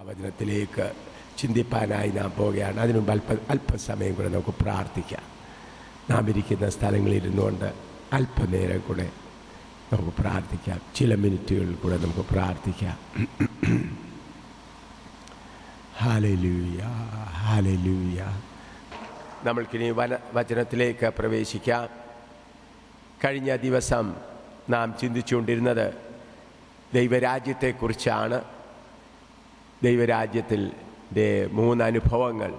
വചനത്തിലേക്ക് ചിന്തിപ്പാനായി നാം പോവുകയാണ്. അതിനുമുമ്പ് അല്പസമയം കൂടെ നമുക്ക് പ്രാർത്ഥിക്കാം. നാം ഇരിക്കുന്ന സ്ഥലങ്ങളിൽ ഇരുന്നുകൊണ്ട് അല്പനേരം കൂടെ നമുക്ക് പ്രാർത്ഥിക്കാം. ചില മിനിറ്റുകളിൽ കൂടെ നമുക്ക് പ്രാർത്ഥിക്കാം. Hallelujah, hallelujah. നമ്മൾക്കിനി വചനത്തിലേക്ക് പ്രവേശിക്കാം. കഴിഞ്ഞ ദിവസം നാം ചിന്തിച്ചുകൊണ്ടിരുന്നത് ദൈവരാജ്യത്തെക്കുറിച്ചാണ്. ദൈവരാജ്യത്തിൻ്റെ 3 അനുഭവങ്ങൾ: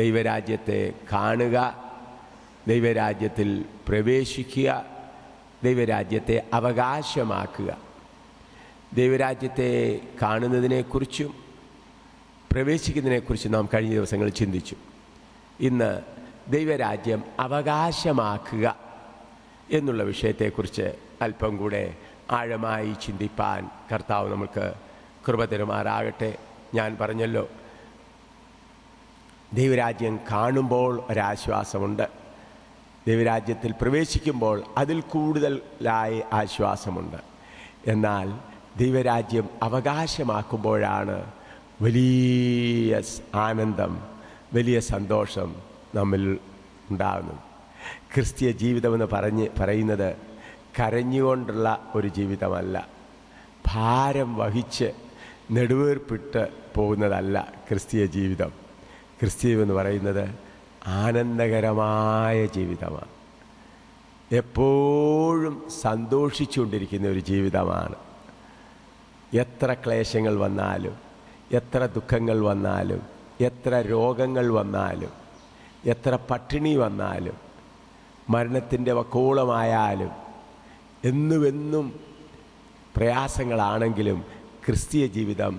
ദൈവരാജ്യത്തെ കാണുക, ദൈവരാജ്യത്തിൽ പ്രവേശിക്കുക, ദൈവരാജ്യത്തെ അവകാശമാക്കുക. ദൈവരാജ്യത്തെ കാണുന്നതിനെക്കുറിച്ചും പ്രവേശിക്കുന്നതിനെക്കുറിച്ചും നാം കഴിഞ്ഞ ദിവസങ്ങളിൽ ചിന്തിച്ചു. ഇന്ന് ദൈവരാജ്യം അവകാശമാക്കുക എന്നുള്ള വിഷയത്തെക്കുറിച്ച് അല്പം കൂടെ ആഴമായി ചിന്തിപ്പാൻ കർത്താവ് നമുക്ക് കൃപ തരുമാറാകട്ടെ. ഞാൻ പറഞ്ഞല്ലോ, ദൈവരാജ്യം കാണുമ്പോൾ ഒരാശ്വാസമുണ്ട്, ദൈവരാജ്യത്തിൽ പ്രവേശിക്കുമ്പോൾ അതിൽ കൂടുതലായി ആശ്വാസമുണ്ട്. എന്നാൽ ദൈവരാജ്യം അവകാശമാക്കുമ്പോഴാണ് വലിയ ആനന്ദം, വലിയ സന്തോഷം നമ്മിൽ ഉണ്ടാകുന്നത്. ക്രിസ്തീയ ജീവിതമെന്ന് പറയുന്നത് കരഞ്ഞുകൊണ്ടുള്ള ഒരു ജീവിതമല്ല, ഭാരം വഹിച്ച് നെടുവീർപ്പിട്ട് പോകുന്നതല്ല ക്രിസ്തീയ ജീവിതം. ക്രിസ്തീയം എന്ന് പറയുന്നത് ആനന്ദകരമായ ജീവിതമാണ്. എപ്പോഴും സന്തോഷിച്ചുകൊണ്ടിരിക്കുന്ന ഒരു ജീവിതമാണ്. എത്ര ക്ലേശങ്ങൾ വന്നാലും, എത്ര ദുഃഖങ്ങൾ വന്നാലും, എത്ര രോഗങ്ങൾ വന്നാലും, എത്ര പട്ടിണി വന്നാലും, മരണത്തിൻ്റെ വക്കോളമായാലും, എന്നുമെന്നും പ്രയാസങ്ങളാണെങ്കിലും ക്രിസ്തീയ ജീവിതം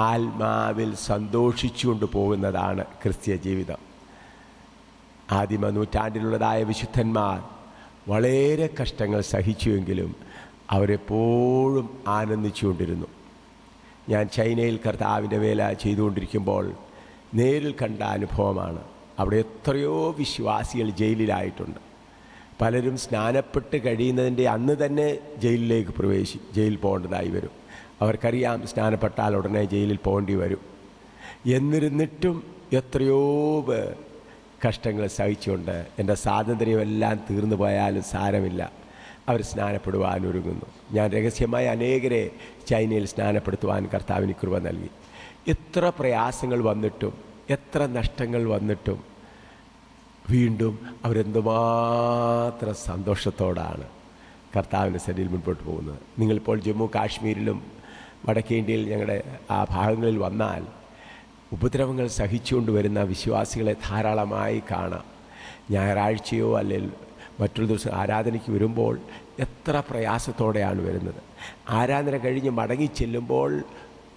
ആത്മാവിൽ സന്തോഷിച്ചുകൊണ്ട് പോകുന്നതാണ് ക്രിസ്തീയ ജീവിതം. ആദിമ നൂറ്റാണ്ടിലുള്ളതായ വിശുദ്ധന്മാർ വളരെ കഷ്ടങ്ങൾ സഹിച്ചുവെങ്കിലും അവരെപ്പോഴും ആനന്ദിച്ചുകൊണ്ടിരുന്നു. ഞാൻ ചൈനയിൽ കർത്താവിൻ്റെ വേല ചെയ്തുകൊണ്ടിരിക്കുമ്പോൾ നേരിൽ കണ്ട അനുഭവമാണ്. അവിടെ എത്രയോ വിശ്വാസികൾ ജയിലിലായിട്ടുണ്ട്. പലരും സ്നാനപ്പെട്ട് കഴിയുന്നതിൻ്റെ അന്ന് തന്നെ ജയിലിൽ പോകേണ്ടതായി വരും. അവർക്കറിയാം സ്നാനപ്പെട്ടാൽ ഉടനെ ജയിലിൽ പോകേണ്ടി വരും. എന്നിരുന്നിട്ടും എത്രയോ കഷ്ടങ്ങൾ സഹിച്ചുകൊണ്ട് എൻ്റെ സ്വാതന്ത്ര്യമെല്ലാം തീർന്നു പോയാലും സാരമില്ല, അവർ സ്നാനപ്പെടുവാനൊരുങ്ങുന്നു. ഞാൻ രഹസ്യമായി അനേകരെ ചൈനയിൽ സ്നാനപ്പെടുത്തുവാൻ കർത്താവിന് കൃപ നൽകി. എത്ര പ്രയാസങ്ങൾ വന്നിട്ടും, എത്ര നഷ്ടങ്ങൾ വന്നിട്ടും വീണ്ടും അവരെന്തുമാത്രം സന്തോഷത്തോടാണ് കർത്താവിൻ്റെ സന്നിധിയിൽ മുൻപോട്ട് പോകുന്നത്. നിങ്ങളിപ്പോൾ ജമ്മു കാശ്മീരിലും വടക്കേ ഇന്ത്യയിൽ ഞങ്ങളുടെ ആ ഭാഗങ്ങളിൽ വന്നാൽ ഉപദ്രവങ്ങൾ സഹിച്ചുകൊണ്ട് വരുന്ന വിശ്വാസികളെ ധാരാളമായി കാണാം. ഞായറാഴ്ചയോ അല്ലെങ്കിൽ മറ്റൊരു ദിവസം ആരാധനയ്ക്ക് വരുമ്പോൾ എത്ര പ്രയാസത്തോടെയാണ് വരുന്നത്. ആരാധന കഴിഞ്ഞ് മടങ്ങി ചെല്ലുമ്പോൾ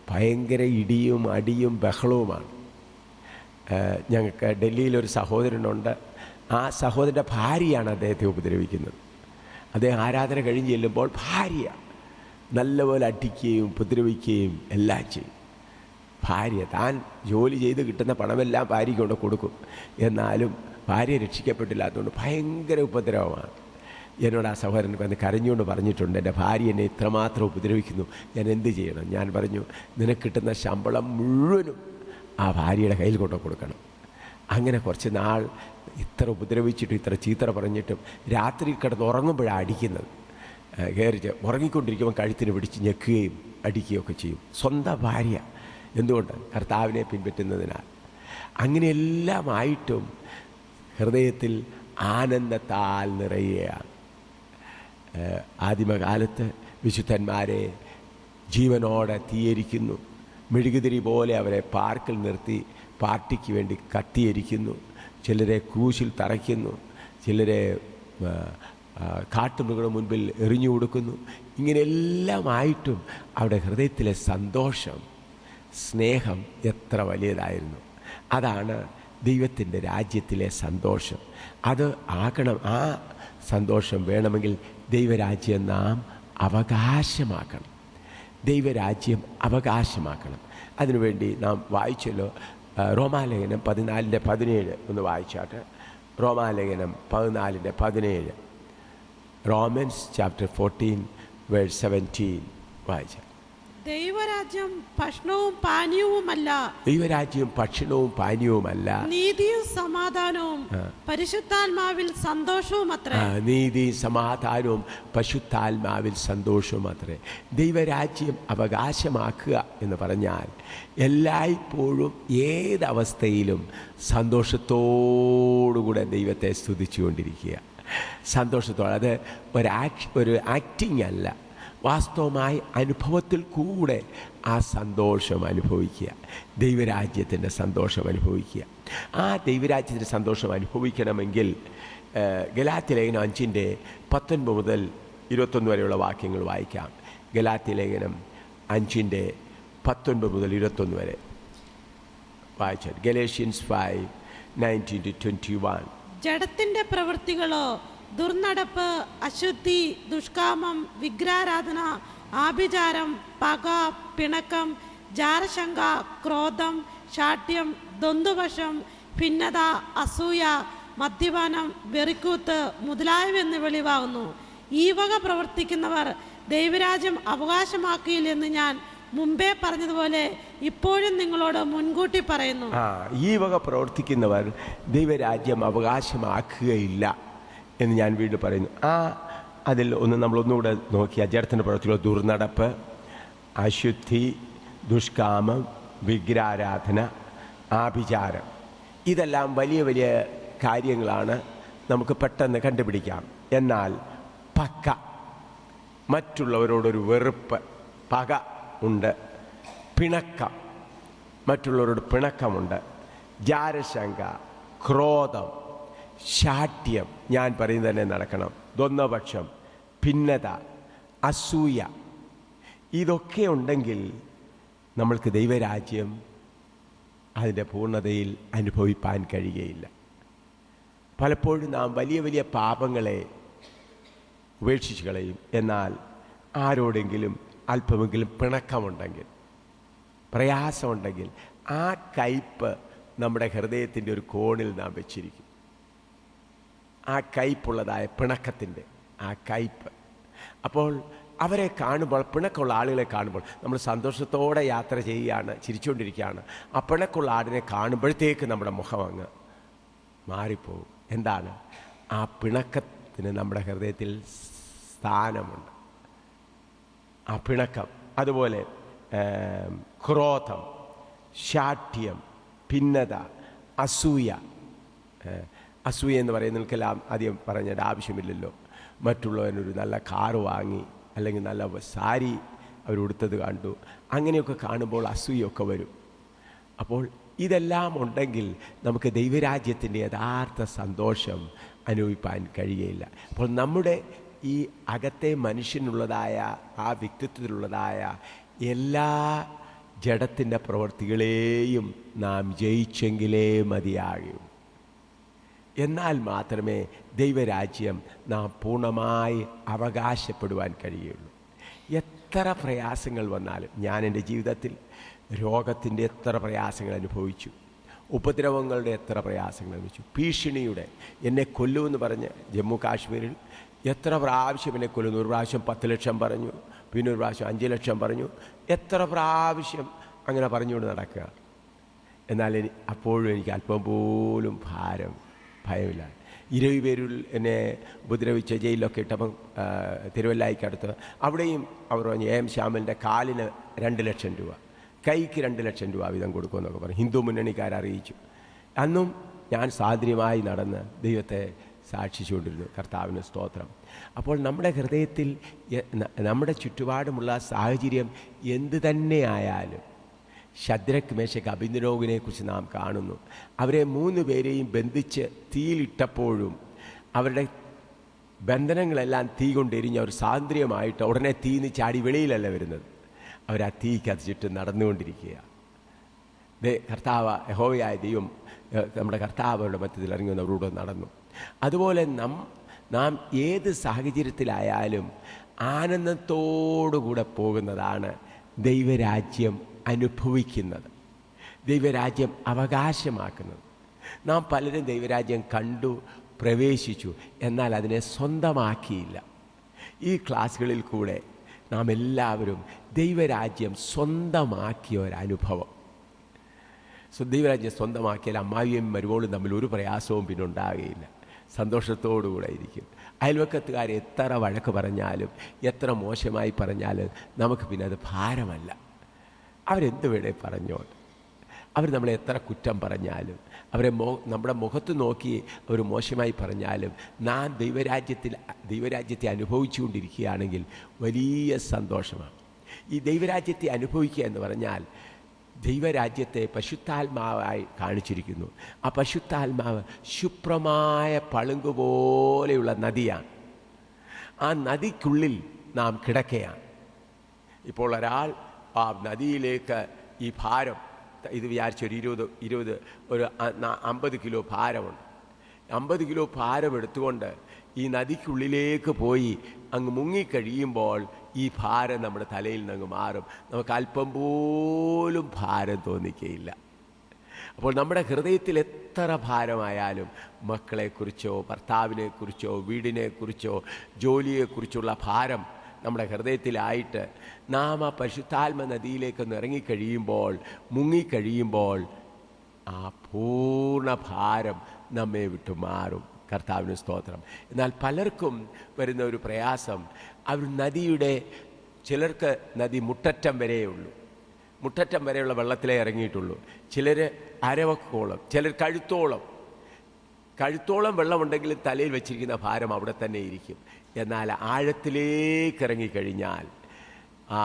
ഭയങ്കര ഇടിയും അടിയും ബഹളവുമാണ്. ഞങ്ങൾക്ക് ഡൽഹിയിലൊരു സഹോദരനുണ്ട്. ആ സഹോദരൻ്റെ ഭാര്യയാണ് അദ്ദേഹത്തെ ഉപദ്രവിക്കുന്നത്. അദ്ദേഹം ആരാധന കഴിഞ്ഞ് ചെല്ലുമ്പോൾ ഭാര്യ നല്ലപോലെ അടിക്കുകയും ഉപദ്രവിക്കുകയും എല്ലാം ചെയ്യും. ഭാര്യ താൻ ജോലി ചെയ്ത് കിട്ടുന്ന പണമെല്ലാം ഭാര്യയ്ക്ക് കൊണ്ട് കൊടുക്കും. എന്നാലും ഭാര്യ രക്ഷിക്കപ്പെട്ടില്ലാത്തതുകൊണ്ട് ഭയങ്കര ഉപദ്രവമാണ്. എന്നോട് ആ സഹോദരൻ വന്ന് കരഞ്ഞുകൊണ്ട് പറഞ്ഞിട്ടുണ്ട്, എൻ്റെ ഭാര്യ എന്നെ ഇത്രമാത്രം ഉപദ്രവിക്കുന്നു, ഞാൻ എന്ത് ചെയ്യണം? ഞാൻ പറഞ്ഞു, നിനക്ക് കിട്ടുന്ന ശമ്പളം മുഴുവനും ആ ഭാര്യയുടെ കയ്യിൽ കൊണ്ട് കൊടുക്കണം. അങ്ങനെ കുറച്ച് നാൾ ഇത്ര ഉപദ്രവിച്ചിട്ടും ഇത്ര ചീത്തറ പറഞ്ഞിട്ടും രാത്രി കിടന്ന് ഉറങ്ങുമ്പോഴാണ് അടിക്കുന്നത്. കയറി ഉറങ്ങിക്കൊണ്ടിരിക്കുമ്പോൾ കഴുത്തിന് പിടിച്ച് ഞെക്കുകയും അടിക്കുകയൊക്കെ ചെയ്യും. സ്വന്തം ഭാര്യ. എന്തുകൊണ്ട്? കർത്താവിനെ പിൻപറ്റുന്നതിനാൽ. അങ്ങനെയെല്ലാമായിട്ടും ഹൃദയത്തിൽ ആനന്ദത്താൽ നിറയുകയാണ്. ആദിമകാലത്ത് വിശുദ്ധന്മാരെ ജീവനോടെ തീയരിക്കുന്നു. മെഴുകുതിരി പോലെ അവരെ പാർക്കിൽ നിർത്തി പാർട്ടിക്ക് വേണ്ടി കത്തിയരിക്കുന്നു. ചിലരെ ക്രൂശിൽ തറയ്ക്കുന്നു, ചിലരെ കാട്ടുമൃഗങ്ങളുടെ മുൻപിൽ എറിഞ്ഞു കൊടുക്കുന്നു. ഇങ്ങനെയെല്ലാമായിട്ടും അവിടെ ഹൃദയത്തിലെ സന്തോഷം, സ്നേഹം എത്ര വലിയതായിരുന്നു. അതാണ് ദൈവത്തിൻ്റെ രാജ്യത്തിലെ സന്തോഷം. അത് ആകണം. ആ സന്തോഷം വേണമെങ്കിൽ ദൈവരാജ്യം നാം അവകാശമാക്കണം. ദൈവരാജ്യം അവകാശമാക്കണം. അതിനുവേണ്ടി നാം വായിച്ചല്ലോ, റോമാലേഖനം 14:17 ഒന്ന് വായിച്ചാട്ട്. റോമാലേഖനം 14:17. റോമൻസ് ചാപ്റ്റർ 14 വേഴ്സ് 17 വായിച്ചാൽ. ദൈവരാജ്യം ഭക്ഷണവും പാനീയവുമല്ല, ദൈവരാജ്യം ഭക്ഷണവും പാനീയവുമല്ല, നീതിയും സമാധാനവും പരിശുദ്ധാത്മാവിൽ സന്തോഷവും അത്രേ. നീതിയും സമാധാനവും പരിശുദ്ധാത്മാവിൽ സന്തോഷവും അത്രേ. ദൈവരാജ്യം അവകാശമാക്കുക എന്ന് പറഞ്ഞാൽ എല്ലായ്പ്പോഴും ഏതവസ്ഥയിലും സന്തോഷത്തോടുകൂടെ ദൈവത്തെ സ്തുതിച്ചുകൊണ്ടിരിക്കുക. സന്തോഷത്തോടെ. അത് ഒരു ആക്ടിങ് അല്ല, വാസ്തവമായി അനുഭവത്തിൽ കൂടെ ആ സന്തോഷം അനുഭവിക്കുക. ദൈവരാജ്യത്തിൻ്റെ സന്തോഷം അനുഭവിക്കുക. ആ ദൈവരാജ്യത്തിൻ്റെ സന്തോഷം അനുഭവിക്കണമെങ്കിൽ ഗലാത്യലേഖനം 5:19 മുതൽ 21 വരെയുള്ള വാക്യങ്ങൾ വായിക്കാം. ഗലാത്യലേഖനം 5:19 മുതൽ 21 വരെ വായിച്ചാൽ. ഗലേഷ്യൻസ് 5:19-21. ജഡത്തിന്റെ പ്രവൃത്തികളോ ദുർനടപ്പ്, അശുദ്ധി, ദുഷ്കാമം, വിഗ്രഹാരാധന, ആഭിചാരം, പക, പിണക്കം, ജാരശങ്ക, ക്രോധം, ശാഠ്യം, ദ്വന്ദ്വവശം, ഭിന്നത, അസൂയ, മദ്യപാനം, വെറിക്കൂത്ത് മുതലായവ എന്ന് വെളിവാകുന്നു. ഈ വക പ്രവർത്തിക്കുന്നവർ ദൈവരാജ്യം അവകാശമാക്കിയില്ലെന്ന് ഞാൻ മുമ്പേ പറഞ്ഞതുപോലെ ഇപ്പോഴും നിങ്ങളോട് മുൻകൂട്ടി പറയുന്നു. ഈ വക പ്രവർത്തിക്കുന്നവർ ദൈവരാജ്യം അവകാശമാക്കുകയില്ല എന്ന് ഞാൻ വീണ്ടും പറയുന്നു. അതിൽ നമ്മളൊന്നുകൂടെ നോക്കിയാൽ ജഡത്തിൻ്റെ പ്രവൃത്തികൾ ദുർനടപ്പ്, അശുദ്ധി, ദുഷ്കാമം, വിഗ്രഹാരാധന, ആഭിചാരം, ഇതെല്ലാം വലിയ വലിയ കാര്യങ്ങളാണ്, നമുക്ക് പെട്ടെന്ന് കണ്ടുപിടിക്കാം. എന്നാൽ പക, മറ്റുള്ളവരോടൊരു വെറുപ്പ്, പക ഉണ്ട്. പിണക്കം, മറ്റുള്ളവരോട് പിണക്കമുണ്ട്. ജാരശങ്ക, ക്രോധം, ശാഠ്യം, ഞാൻ പറയുന്നത് തന്നെ നടക്കണം. ദ്വന്ദ്വപക്ഷം, ഭിന്നത, അസൂയ, ഇതൊക്കെ ഉണ്ടെങ്കിൽ നമ്മൾക്ക് ദൈവരാജ്യം അതിൻ്റെ പൂർണ്ണതയിൽ അനുഭവിപ്പാൻ കഴിയുകയില്ല. പലപ്പോഴും നാം വലിയ വലിയ പാപങ്ങളെ ഉപേക്ഷിച്ച് കളയും. എന്നാൽ ആരോടെങ്കിലും അല്പമെങ്കിലും പിണക്കമുണ്ടെങ്കിൽ, പ്രയാസമുണ്ടെങ്കിൽ, ആ കയ്പ് നമ്മുടെ ഹൃദയത്തിൻ്റെ ഒരു കോണിൽ നാം വെച്ചിരിക്കും. ആ കയ്പുള്ളതായ പിണക്കത്തിൻ്റെ ആ കയ്പ്. അപ്പോൾ അവരെ കാണുമ്പോൾ, പിണക്കമുള്ള ആളുകളെ കാണുമ്പോൾ, നമ്മൾ സന്തോഷത്തോടെ യാത്ര ചെയ്യുകയാണ്, ചിരിച്ചുകൊണ്ടിരിക്കുകയാണ്. ആ പിണക്കമുള്ള ആടിനെ കാണുമ്പോഴത്തേക്ക് നമ്മുടെ മുഖം അങ്ങ് മാറിപ്പോകും. എന്താണ്? ആ പിണക്കത്തിന് നമ്മുടെ ഹൃദയത്തിൽ സ്ഥാനമുണ്ട്. ആ പിണക്കം. അതുപോലെ ക്രോധം, ശാഠ്യം, ഭിന്നത, അസൂയ. അസൂയ എന്ന് പറയുന്നതിനെല്ലാം ആദ്യം പറഞ്ഞിട്ട് ആവശ്യമില്ലല്ലോ. മറ്റുള്ളവനൊരു നല്ല കാറ് വാങ്ങി, അല്ലെങ്കിൽ നല്ല സാരി അവരുടുത്തത് കണ്ടു, അങ്ങനെയൊക്കെ കാണുമ്പോൾ അസൂയൊക്കെ വരും. അപ്പോൾ ഇതെല്ലാം ഉണ്ടെങ്കിൽ നമുക്ക് ദൈവരാജ്യത്തിൻ്റെ യഥാർത്ഥ സന്തോഷം അനുഭവിപ്പാൻ കഴിയുകയില്ല. അപ്പോൾ നമ്മുടെ ഈ അകത്തെ മനുഷ്യനുള്ളതായ ആ വ്യക്തിത്വത്തിലുള്ളതായ എല്ലാ ജഡത്തിൻ്റെ പ്രവൃത്തികളെയും നാം ജയിച്ചെങ്കിലേ മതിയാകൂ. എന്നാൽ മാത്രമേ ദൈവരാജ്യം നാം പൂർണ്ണമായി അവകാശപ്പെടുവാൻ കഴിയുള്ളൂ. എത്ര പ്രയാസങ്ങൾ വന്നാലും, ഞാൻ എൻ്റെ ജീവിതത്തിൽ രോഗത്തിൻ്റെ എത്ര പ്രയാസങ്ങൾ അനുഭവിച്ചു, ഉപദ്രവങ്ങളുടെ എത്ര പ്രയാസങ്ങൾ അനുഭവിച്ചു, ഭീഷണിയുടെ, എന്നെ കൊല്ലുമെന്ന് പറഞ്ഞ് ജമ്മു കാശ്മീരിൽ എത്ര പ്രാവശ്യം എന്നെ കൊല്ലുന്നു. ഒരു പ്രാവശ്യം 10 ലക്ഷം പറഞ്ഞു, പിന്നെ ഒരു പ്രാവശ്യം 5 ലക്ഷം പറഞ്ഞു. എത്ര പ്രാവശ്യം അങ്ങനെ പറഞ്ഞുകൊണ്ട് നടക്കുക. എന്നാൽ അപ്പോഴും എനിക്ക് അല്പം പോലും ഭയമില്ല. 20 പേരിൽ എന്നെ ഉപദ്രവിച്ച ജയിലിലൊക്കെ ഇട്ടപ്പം തിരുവല്ലായിക്കടുത്ത്, അവിടെയും അവർ പറഞ്ഞു എം ശ്യാമലിൻ്റെ കാലിന് 2 ലക്ഷം രൂപ, കൈക്ക് 2 ലക്ഷം രൂപ വീതം കൊടുക്കുമെന്നൊക്കെ പറഞ്ഞു. ഹിന്ദു മുന്നണിക്കാരറിയിച്ചു. അന്നും ഞാൻ സാദ്ര്യമായി നടന്ന് ദൈവത്തെ സാക്ഷിച്ചുകൊണ്ടിരുന്നു. കർത്താവിന് സ്തോത്രം. അപ്പോൾ നമ്മുടെ ഹൃദയത്തിൽ നമ്മുടെ ചുറ്റുപാടുമുള്ള സാഹചര്യം എന്തു തന്നെ ആയാലും, ശദ്രക്, മേശക്, അബേദ്നെഗോവിനെ കുറിച്ച് നാം കാണുന്നു. അവരെ 3 പേരെയും ബന്ധിച്ച് തീയിലിട്ടപ്പോഴും അവരുടെ ബന്ധനങ്ങളെല്ലാം തീ കൊണ്ടെരിഞ്ഞ് അവർ സ്വാതന്ത്ര്യമായിട്ട് ഉടനെ തീന്ന് ചാടി വെളിയിലല്ല വരുന്നത്. അവർ ആ തീക്കത് ചുറ്റും നടന്നുകൊണ്ടിരിക്കുക. കർത്താവ്, യഹോവയായ ദൈവം, നമ്മുടെ കർത്താവ് അവരുടെ മധ്യത്തിൽ ഇറങ്ങി വന്ന് അവരോട് നടന്നു. അതുപോലെ നാം ഏത് സാഹചര്യത്തിലായാലും ആനന്ദത്തോടുകൂടെ പോകുന്നതാണ് ദൈവരാജ്യം അനുഭവിക്കുന്നത്, ദൈവരാജ്യം അവകാശമാക്കുന്നത്. നാം പലരും ദൈവരാജ്യം കണ്ടു, പ്രവേശിച്ചു, എന്നാൽ അതിനെ സ്വന്തമാക്കിയില്ല. ഈ ക്ലാസ്സുകളിൽ കൂടെ നാം എല്ലാവരും ദൈവരാജ്യം സ്വന്തമാക്കിയ ഒരനുഭവം. ദൈവരാജ്യം സ്വന്തമാക്കിയാൽ അമ്മായിയും മരുമോളും തമ്മിൽ ഒരു പ്രയാസവും പിന്നെ ഉണ്ടാകുകയില്ല. സന്തോഷത്തോടുകൂടെ ഇരിക്കും. അയൽവക്കത്തുകാർ എത്ര വഴക്ക് പറഞ്ഞാലും എത്ര മോശമായി പറഞ്ഞാലും നമുക്ക് പിന്നെ അത് ഭാരമല്ല. അവരെന്ത് വേണേ പറഞ്ഞോട്ടെ. അവർ നമ്മളെ എത്ര കുറ്റം പറഞ്ഞാലും, അവരെ നമ്മുടെ മുഖത്ത് നോക്കി അവർ മോശമായി പറഞ്ഞാലും, നാം ദൈവരാജ്യത്തെ അനുഭവിച്ചുകൊണ്ടിരിക്കുകയാണെങ്കിൽ വലിയ സന്തോഷമാണ്. ഈ ദൈവരാജ്യത്തെ അനുഭവിക്കുക എന്ന് പറഞ്ഞാൽ ദൈവരാജ്യത്തെ പശുദ്ധാത്മാവായി കാണിച്ചിരിക്കുന്നു. ആ പശുദ്ധാത്മാവ് ശുഭ്രമായ പളുങ്ക് പോലെയുള്ള നദിയാണ്. ആ നദിക്കുള്ളിൽ നാം കിടക്കുകയാണ്. ഇപ്പോൾ ഒരാൾ ആ നദിയിലേക്ക് ഈ ഭാരം, ഇത് വിചാരിച്ചൊരു 50 കിലോ ഭാരമുണ്ട്. 50 കിലോ ഭാരം എടുത്തുകൊണ്ട് ഈ നദിക്കുള്ളിലേക്ക് പോയി അങ്ങ് മുങ്ങിക്കഴിയുമ്പോൾ ഈ ഭാരം നമ്മുടെ തലയിൽ നിന്ന് അങ്ങ് മാറും. നമുക്ക് അല്പം പോലും ഭാരം തോന്നിക്കുകയില്ല. അപ്പോൾ നമ്മുടെ ഹൃദയത്തിൽ എത്ര ഭാരമായാലും, മക്കളെക്കുറിച്ചോ ഭർത്താവിനെക്കുറിച്ചോ വീടിനെക്കുറിച്ചോ ജോലിയെക്കുറിച്ചുള്ള ഭാരം നമ്മുടെ ഹൃദയത്തിലായിട്ട് നാം ആ പരിശുദ്ധാത്മ നദിയിലേക്കൊന്ന് ഇറങ്ങിക്കഴിയുമ്പോൾ, മുങ്ങിക്കഴിയുമ്പോൾ ആ പൂർണ്ണ ഭാരം നമ്മെ വിട്ടു മാറും. കർത്താവിന് സ്തോത്രം. എന്നാൽ പലർക്കും വരുന്ന ഒരു പ്രയാസം, അവർ ചിലർക്ക് നദി മുട്ടറ്റം വരെയുള്ളൂ, മുട്ടറ്റം വരെയുള്ള വെള്ളത്തിലേ ഇറങ്ങിയിട്ടുള്ളൂ. ചിലർ അരവക്കോളം, ചിലർ കഴുത്തോളം വെള്ളമുണ്ടെങ്കിലും തലയിൽ വെച്ചിരിക്കുന്ന ഭാരം അവിടെ തന്നെ ഇരിക്കും. എന്നാൽ ആഴത്തിലേക്ക് ഇറങ്ങിക്കഴിഞ്ഞാൽ, ആ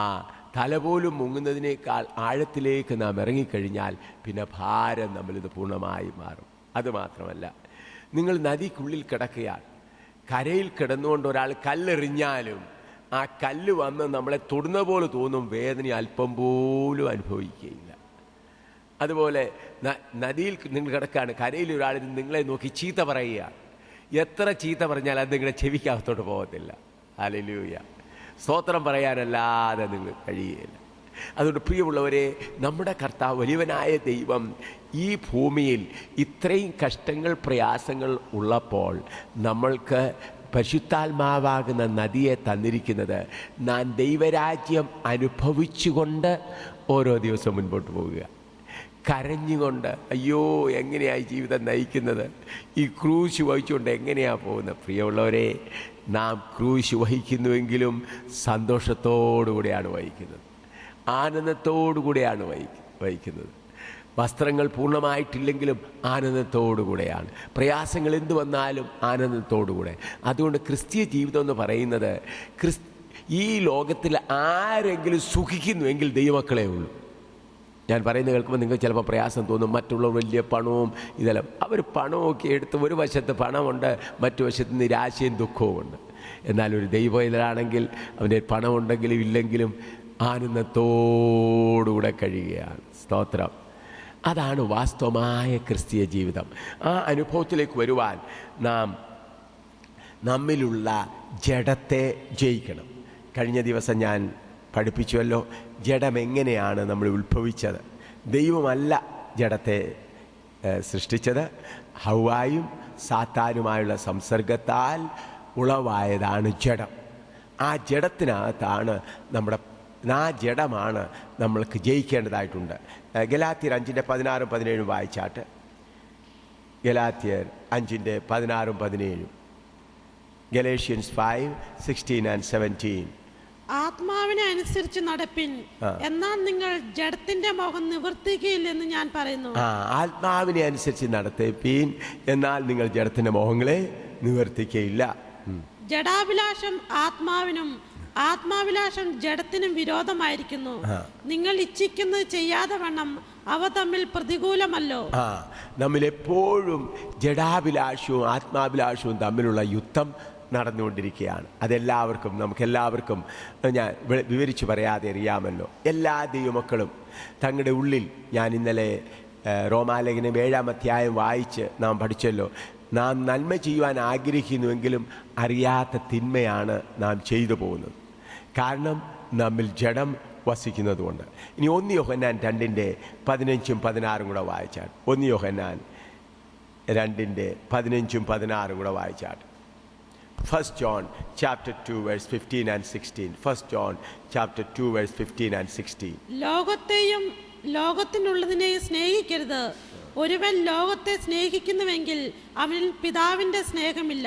തല പോലും മുങ്ങുന്നതിനേക്കാൾ ആഴത്തിലേക്ക് നാം ഇറങ്ങിക്കഴിഞ്ഞാൽ പിന്നെ ഭാരം നമ്മളിത് പൂർണ്ണമായി മാറും. അതുമാത്രമല്ല, നിങ്ങൾ നദിക്കുള്ളിൽ കിടക്കുകയാണ്. കരയിൽ കിടന്നുകൊണ്ട് ഒരാൾ കല്ലെറിഞ്ഞാലും ആ കല്ല് വന്ന് നമ്മളെ തൊടുന്ന പോലെ തോന്നും, വേദന അല്പം പോലും അനുഭവിക്കുകയില്ല. അതുപോലെ നദിയിൽ നിങ്ങൾ കിടക്കുകയാണ്, കരയിൽ ഒരാൾ നിങ്ങളെ നോക്കി ചീത്ത പറയുക. എത്ര ചീത്ത പറഞ്ഞാൽ അത് നിങ്ങളുടെ ചെവിക്കകത്തോട്ട് പോകത്തില്ല. ഹല്ലേലൂയ. സ്തോത്രം പറയാനല്ലാതെ നിങ്ങൾ കഴിയുകയില്ല. അതുകൊണ്ട് പ്രിയമുള്ളവരെ, നമ്മുടെ കർത്താവ് വലിയവനായ ദൈവം ഈ ഭൂമിയിൽ ഇത്രയും കഷ്ടങ്ങൾ പ്രയാസങ്ങൾ ഉള്ളപ്പോൾ നമ്മൾക്ക് പരിശുദ്ധാത്മാവാകുന്ന നദിയെ തന്നിരിക്കുന്നത് നാം ദൈവരാജ്യം അനുഭവിച്ചുകൊണ്ട് ഓരോ ദിവസം മുൻപോട്ട് പോവുക. കരഞ്ഞുകൊണ്ട് അയ്യോ എങ്ങനെയായി ജീവിതം നയിക്കുന്നത്, ഈ ക്രൂശ് വഹിച്ചുകൊണ്ട് എങ്ങനെയാണ് പോകുന്നത്? പ്രിയമുള്ളവരെ, നാം ക്രൂശ് വഹിക്കുന്നുവെങ്കിലും സന്തോഷത്തോടുകൂടെയാണ് വഹിക്കുന്നത്, ആനന്ദത്തോടുകൂടെയാണ് വഹിക്കുന്നത്. വസ്ത്രങ്ങൾ പൂർണ്ണമായിട്ടില്ലെങ്കിലും ആനന്ദത്തോടുകൂടെയാണ്. പ്രയാസങ്ങൾ എന്തു വന്നാലും ആനന്ദത്തോടുകൂടെ. അതുകൊണ്ട് ക്രിസ്തീയ ജീവിതം എന്ന് പറയുന്നത്, ഈ ലോകത്തിൽ ആരെങ്കിലും സുഖിക്കുന്നുവെങ്കിൽ ദൈവമക്കളേ ഉള്ളൂ. ഞാൻ പറയുന്നത് കേൾക്കുമ്പോൾ നിങ്ങൾക്ക് ചിലപ്പോൾ പ്രയാസം തോന്നും. മറ്റുള്ളവർ വലിയ പണവും ഇതെല്ലാം, അവർ പണമൊക്കെ എടുത്ത് ഒരു വശത്ത് പണമുണ്ട്, മറ്റു വശത്ത് നിരാശയും ദുഃഖവും ഉണ്ട്. എന്നാൽ ഒരു ദൈവത്തിലാണെങ്കിൽ അവൻ്റെ പണമുണ്ടെങ്കിലും ഇല്ലെങ്കിലും ആനന്ദത്തോടുകൂടെ കഴിയുകയാണ്. സ്തോത്രം. അതാണ് വാസ്തവമായ ക്രിസ്തീയ ജീവിതം. ആ അനുഭവത്തിലേക്ക് വരുവാൻ നാം നമ്മിലുള്ള ജഡത്തെ ജയിക്കണം. കഴിഞ്ഞ ദിവസം ഞാൻ പഠിപ്പിച്ചുവല്ലോ, ജഡം എങ്ങനെയാണ് നമ്മൾ ഉത്ഭവിച്ചത്. ദൈവമല്ല ജഡത്തെ സൃഷ്ടിച്ചത്, ഹവ്വായും സാത്താനുമായുള്ള സംസർഗത്താൽ ഉളവായതാണ് ജഡം. ആ ജഡത്തിനകത്താണ് ആ ജഡമാണ് നമ്മൾക്ക് ജയിക്കേണ്ടതായിട്ടുണ്ട്. ഗലാത്യർ 5:16-17 വായിച്ചാട്ട്. ഗലാത്യർ 5:16-17. ഗലേഷ്യൻസ് 5:16-17. ആത്മാവിനെ അനുസരിച്ച് നടപ്പിൻ, എന്നാൽ നിങ്ങൾ ജഡത്തിന്റെ മോഹം നിവർത്തിക്കുകയില്ലെന്ന് ഞാൻ പറയുന്നു. ആത്മാവിനെ അനുസരിച്ച് നടത്തിപ്പീൻ, എന്നാൽ നിങ്ങൾ ജഡത്തിന്റെ മോഹങ്ങളെ നിവർത്തിക്കയില്ല. ജഡാഭിലാഷം ആത്മാവിനും ആത്മാഭിലാഷം ജഡത്തിനും വിരോധമായിരിക്കുന്നു. നിങ്ങൾ ഇച്ഛിക്കുന്നത് ചെയ്യാതെ വണ്ണം അവ തമ്മിൽ പ്രതികൂലമല്ലോ. നമ്മിലെപ്പോഴും ജഡാഭിലാഷവും ആത്മാഭിലാഷവും തമ്മിലുള്ള യുദ്ധം നടന്നുകൊണ്ടിരിക്കുകയാണ്. നമുക്കെല്ലാവർക്കും ഞാൻ വിവരിച്ചു പറയാതെ അറിയാമല്ലോ. എല്ലാ ദൈവമക്കളും തങ്ങളുടെ ഉള്ളിൽ, ഞാൻ ഇന്നലെ റോമാലേഖനം 7-ാം അധ്യായം വായിച്ച് നാം പഠിച്ചല്ലോ, നാം നന്മ ചെയ്യുവാൻ ആഗ്രഹിക്കുന്നുവെങ്കിലും അറിയാത്ത തിന്മയാണ് നാം ചെയ്തു പോകുന്നത്. കാരണം നമ്മിൽ ജഡം വസിക്കുന്നതുകൊണ്ട്. ഇനി 1 യോഹന്നാൻ 2:15-16 കൂടെ വായിച്ചാൽ. 1 യോഹന്നാൻ 2:15-16 കൂടെ വായിച്ചാൽ. 1 John chapter 2 verse 15 and 16. 1 John chapter 2 verse 15 and 16. ലോകത്തെയും ലോകത്തിനുള്ളതിനെയും സ്നേഹിക്കരുത്. ഒരുവൻ ലോകത്തെ സ്നേഹിക്കുന്നുവെങ്കിൽ അവനിൽ പിതാവിൻ്റെ സ്നേഹമില്ല.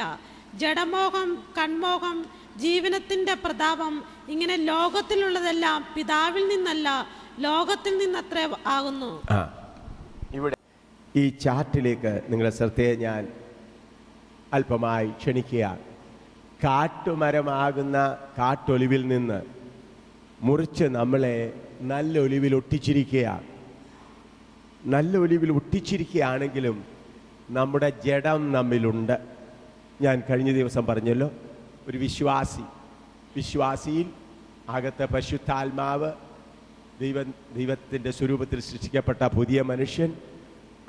ജഡമോഹം, കൺമോഹം, ജീവനത്തിൻ്റെ പ്രതാപം, ഇങ്ങനെ ലോകത്തിലുള്ളതെല്ലാം പിതാവിൽ നിന്നല്ല ലോകത്തിൽ നിന്നത്രേ ആകുന്നു. ഇവിടെ ഈ ചാർട്ടിലേക്ക് നിങ്ങളുടെ ശ്രദ്ധയെ ഞാൻ അല്പമായി ക്ഷണിക്കുകയാണ്. കാട്ടുമരമാകുന്ന കാട്ടൊലിവിൽ നിന്ന് മുറിച്ച് നമ്മളെ നല്ല ഒലിവിൽ ഒട്ടിച്ചിരിക്കുകയാണ്. നല്ല ഒലിവിൽ ഒട്ടിച്ചിരിക്കുകയാണെങ്കിലും നമ്മുടെ ജഡം നമ്മിലുണ്ട്. ഞാൻ കഴിഞ്ഞ ദിവസം പറഞ്ഞല്ലോ, ഒരു വിശ്വാസിയിൽ അകത്തെ പരിശുദ്ധാത്മാവ്, ദൈവത്തിൻ്റെ സ്വരൂപത്തിൽ സൃഷ്ടിക്കപ്പെട്ട പുതിയ മനുഷ്യൻ,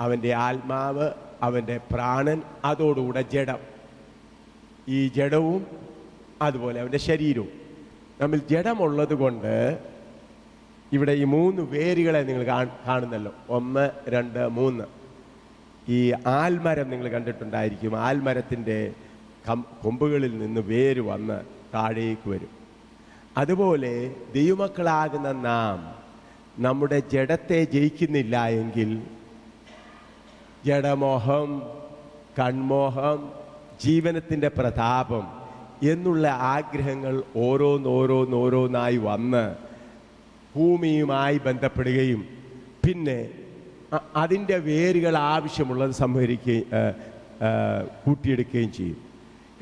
അവൻ്റെ ആത്മാവ്, അവൻ്റെ പ്രാണൻ, അതോടുകൂടെ ജഡം. ഈ ജഡവും അതുപോലെ അവൻ്റെ ശരീരവും നമ്മിൽ ജഡമുള്ളത് കൊണ്ട് ഇവിടെ ഈ 3 വേരുകളെ നിങ്ങൾ കാണുന്നല്ലോ. 1, 2, 3. ഈ ആൽമരം നിങ്ങൾ കണ്ടിട്ടുണ്ടായിരിക്കും. ആൽമരത്തിൻ്റെ കൊമ്പുകളിൽ നിന്ന് വേര് വന്ന് താഴേക്ക് വരും. അതുപോലെ ദൈവമക്കളാകുന്ന നാം നമ്മുടെ ജഡത്തെ ജയിക്കുന്നില്ല എങ്കിൽ ജഡമോഹം, കൺമോഹം, ജീവനത്തിൻ്റെ പ്രതാപം എന്നുള്ള ആഗ്രഹങ്ങൾ ഓരോന്നോരോന്നായി വന്ന് ഭൂമിയുമായി ബന്ധപ്പെടുകയും പിന്നെ അതിൻ്റെ വേരുകൾ ആവശ്യമുള്ളത് കൂട്ടിയെടുക്കുകയും ചെയ്യും.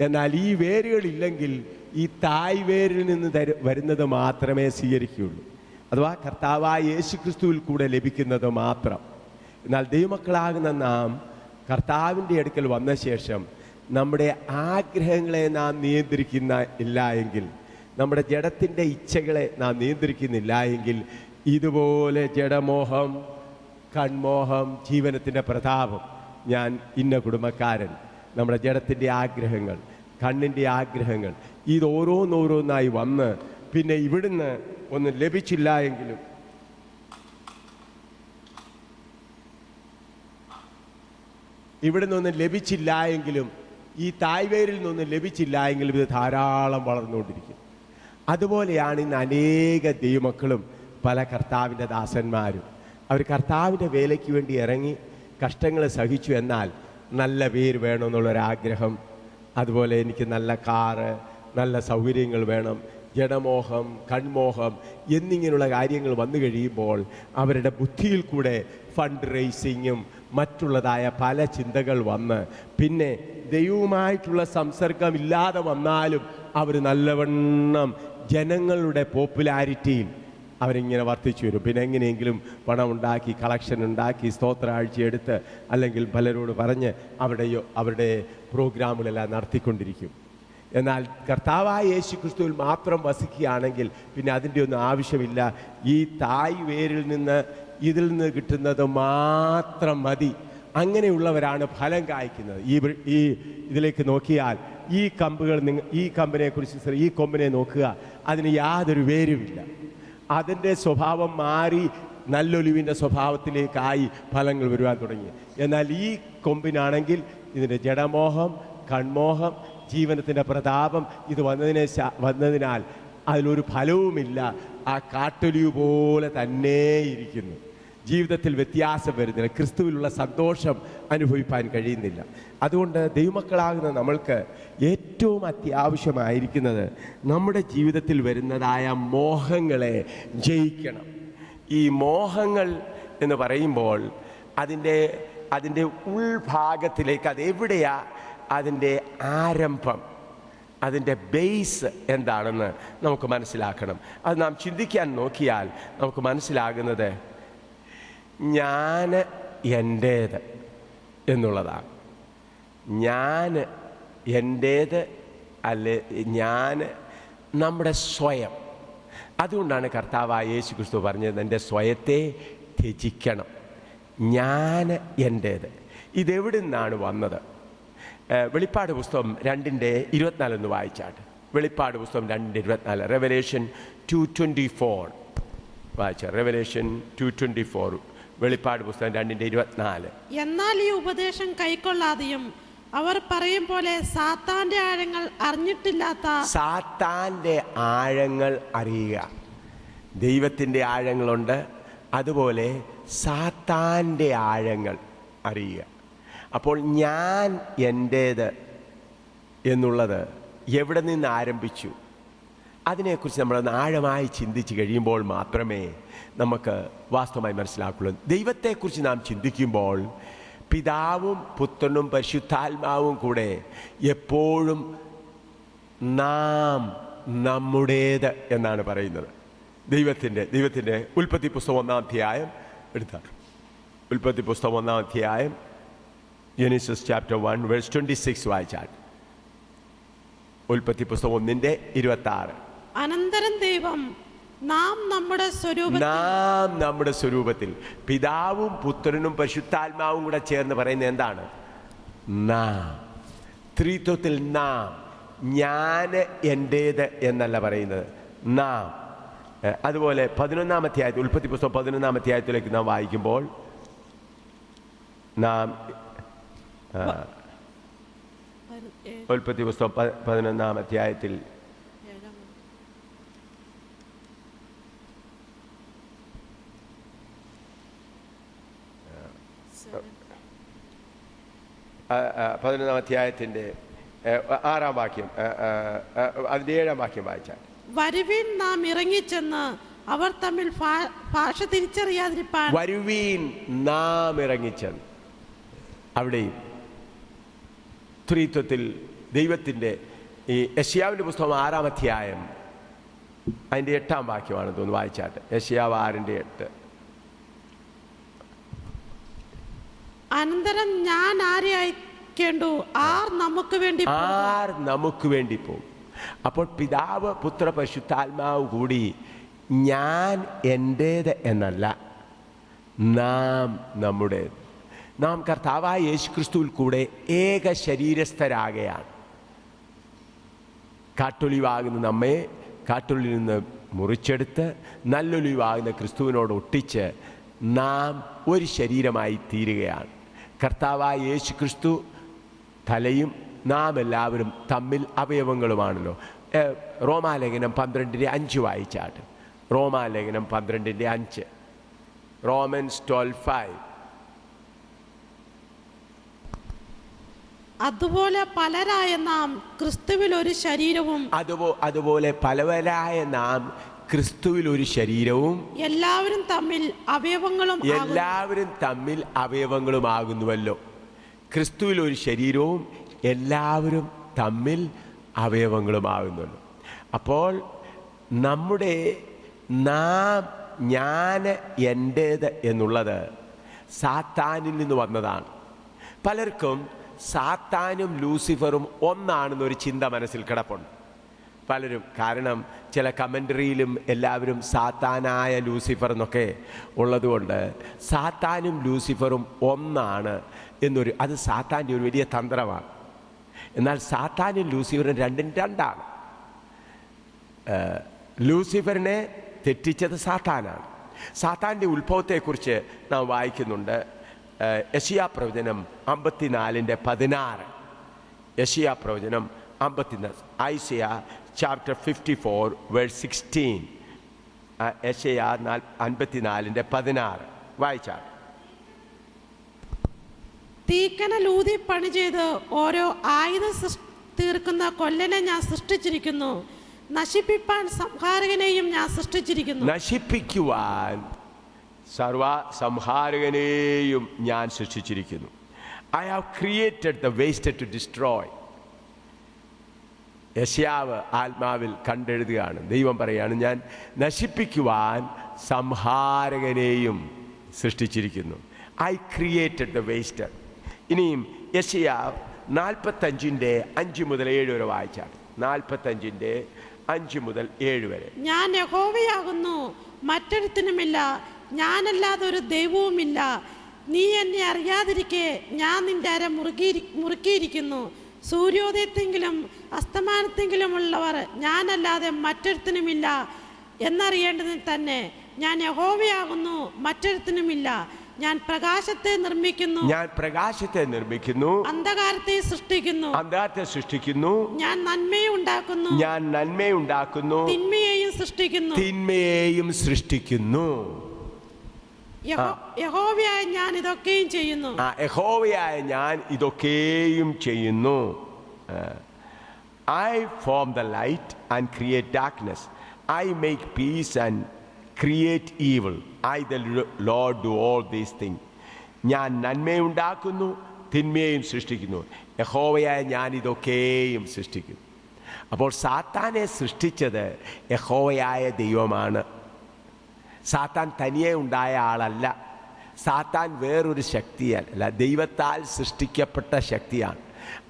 എന്നാൽ ഈ വേരുകളില്ലെങ്കിൽ ഈ തായ് വേരിൽ നിന്ന് വരുന്നത് മാത്രമേ സ്വീകരിക്കുകയുള്ളൂ. അഥവാ കർത്താവായ യേശുക്രിസ്തുവിൽ കൂടെ ലഭിക്കുന്നത് മാത്രം. എന്നാൽ ദൈവമക്കളാകുന്ന നാം കർത്താവിൻ്റെ അടുക്കൽ വന്ന ശേഷം നമ്മുടെ ആഗ്രഹങ്ങളെ നാം നിയന്ത്രിക്കുന്നില്ല എങ്കിൽ, നമ്മുടെ ജഡത്തിൻ്റെ ഇച്ഛകളെ നാം നിയന്ത്രിക്കുന്നില്ല എങ്കിൽ, ഇതുപോലെ ജഡമോഹം, കൺമോഹം, ജീവനത്തിൻ്റെ പ്രതാപം, ഞാൻ ഇന്ന കുടുംബക്കാരൻ, നമ്മുടെ ജഡത്തിൻ്റെ ആഗ്രഹങ്ങൾ, കണ്ണിൻ്റെ ആഗ്രഹങ്ങൾ, ഇത് ഓരോന്നോരോന്നായി വന്ന് പിന്നെ ഇവിടുന്ന് ഒന്നും ലഭിച്ചില്ല എങ്കിലും ഈ തായ്വേരിൽ നിന്നൊന്നും ലഭിച്ചില്ല എങ്കിലും ഇത് ധാരാളം വളർന്നുകൊണ്ടിരിക്കും. അതുപോലെയാണ് ഇന്ന് അനേക ദൈവമക്കളും പല കർത്താവിൻ്റെ ദാസന്മാരും. അവർ കർത്താവിൻ്റെ വേലയ്ക്ക് വേണ്ടി ഇറങ്ങി കഷ്ടങ്ങൾ സഹിച്ചു. എന്നാൽ നല്ല പേര് വേണമെന്നുള്ളൊരാഗ്രഹം, അതുപോലെ എനിക്ക് നല്ല കാറ്, നല്ല സൗകര്യങ്ങൾ വേണം, ജഡമോഹം, കൺമോഹം എന്നിങ്ങനെയുള്ള കാര്യങ്ങൾ വന്നു കഴിയുമ്പോൾ അവരുടെ ബുദ്ധിയിൽ കൂടെ ഫണ്ട് റേസിങ്ങും മറ്റുള്ളതായ പല ചിന്തകൾ വന്ന് പിന്നെ ദൈവവുമായിട്ടുള്ള സംസർഗം ഇല്ലാതെ വന്നാലും അവർ നല്ലവണ്ണം ജനങ്ങളുടെ പോപ്പുലാരിറ്റിയിൽ അവരിങ്ങനെ വർദ്ധിച്ചു വരും. പിന്നെ എങ്ങനെയെങ്കിലും പണം ഉണ്ടാക്കി, കളക്ഷൻ ഉണ്ടാക്കി, സ്തോത്രാഴ്ച എടുത്ത് അല്ലെങ്കിൽ പലരോട് പറഞ്ഞ് അവരുടെ പ്രോഗ്രാമുകളെല്ലാം നടത്തിക്കൊണ്ടിരിക്കും. എന്നാൽ കർത്താവായ യേശുക്രിസ്തുവിൽ മാത്രം വസിക്കുകയാണെങ്കിൽ പിന്നെ അതിൻ്റെ ഒന്നും ആവശ്യമില്ല. ഈ തായ് വേരിൽ നിന്ന് ഇതിൽ നിന്ന് കിട്ടുന്നത് മാത്രം മതി. അങ്ങനെയുള്ളവരാണ് ഫലം കായ്ക്കുന്നത്. ഈ ഇതിലേക്ക് നോക്കിയാൽ ഈ കൊമ്പിനെ നോക്കുക, അതിന് യാതൊരു വേരുമില്ല. അതിൻ്റെ സ്വഭാവം മാറി നല്ലൊലിവിൻ്റെ സ്വഭാവത്തിലേക്കായി ഫലങ്ങൾ വരുവാൻ തുടങ്ങി. എന്നാൽ ഈ കൊമ്പിനാണെങ്കിൽ ഇതിൻ്റെ ജഡമോഹം, കൺമോഹം, ജീവനത്തിൻ്റെ പ്രതാപം ഇത് വന്നതിനാൽ അതിലൊരു ഫലവുമില്ല. ആ കാട്ടൊലിവ് പോലെ തന്നെ ഇരിക്കുന്നു. ജീവിതത്തിൽ വ്യത്യാസം വരുന്നില്ല. ക്രിസ്തുവിലുള്ള സന്തോഷം അനുഭവിപ്പാൻ കഴിയുന്നില്ല. അതുകൊണ്ട് ദൈവമക്കളാകുന്ന നമ്മൾക്ക് ഏറ്റവും അത്യാവശ്യമായിരിക്കുന്നത് നമ്മുടെ ജീവിതത്തിൽ വരുന്നതായ മോഹങ്ങളെ ജയിക്കണം. ഈ മോഹങ്ങൾ എന്ന് പറയുമ്പോൾ അതിൻ്റെ ഉൾഭാഗത്തിലേക്ക്, അതെവിടെയാ അതിൻ്റെ ആരംഭം, അതിൻ്റെ ബേസ് എന്താണെന്ന് നമുക്ക് മനസ്സിലാക്കണം. അത് നാം ചിന്തിക്കാൻ നോക്കിയാൽ നമുക്ക് മനസ്സിലാകുന്നത് ഞാൻ എൻ്റേത് എന്നുള്ളതാണ്. ഞാൻ എൻ്റേത് അല്ലെ, ഞാൻ നമ്മുടെ സ്വയം. അതുകൊണ്ടാണ് കർത്താവായ യേശുക്രിസ്തു പറഞ്ഞത്, എൻ്റെ സ്വയത്തെ ത്യജിക്കണം. ഞാൻ എൻ്റേത്. ഇതെവിടെ നിന്നാണ് വന്നത്? വെളിപ്പാട് പുസ്തകം 2:24 ഒന്ന് വായിച്ചാട്ട്. വെളിപ്പാട് പുസ്തകം 2:24, റെവലേഷൻ 2:24 വായിച്ച. റെവലേഷൻ 2:24, വെളിപ്പാട് പുസ്തകം 2:24. എന്നാൽ ഈ ഉപദേശം കൈക്കൊള്ളാതെയും അവർ പറയും പോലെ സാത്താന്റെ ആഴങ്ങൾ അറിഞ്ഞിട്ടില്ലാത്ത സാത്താൻ്റെ ആഴങ്ങൾ അറിയുക. ദൈവത്തിൻ്റെ ആഴങ്ങളുണ്ട്, അതുപോലെ സാത്താൻ്റെ ആഴങ്ങൾ അറിയുക. അപ്പോൾ ഞാൻ എൻ്റേത് എന്നുള്ളത് എവിടെ നിന്ന് ആരംഭിച്ചു, അതിനെക്കുറിച്ച് നമ്മളൊന്ന് ആഴമായി ചിന്തിച്ച് കഴിയുമ്പോൾ മാത്രമേ നമുക്ക് വാസ്തവമായി മനസ്സിലാക്കുള്ളൂ. ദൈവത്തെക്കുറിച്ച് നാം ചിന്തിക്കുമ്പോൾ പിതാവും പുത്രനും പരിശുദ്ധാത്മാവും കൂടെ എപ്പോഴും നാം നമ്മുടേത് എന്നാണ് പറയുന്നത്. ദൈവത്തിൻ്റെ ഉൽപ്പത്തി പുസ്തകം 1-ാം അധ്യായം എടുത്താൽ, ഉൽപ്പത്തി പുസ്തകം 1-ാം അധ്യായം ജെനസിസ് ചാപ്റ്റർ 1 വേഴ്സ് 26 വായിച്ചാൽ, ഉൽപ്പത്തി പുസ്തകം 1:26. അനന്തരം ദൈവം നാം നമ്മുടെ സ്വരൂപത്തിൽ, പിതാവും പുത്രനും പരിശുദ്ധാത്മാവും കൂടെ ചേർന്ന് പറയുന്നത് എന്താണ്? നാം. ത്രിത്വത്തിൽ നാം, ഞാൻ എൻ്റേത് എന്നല്ല പറയുന്നത്, നാം. അതുപോലെ 11-ാം അധ്യായത്തിൽ, ഉൽപ്പത്തി പുസ്തകം 11-ാം അധ്യായത്തിലേക്ക് നാം വായിക്കുമ്പോൾ നാം ഉൽപ്പത്തി പുസ്തകം 11-ാം അധ്യായത്തിൽ അധ്യായത്തിൻ്റെ 6-ാം വാക്യം, അതിൻ്റെ 7-ാം വാക്യം വായിച്ചാൽ, വരുവീൻ നാം ഇറങ്ങിച്ചെന്ന് അവർ തമ്മിൽ ഭാഷ തിരിച്ചറിയാതിരിപ്പാൻ. വരുവീൻ നാം ഇറങ്ങിച്ചെന്ന്. അവിടെയും ത്രിത്വത്തിൽ ദൈവത്തിൻ്റെ ഈ യെശയ്യാവിൻ്റെ പുസ്തകം 6-ാം അധ്യായം അതിൻ്റെ 8-ാം വാക്യമാണ് തോന്നുന്നു, വായിച്ചാട്ട്. യെശയ്യാവ് 6:8. അനന്തരം ഞാൻ ആരെ അയക്കേണ്ടു? ആർ നമുക്ക് വേണ്ടി പോകും. അപ്പോൾ പിതാവ് പുത്ര പരിശുദ്ധാത്മാവ് കൂടി ഞാൻ എൻ്റേത് എന്നല്ല, നാം നമ്മുടേത്. നാം കർത്താവായ യേശുക്രിസ്തുവിൽ കൂടെ ഏക ശരീരസ്ഥരാകയാണ്. കാട്ടൊലിവാകുന്ന നമ്മെ കാട്ടൊലിയിൽ നിന്ന് മുറിച്ചെടുത്ത് നല്ലൊലിവാകുന്ന ക്രിസ്തുവിനോട് ഒട്ടിച്ച് നാം ഒരു ശരീരമായി തീരുകയാണ്. കർത്താവായ യേശുക്രിസ്തു തലയും നാം എല്ലാവരും തമ്മിൽ അവയവങ്ങളുമാണല്ലോ. റോമാലേഖനം 12:5 വായിച്ചാട്ട്. റോമാലേഖനം 12:5, റോമൻസ് 12:5. അതുപോലെ പലരായ നാം ക്രിസ്തുവിൽ ഒരു ശരീരവും, അതുപോലെ പലവരായ നാം ക്രിസ്തുവിൽ ഒരു ശരീരവും, എല്ലാവരും തമ്മിൽ അവയവങ്ങളുമാകുന്നുവല്ലോ. ക്രിസ്തുവിൽ ഒരു ശരീരവും എല്ലാവരും തമ്മിൽ അവയവങ്ങളുമാകുന്നുവല്ലോ. അപ്പോൾ നമ്മുടെ ഞാൻ എൻ്റേത് എന്നുള്ളത് സാത്താനിൽ നിന്ന് വന്നതാണ്. പലർക്കും സാത്താനും ലൂസിഫറും ഒന്നാണെന്നൊരു ചിന്ത മനസ്സിൽ കിടപ്പുണ്ട് പലരും. കാരണം ചില കമൻ്ററിയിലും എല്ലാവരും സാത്താനായ ലൂസിഫർ എന്നൊക്കെ ഉള്ളതുകൊണ്ട് സാത്താനും ലൂസിഫറും ഒന്നാണ് എന്നൊരു, അത് സാത്താൻ്റെ ഒരു വലിയ തന്ത്രമാണ്. എന്നാൽ സാത്താനും ലൂസിഫറും രണ്ടും രണ്ടാണ്. ലൂസിഫറിനെ തെറ്റിച്ചത് സാത്താനാണ്. സാത്താൻ്റെ ഉത്ഭവത്തെക്കുറിച്ച് നാം വായിക്കുന്നുണ്ട്. യെശയ്യാ പ്രവചനം 54:16. യെശയ്യാ പ്രവചനം 54, ഐസയാ ചാപ്റ്റർ 54 വേഴ്സ് 16. യെശയ്യാ 54:16 വായിച്ചാൽ, തീക്കനലൂതി പണി ചെയ്ത് ഓരോ ആയുധം തീർക്കുന്ന കൊല്ലനെ ഞാൻ സൃഷ്ടിച്ചിരിക്കുന്നു, നശിപ്പിപ്പാൻ സംഹാരകനെയും ഞാൻ സൃഷ്ടിച്ചിരിക്കുന്നു. നശിപ്പിക്കുവാൻ സംഹാരകനെയും ഞാൻ സൃഷ്ടിച്ചിരിക്കുന്നു. I have created the waster to destroy. യെശയ്യാവ് ആത്മാവിൽ കണ്ടെഴുതുകയാണ്. ദൈവം പറയാണ്, ഞാൻ നശിപ്പിക്കുവാൻ സംഹാരകനെയും സൃഷ്ടിച്ചിരിക്കുന്നു. I created the waster. ഇനിയും യെശയ്യാവ് 45:5-7 വരെ വായിച്ചാൽ, 45:5-7 വരെ. ഞാൻ യഹോവയാകുന്നു, മറ്റൊരുത്തനുമില്ല, ഞാനല്ലാതെ ഒരു ദൈവവുമില്ല. നീ എന്നെ അറിയാതിരിക്കെ ഞാൻ നിന്റെ അര മുറുക്കിയിരിക്കുന്നു. സൂര്യോദയത്തെങ്കിലും അസ്തമാനത്തെങ്കിലുമുള്ളവർ ഞാനല്ലാതെ മറ്റൊരുത്തനുമില്ല എന്നറിയേണ്ടതിന് തന്നെ ഞാൻ യഹോവയാകുന്നു, മറ്റൊരുത്തനുമില്ല. ഞാൻ പ്രകാശത്തെ നിർമ്മിക്കുന്നു, ഞാൻ പ്രകാശത്തെ നിർമ്മിക്കുന്നു, അന്ധകാരത്തെ സൃഷ്ടിക്കുന്നു. അന്ധകാരത്തെ സൃഷ്ടിക്കുന്നു, ഞാൻ നന്മയെ ഉണ്ടാക്കുന്നു, ഞാൻ നന്മയുണ്ടാക്കുന്നു, തിന്മയെയും സൃഷ്ടിക്കുന്നു. തിന്മയെയും സൃഷ്ടിക്കുന്നു. യഹോവയായ ഞാൻ ഇതൊക്കെയും ചെയ്യുന്നു. യഹോവയായ ഞാൻ ഇതൊക്കെയും ചെയ്യുന്നു. I form the light and create darkness. I make peace and create evil. I the Lord do all these things. ഞാൻ നന്മയുണ്ടാക്കുന്നു, തിന്മയെയും സൃഷ്ടിക്കുന്നു. യഹോവയായ ഞാൻ ഇതൊക്കെയും സൃഷ്ടിക്കുന്നു. അപ്പോൾ സാത്താനെ സൃഷ്ടിച്ചത് യഹോവയായ ദൈവമാണ്. സാത്താൻ തനിയെ ഉണ്ടായ ആളല്ല. സാത്താൻ വേറൊരു ശക്തിയല്ല, ദൈവത്താൽ സൃഷ്ടിക്കപ്പെട്ട ശക്തിയാണ്.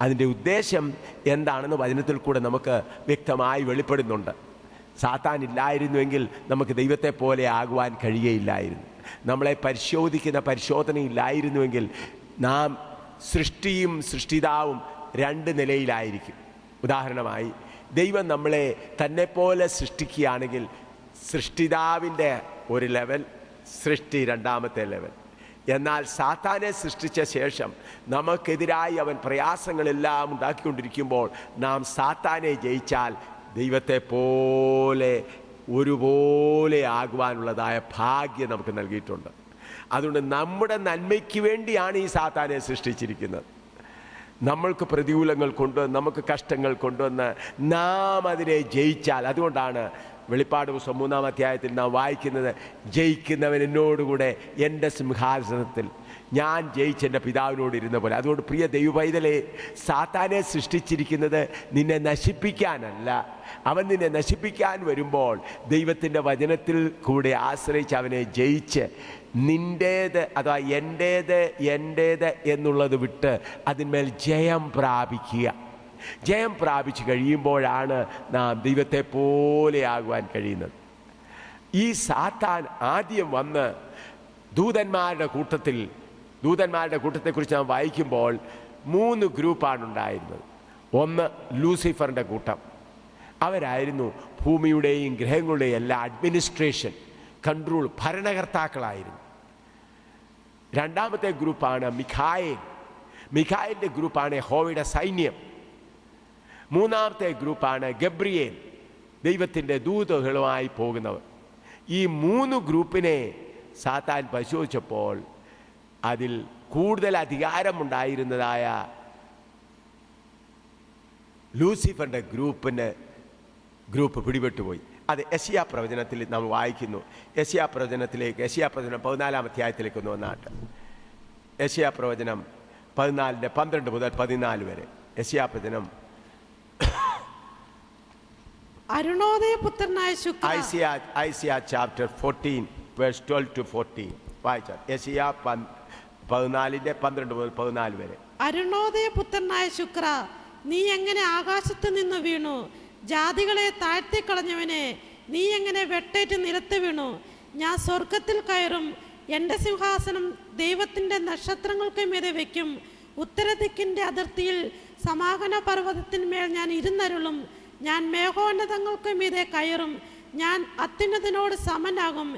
അതിൻ്റെ ഉദ്ദേശം എന്താണെന്ന് വചനത്തിൽ കൂടെ നമുക്ക് വ്യക്തമായി വെളിപ്പെടുന്നുണ്ട്. സാത്താൻ ഇല്ലായിരുന്നുവെങ്കിൽ നമുക്ക് ദൈവത്തെ പോലെ ആകുവാൻ കഴിയുകയില്ലായിരുന്നു. നമ്മളെ പരിശോധിക്കുന്ന പരിശോധനയില്ലായിരുന്നുവെങ്കിൽ നാം സൃഷ്ടിയും സൃഷ്ടിതാവും രണ്ട് നിലയിലായിരിക്കും. ഉദാഹരണമായി, ദൈവം നമ്മളെ തന്നെപ്പോലെ സൃഷ്ടിക്കുകയാണെങ്കിൽ സൃഷ്ടിതാവിൻ്റെ ഒരു ലെവൽ, സൃഷ്ടി രണ്ടാമത്തെ ലെവൽ. എന്നാൽ സാത്താനെ സൃഷ്ടിച്ച ശേഷം നമുക്കെതിരായി അവൻ പ്രയാസങ്ങളെല്ലാം ഉണ്ടാക്കിക്കൊണ്ടിരിക്കുമ്പോൾ നാം സാത്താനെ ജയിച്ചാൽ ദൈവത്തെ പോലെ ഒരുപോലെ ആകുവാനുള്ളതായ ഭാഗ്യം നമുക്ക് നൽകിയിട്ടുണ്ട്. അതുകൊണ്ട് നമ്മുടെ നന്മയ്ക്ക് വേണ്ടിയാണ് ഈ സാത്താനെ സൃഷ്ടിച്ചിരിക്കുന്നത്. നമ്മൾക്ക് പ്രതികൂലങ്ങൾ കൊണ്ടുവന്ന്, നമുക്ക് കഷ്ടങ്ങൾ കൊണ്ടുവന്ന് നാം അതിനെ ജയിച്ചാൽ, അതുകൊണ്ടാണ് വെളിപ്പാട് പുസ്തകം 3-ാം അധ്യായത്തിൽ നാം വായിക്കുന്നത്, ജയിക്കുന്നവൻ എന്നോടുകൂടെ എൻ്റെ സിംഹാസനത്തിൽ ഞാൻ ജയിച്ചെൻ്റെ പിതാവിനോട് ഇരുന്ന പോലെ. അതുകൊണ്ട് പ്രിയ ദൈവപൈതലേ, സാത്താനെ സൃഷ്ടിച്ചിരിക്കുന്നത് നിന്നെ നശിപ്പിക്കാനല്ല. അവൻ നിന്നെ നശിപ്പിക്കാൻ വരുമ്പോൾ ദൈവത്തിൻ്റെ വചനത്തിൽ കൂടെ ആശ്രയിച്ച് അവനെ ജയിച്ച് നിൻ്റേത് അഥവാ എൻ്റേത് എന്നുള്ളത് വിട്ട് അതിന്മേൽ ജയം പ്രാപിക്കുക. ജയം പ്രാപിച്ചു കഴിയുമ്പോഴാണ് നാം ദൈവത്തെ പോലെയാകുവാൻ കഴിയുന്നത്. ഈ സാത്താൻ ആദ്യം വന്ന് ദൂതന്മാരുടെ കൂട്ടത്തെക്കുറിച്ച് നാം വായിക്കുമ്പോൾ 3 ഗ്രൂപ്പാണ് ഉണ്ടായിരുന്നത്. ഒന്ന് ലൂസിഫറിൻ്റെ കൂട്ടം. അവരായിരുന്നു ഭൂമിയുടെയും ഗ്രഹങ്ങളുടെയും എല്ലാ അഡ്മിനിസ്ട്രേഷൻ, കൺട്രോൾ, ഭരണകർത്താക്കളായിരുന്നു. രണ്ടാമത്തെ ഗ്രൂപ്പാണ് മിഖായേലിൻ്റെ ഗ്രൂപ്പാണ് യഹോവയുടെ സൈന്യം. മൂന്നാമത്തെ ഗ്രൂപ്പാണ് ഗബ്രിയേൽ, ദൈവത്തിൻ്റെ ദൂതകളുമായി പോകുന്നവർ. ഈ 3 ഗ്രൂപ്പിനെ സാത്താൻ പരിശോധിച്ചപ്പോൾ അതിൽ കൂടുതൽ അധികാരമുണ്ടായിരുന്നതായ ലൂസിഫറിൻ്റെ ഗ്രൂപ്പ് പിടിപെട്ടുപോയി. അത് യെശയ്യാ പ്രവചനത്തിൽ നാം വായിക്കുന്നു. യെശയ്യാ പ്രവചനം 14-ാം അധ്യായത്തിലേക്ക് ഒന്ന് വന്നാട്ട്. യെശയ്യാ പ്രവചനം 14:12 മുതൽ 14 വരെ. യെശയ്യാ പ്രവചനം അരുണോദയപുത്രനായ ശുക്ര. ഐസിയ ചാപ്റ്റർ 14 വേഴ്സ് 12 to 14 വായിച്ചാൽ. യെശയ്യാ 14:12 മുതൽ 14 വരെ. അരുണോദയപുത്രനായ ശുക്ര, നീ എങ്ങനെ ആകാശത്ത് നിന്ന് വീണു? ജാതികളെ താഴ്ത്തിക്കളഞ്ഞവനെ, നീ എങ്ങനെ വെട്ടേറ്റ് നിലത്ത് വീണു? ഞാൻ സ്വർഗത്തിൽ കയറും, എൻ്റെ സിംഹാസനം ദൈവത്തിൻ്റെ നക്ഷത്രങ്ങൾക്ക് മീതെ വയ്ക്കും. ഉത്തരദിക്കിൻ്റെ അതിർത്തിയിൽ സമാഗമന പർവ്വതത്തിന്മേൽ ഞാൻ ഇരുന്നരുളും. ഞാൻ മേഘോന്നതങ്ങൾക്ക് മീതെ കയറും, ഞാൻ അത്യുന്നതനോട് സമനാകും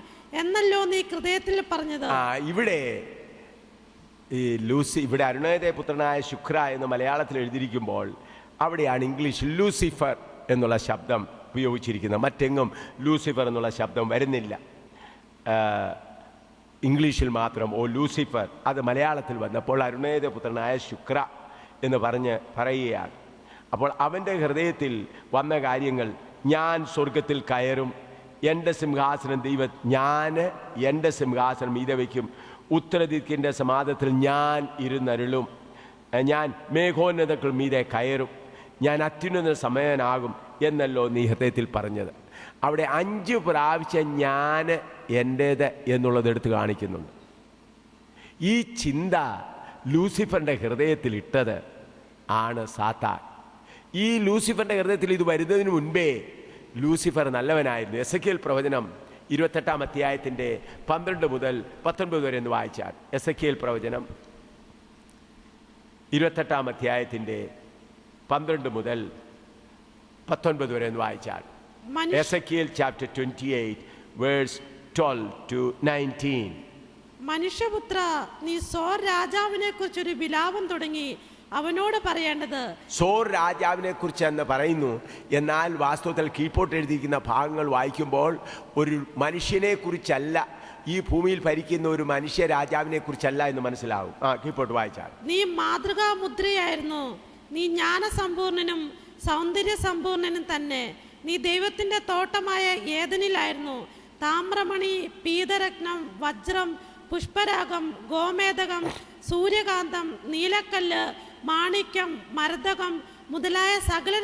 എന്നല്ലോ നീ ഹൃദയത്തിൽ പറഞ്ഞത്. ഇവിടെ അരുണോദയ പുത്രനായ ശുക്ര എന്ന് മലയാളത്തിൽ എഴുതിയിരിക്കുമ്പോൾ അവിടെയാണ് ഇംഗ്ലീഷിൽ ലൂസിഫർ എന്നുള്ള ശബ്ദം ഉപയോഗിച്ചിരിക്കുന്നത്. മറ്റെങ്ങും ലൂസിഫർ എന്നുള്ള ശബ്ദം വരുന്നില്ല. ഇംഗ്ലീഷിൽ മാത്രം ലൂസിഫർ. അത് മലയാളത്തിൽ വന്നപ്പോൾ അരുണോദയ പുത്രനായ ശുക്ര എന്ന് പറയുകയാണ്. അപ്പോൾ അവൻ്റെ ഹൃദയത്തിൽ വന്ന കാര്യങ്ങൾ, ഞാൻ സ്വർഗത്തിൽ കയറും, എൻ്റെ സിംഹാസനം എൻ്റെ സിംഹാസനം മീതെ വയ്ക്കും, ഉത്തരദിക്കിൻ്റെ സമാധത്തിൽ ഞാൻ ഇരുന്നരുളും, ഞാൻ മേഘോന്നതകൾ മീതെ കയറും, ഞാൻ അത്യുന്നത സമയനാകും എന്നല്ലോ നീ ഹൃദയത്തിൽ പറഞ്ഞത്. അവിടെ 5 പ്രാവശ്യം ഞാൻ എൻ്റേത് എന്നുള്ളത് എടുത്ത് കാണിക്കുന്നുണ്ട്. ഈ ചിന്ത ലൂസിഫറിൻ്റെ ഹൃദയത്തിൽ ഇട്ടത് ആണ് സാത്താൻ. ഈ ലൂസിഫറിൻ്റെ ഹൃദയത്തിൽ ഇത് വരുന്നതിന് മുൻപേ ലൂസിഫർ നല്ലവനായിരുന്നു. എസെക്കിയേൽ പ്രവചനം 28-ാം അധ്യായത്തിൻ്റെ 12 മുതൽ 19 വരെ എന്ന് വായിച്ചാൽ. എസെക്കിയേൽ പ്രവചനം 28-ാം അധ്യായത്തിൻ്റെ 12 മുതൽ 19 വരെ എന്ന് വായിച്ചാൽ. എസെക്കിയേൽ ചാപ്റ്റർ 28 വേഴ്സ് 12 to 19 മനുഷ്യപുത്ര, നീ സോർ രാജാവിനെ കുറിച്ചൊരു വിലാപം തുടങ്ങി അവനോട് പറയേണ്ടത്. സോർ രാജാവിനെ കുറിച്ച് എന്ന് പറയുന്നു, എന്നാൽ വാസ്തവത്തിൽ കീഴ്പോട്ട് എഴുതിയിരിക്കുന്ന ഭാഗങ്ങൾ വായിക്കുമ്പോൾ ഒരു മനുഷ്യനെ കുറിച്ചല്ല, ഈ ഭൂമിയിൽ ഭരിക്കുന്ന ഒരു മനുഷ്യ രാജാവിനെ കുറിച്ചല്ല എന്ന് മനസ്സിലാവും. കീഴ്പോട്ട് വായിച്ചാൽ. നീ മാതൃകാ മുദ്രയായിരുന്നു, നീ ജ്ഞാനസമ്പൂർണനും സൗന്ദര്യ സമ്പൂർണനും തന്നെ. നീ ദൈവത്തിന്റെ തോട്ടമായ ഏദനിലായിരുന്നു. താമ്രമണി, പീതരത്നം, വജ്രം, പുഷ്പരാഗം, ഗോമേതകം, സൂര്യകാന്തം, നീലക്കല്ല്, മാണിക്യം, മരതകം മുതലായ സകല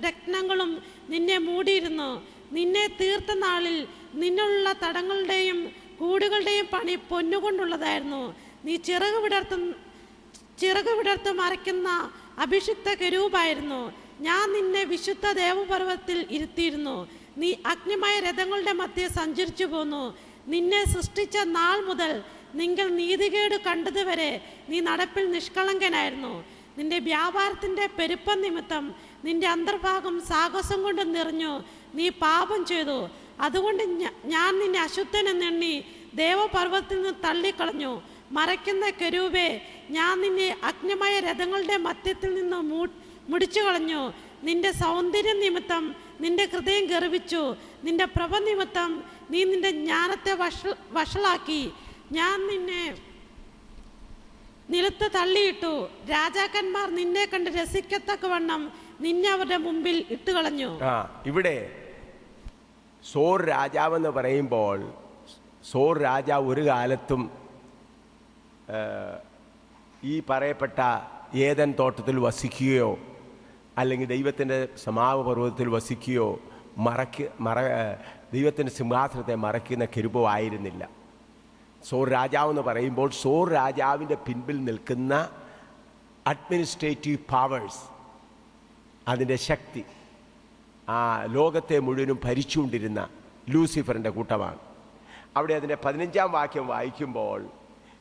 രത്നങ്ങളും നിന്നെ മൂടിയിരുന്നു. നിന്നെ തീർത്ത നാളിൽ നിന്നുള്ള തടങ്ങളുടെയും കൂടുകളുടെയും പണി പൊന്നുകൊണ്ടുള്ളതായിരുന്നു. നീ ചിറക് വിടർത്ത് മറയ്ക്കുന്ന അഭിഷിക്ത കെരൂപായിരുന്നു. ഞാൻ നിന്നെ വിശുദ്ധ ദേവപർവ്വതത്തിൽ ഇരുത്തിയിരുന്നു. നീ അഗ്നിമയ രഥങ്ങളുടെ മധ്യേ സഞ്ചരിച്ചു പോന്നു. നിന്നെ സൃഷ്ടിച്ച നാൾ മുതൽ നിങ്ങൾ നീതികേട് കണ്ടതുവരെ നീ നടപ്പിൽ നിഷ്കളങ്കനായിരുന്നു. നിന്റെ വ്യാപാരത്തിന്റെ പെരുപ്പം നിമിത്തം നിന്റെ അന്തർഭാഗം സാഹസം കൊണ്ട് നിറഞ്ഞു. നീ പാപം ചെയ്തു. അതുകൊണ്ട് ഞാൻ നിന്നെ അശുദ്ധനെന്നെണ്ണി ദേവപർവ്വതത്തിൽ നിന്ന് തള്ളിക്കളഞ്ഞു. മറയ്ക്കുന്ന കെരൂബേ, ഞാൻ നിന്നെ അഗ്നിമയ രഥങ്ങളുടെ മധ്യത്തിൽ നിന്ന് മുടിച്ചു കളഞ്ഞു. നിന്റെ സൗന്ദര്യം നിമിത്തം നിന്റെ ഹൃദയം ഗർവിച്ചു. നിന്റെ പ്രഭ നിമിത്തം നീ നിന്റെ ജ്ഞാനത്തെ വഷളാക്കി. ഞാൻ നിന്നെ നിലത്ത് തള്ളിയിട്ടു. രാജാക്കന്മാർ നിന്നെ കണ്ട് രസിക്കത്തക്കവണ്ണം നിന്നെ അവരുടെ മുമ്പിൽ ഇട്ടുകളഞ്ഞു. ഇവിടെ സോർ രാജാവെന്ന് പറയുമ്പോൾ, സോർ രാജാവ് ഒരു കാലത്തും ഈ പറയപ്പെട്ട ഏദൻ തോട്ടത്തിൽ വസിക്കുകയോ അല്ലെങ്കിൽ ദൈവത്തിൻ്റെ സമാപർവ്വതത്തിൽ വസിക്കുകയോ ദൈവത്തിൻ്റെ സിംഹാസനത്തെ മറയ്ക്കുന്ന കെരൂബോ ആയിരുന്നില്ല. സോർ രാജാവെന്ന് പറയുമ്പോൾ സോർ രാജാവിൻ്റെ പിൻപിൽ നിൽക്കുന്ന അഡ്മിനിസ്ട്രേറ്റീവ് പവേഴ്സ്, അതിൻ്റെ ശക്തി, ആ ലോകത്തെ മുഴുവനും ഭരിച്ചുകൊണ്ടിരുന്ന ലൂസിഫറിൻ്റെ കൂട്ടമാണ്. അവിടെ അതിൻ്റെ 15-ാം വാക്യം വായിക്കുമ്പോൾ,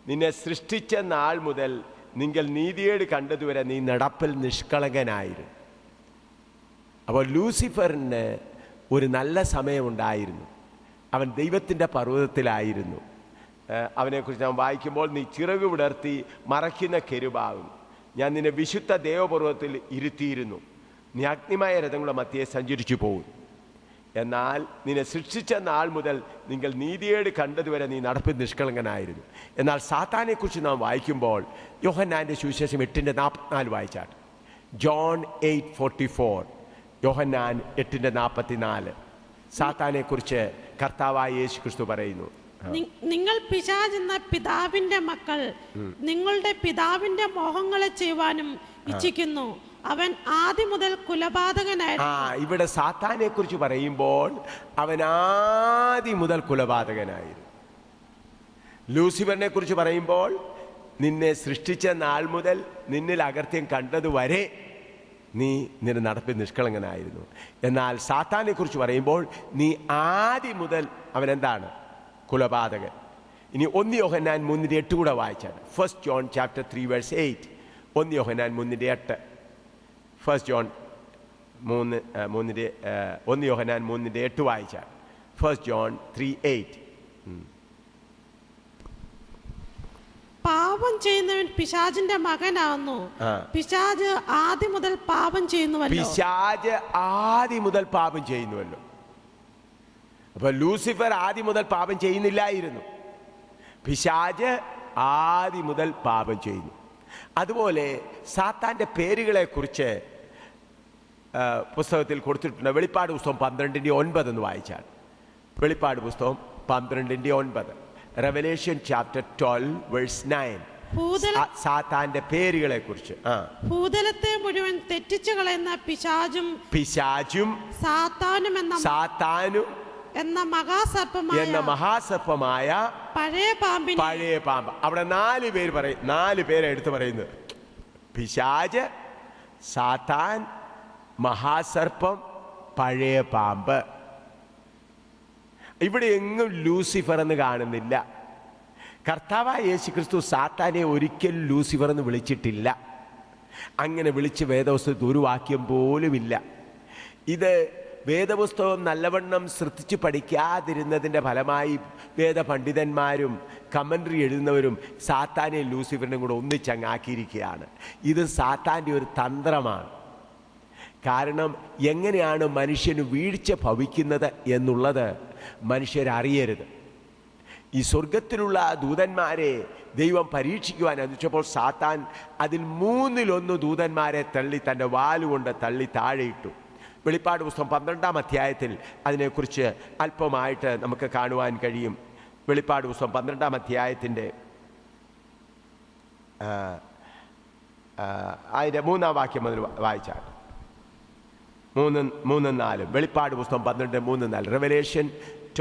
നിന്നെ സൃഷ്ടിച്ച നാൾ മുതൽ നിങ്ങൾ നീതിയേട് കണ്ടതുവരെ നീ നടപ്പിൽ നിഷ്കളങ്കനായിരുന്നു. അപ്പോൾ ലൂസിഫറിന് ഒരു നല്ല സമയമുണ്ടായിരുന്നു. അവൻ ദൈവത്തിൻ്റെ പർവ്വതത്തിലായിരുന്നു. അവനെക്കുറിച്ച് നാം വായിക്കുമ്പോൾ, നീ ചിറക് വിടർത്തി മറയ്ക്കുന്ന കെരൂബാകുന്നു. ഞാൻ നിന്നെ വിശുദ്ധ ദേവപർവ്വതത്തിൽ ഇരുത്തിയിരുന്നു. നീ അഗ്നിമയ രഥങ്ങളുടെ മധ്യേ സഞ്ചരിച്ചു പോകും. എന്നാൽ നിന്നെ സൃഷ്ടിച്ച നാൾ മുതൽ നിങ്ങൾ നീതിയേട് കണ്ടതുവരെ നീ നടപ്പിൽ നിഷ്കളങ്കനായിരുന്നു. എന്നാൽ സാത്താനെക്കുറിച്ച് നാം വായിക്കുമ്പോൾ, യോഹന്നാൻ്റെ സുവിശേഷം 8:44 വായിച്ചാൽ, ജോൺ 8:44, യോഹന്നാൻ 8:44 സാത്താനെക്കുറിച്ച് കർത്താവായ യേശു ക്രിസ്തു പറയുന്നു, നിങ്ങൾ പിശാചെന്ന പിതാവിന്റെ മക്കൾ, നിങ്ങളുടെ പിതാവിന്റെ മോഹങ്ങളെ ചെയ്യുവാനും ഇച്ഛിക്കുന്നു. അവൻ ആദ്യം മുതൽ കുലപാതകനായിരുന്നു. ഇവിടെ സാത്താനെ കുറിച്ച് പറയുമ്പോൾ അവൻ ആദ്യം മുതൽ കുലപാതകനായിരുന്നു. ലൂസിഫറിനെ കുറിച്ച് പറയുമ്പോൾ, നിന്നെ സൃഷ്ടിച്ച നാൾ മുതൽ നിന്നിൽ അകൃത്യം കണ്ടതുവരെ നീ നിന്റെ നടപ്പിൽ നിഷ്കളങ്കനായിരുന്നു. എന്നാൽ സാത്താനെ കുറിച്ച് പറയുമ്പോൾ നീ ആദ്യം മുതൽ അവൻ എന്താണ്? കുലപാതകൻ. ഇനി 1 യോഹന്നാൻ 3:8 കൂടെ വായിച്ചാൽ, 1 John chapter 3:8, 1 യോഹന്നാൻ 3:8, 1 യോഹന്നാൻ 3:8 വായിച്ചാൽ, 1 John 3:8. പാപം ചെയ്യുന്നവൻ പിശാചിന്റെ മകനാവുന്നു. പിശാച് ആദ്യം മുതൽ പാപം ചെയ്യുന്നുവല്ലോ. പിശാച് ആദ്യം മുതൽ പാപം ചെയ്യുന്നുവല്ലോ. അപ്പൊ ലൂസിഫർ ആദ്യം മുതൽ പാപം ചെയ്യുന്നില്ലായിരുന്നു. പിശാച് ആദ്യം മുതൽ പാപം ചെയ്യുന്നു. അതുപോലെ സാത്താന്റെ പേരുകളെ കുറിച്ച് പുസ്തകത്തിൽ കൊടുത്തിട്ടുണ്ട്. വെളിപ്പാട് പുസ്തകം 12:9 എന്ന് വായിച്ചാൽ, വെളിപ്പാട് പുസ്തകം 12:9, റെവലേഷൻ ചാപ്റ്റർ 12:9, സാത്താന്റെ പേരുകളെ കുറിച്ച്. ഭൂതലത്തെ മുഴുവൻ തെറ്റിച്ചു കളയുന്ന പിശാചും സാത്താനും എന്ന മഹാസർപ്പമായ പഴയ പാമ്പ്. അവിടെ 4 പേര് പറയും, 4 പേരെ എടുത്ത് പറയുന്നത്: പിശാച്, സാത്താൻ, മഹാസർപ്പം, പഴയ പാമ്പ്. ഇവിടെ എങ്ങും ലൂസിഫർ എന്ന് കാണുന്നില്ല. കർത്താവായ യേശു ക്രിസ്തു സാത്താനെ ഒരിക്കലും ലൂസിഫർ എന്ന് വിളിച്ചിട്ടില്ല. അങ്ങനെ വിളിച്ച് വേദപുസ്തകത്തിൽ ഒരു വാക്യം പോലുമില്ല. ഇത് വേദപുസ്തകം നല്ലവണ്ണം ശ്രദ്ധിച്ച് പഠിക്കാതിരുന്നതിൻ്റെ ഫലമായി വേദപണ്ഡിതന്മാരും കമൻട്രി എഴുതുന്നവരും സാത്താനെയും ലൂസിഫറിനെയും കൂടെ ഒന്നിച്ചങ്ങാക്കിയിരിക്കുകയാണ്. ഇത് സാത്താൻ്റെ ഒരു തന്ത്രമാണ്. കാരണം എങ്ങനെയാണ് മനുഷ്യന് വീഴ്ച ഭവിക്കുന്നത് എന്നുള്ളത് മനുഷ്യരറിയരുത്. ഈ സ്വർഗത്തിലുള്ള ദൂതന്മാരെ ദൈവം പരീക്ഷിക്കുവാൻ അനുവദിച്ചപ്പോൾ സാത്താൻ അതിൽ 1/3 ദൂതന്മാരെ തള്ളി തൻ്റെ വാലുകൊണ്ട് തള്ളി താഴെയിട്ടു. വെളിപ്പാട് പുസ്തകം 12-ാം അധ്യായത്തിൽ അതിനെക്കുറിച്ച് അല്പമായിട്ട് നമുക്ക് കാണുവാൻ കഴിയും. വെളിപ്പാട് പുസ്തകം 12-ാം അധ്യായത്തിൻ്റെ അതിൻ്റെ 3-ാം വാക്യം മുതൽ വായിച്ചാൽ 3-4. വെളിപ്പാട് പുസ്തകം 12:3-4. റെവലേഷൻ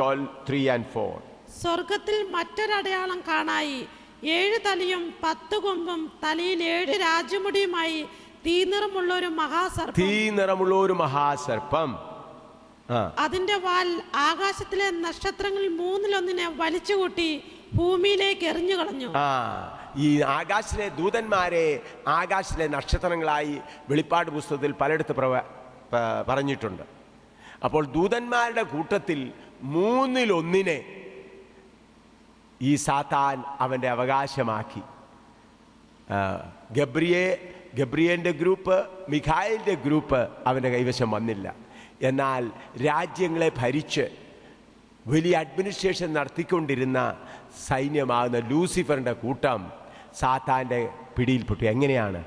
12:3-4. സ്വർഗത്തിൽ മറ്റൊരടയാളം കാണായി. 7 തലയും 10 കൊമ്പും തലയിൽ 7 രാജമുടിയുമായി തീനിറമുള്ള ഒരു മഹാസർപ്പം. അതിന്റെ വാൽ ആകാശത്തിലെ നക്ഷത്രങ്ങളിൽ 1/3 വലിച്ചുകൂട്ടി ഭൂമിയിലേക്ക് എറിഞ്ഞു കളഞ്ഞു. ഈ ആകാശത്തിലെ ദൂതന്മാരെ ആകാശത്തിലെ നക്ഷത്രങ്ങളായി വെളിപ്പാട് പുസ്തകത്തിൽ പലയിടത്ത് പറഞ്ഞിട്ടുണ്ട്. അപ്പോൾ ദൂതന്മാരുടെ കൂട്ടത്തിൽ 1/3 ഈ സാത്താൻ അവൻ്റെ അവകാശമാക്കി. ഗബ്രിയേലിൻ്റെ ഗ്രൂപ്പ്, മിഖായേലിൻ്റെ ഗ്രൂപ്പ് അവൻ്റെ കൈവശം വന്നില്ല. എന്നാൽ രാജ്യങ്ങളെ ഭരിച്ച് വലിയ അഡ്മിനിസ്ട്രേഷൻ നടത്തിക്കൊണ്ടിരുന്ന സൈന്യമാകുന്ന ലൂസിഫറിൻ്റെ കൂട്ടം സാത്താൻ്റെ പിടിയിൽപ്പെട്ടു. എങ്ങനെയാണ്?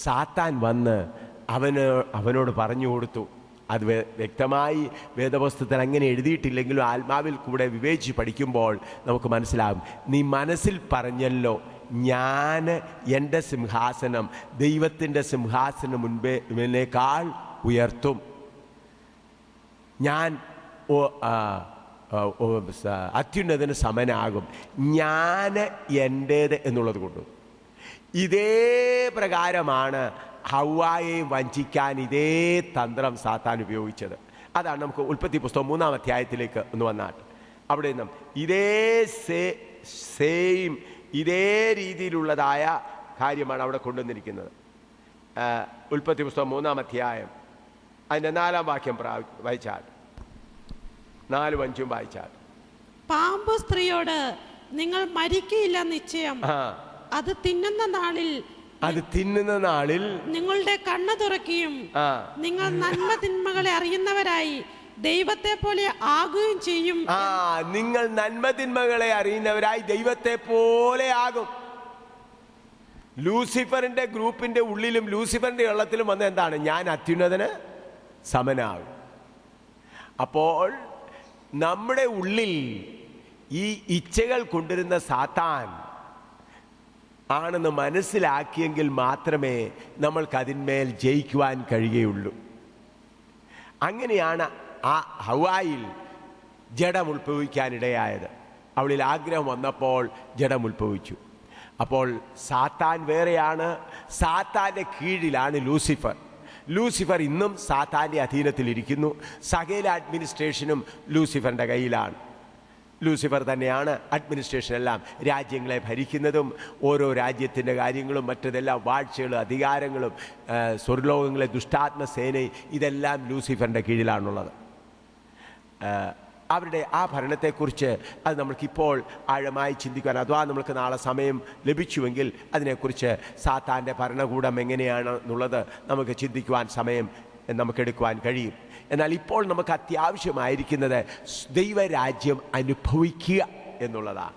സാത്താൻ വന്ന് അവനോട് പറഞ്ഞു കൊടുത്തു. അത് വ്യക്തമായി വേദപുസ്തകത്തിൽ അങ്ങനെ എഴുതിയിട്ടില്ലെങ്കിലും ആത്മാവിൽ കൂടെ വിവേചിച്ച് പഠിക്കുമ്പോൾ നമുക്ക് മനസ്സിലാകും. നീ മനസ്സിൽ പറഞ്ഞല്ലോ, ഞാൻ എൻ്റെ സിംഹാസനം ദൈവത്തിൻ്റെ സിംഹാസനം മുന്നേക്കാൾ ഉയർത്തും, ഞാൻ അത്യുന്നതന് സമനാകും, ഞാൻ എൻ്റേത് എന്നുള്ളത് കൊണ്ട്. ഇതേ പ്രകാരമാണ് ഹവ്വായെ വഞ്ചിക്കാൻ ഇതേ തന്ത്രം സാത്താൻ ഉപയോഗിച്ചത്. അതാണ് നമുക്ക് ഉൽപ്പത്തി പുസ്തകം 3-ാം അധ്യായത്തിലേക്ക് ഒന്ന് വന്നാട്ട് അവിടെ നിന്നും ഇതേ രീതിയിലുള്ളതായ കാര്യമാണ് അവിടെ കൊണ്ടുവന്നിരിക്കുന്നത്. ഉൽപ്പത്തി പുസ്തകം 3-ാം അധ്യായം അതിൻ്റെ 4-ാം വാക്യം വായിച്ചാൽ 4-5 വായിച്ചാൽ, പാമ്പ് സ്ത്രീയോട് നിങ്ങൾ മരിക്കയില്ല നിശ്ചയം, അത് തിന്നുന്ന നാളിൽ നിങ്ങളുടെ കണ്ണ് തുറക്കുകയും നിങ്ങൾ നന്മ തിന്മകളെ അറിയുന്നവരായി ദൈവത്തെ പോലെ ആകുകയും ചെയ്യും. നിങ്ങൾ നന്മ തിന്മകളെ അറിയുന്നവരായി ദൈവത്തെ പോലെ ആകും. ലൂസിഫറിന്റെ ഗ്രൂപ്പിന്റെ ഉള്ളിലും ലൂസിഫറിന്റെ വെള്ളത്തിലും വന്ന എന്താണ്? ഞാൻ അത്യുന്നതന് സമനാകും. അപ്പോൾ നമ്മുടെ ഉള്ളിൽ ഈ ഇച്ഛകൾ കൊണ്ടുവരുന്ന സാത്താൻ ആണെന്ന് മനസ്സിലാക്കിയെങ്കിൽ മാത്രമേ നമ്മൾക്കതിന്മേൽ ജയിക്കുവാൻ കഴിയുകയുള്ളൂ. അങ്ങനെയാണ് ആ ഹവ്വായിൽ ജഡം ഉത്ഭവിക്കാനിടയായത്. അവളിൽ ആഗ്രഹം വന്നപ്പോൾ ജഡം ഉത്ഭവിച്ചു. അപ്പോൾ സാത്താൻ വേറെയാണ്, സാത്താൻ്റെ കീഴിലാണ് ലൂസിഫർ. ലൂസിഫർ ഇന്നും സാത്താൻ്റെ അധീനത്തിലിരിക്കുന്നു. സകല അഡ്മിനിസ്ട്രേഷനും ലൂസിഫറിൻ്റെ കയ്യിലാണ്. ലൂസിഫർ തന്നെയാണ് അഡ്മിനിസ്ട്രേഷനെല്ലാം, രാജ്യങ്ങളെ ഭരിക്കുന്നതും ഓരോ രാജ്യത്തിൻ്റെ കാര്യങ്ങളും മറ്റതെല്ലാം വാഴ്ചകളും അധികാരങ്ങളും സ്വർലോകങ്ങളെ ദുഷ്ടാത്മസേനയും ഇതെല്ലാം ലൂസിഫറിൻ്റെ കീഴിലാണുള്ളത്. അവരുടെ ആ ഭരണത്തെക്കുറിച്ച് അത് നമ്മൾക്കിപ്പോൾ ആഴമായി ചിന്തിക്കാൻ അഥവാ നമ്മൾക്ക് നാളെ സമയം ലഭിച്ചുവെങ്കിൽ അതിനെക്കുറിച്ച് സാത്താൻ്റെ ഭരണകൂടം എങ്ങനെയാണെന്നുള്ളത് നമുക്ക് ചിന്തിക്കുവാൻ സമയം നമുക്കെടുക്കുവാൻ കഴിയും. എന്നാൽ ഇപ്പോൾ നമുക്ക് അത്യാവശ്യമായിരിക്കുന്നത് ദൈവരാജ്യം അനുഭവിക്കുക എന്നുള്ളതാണ്.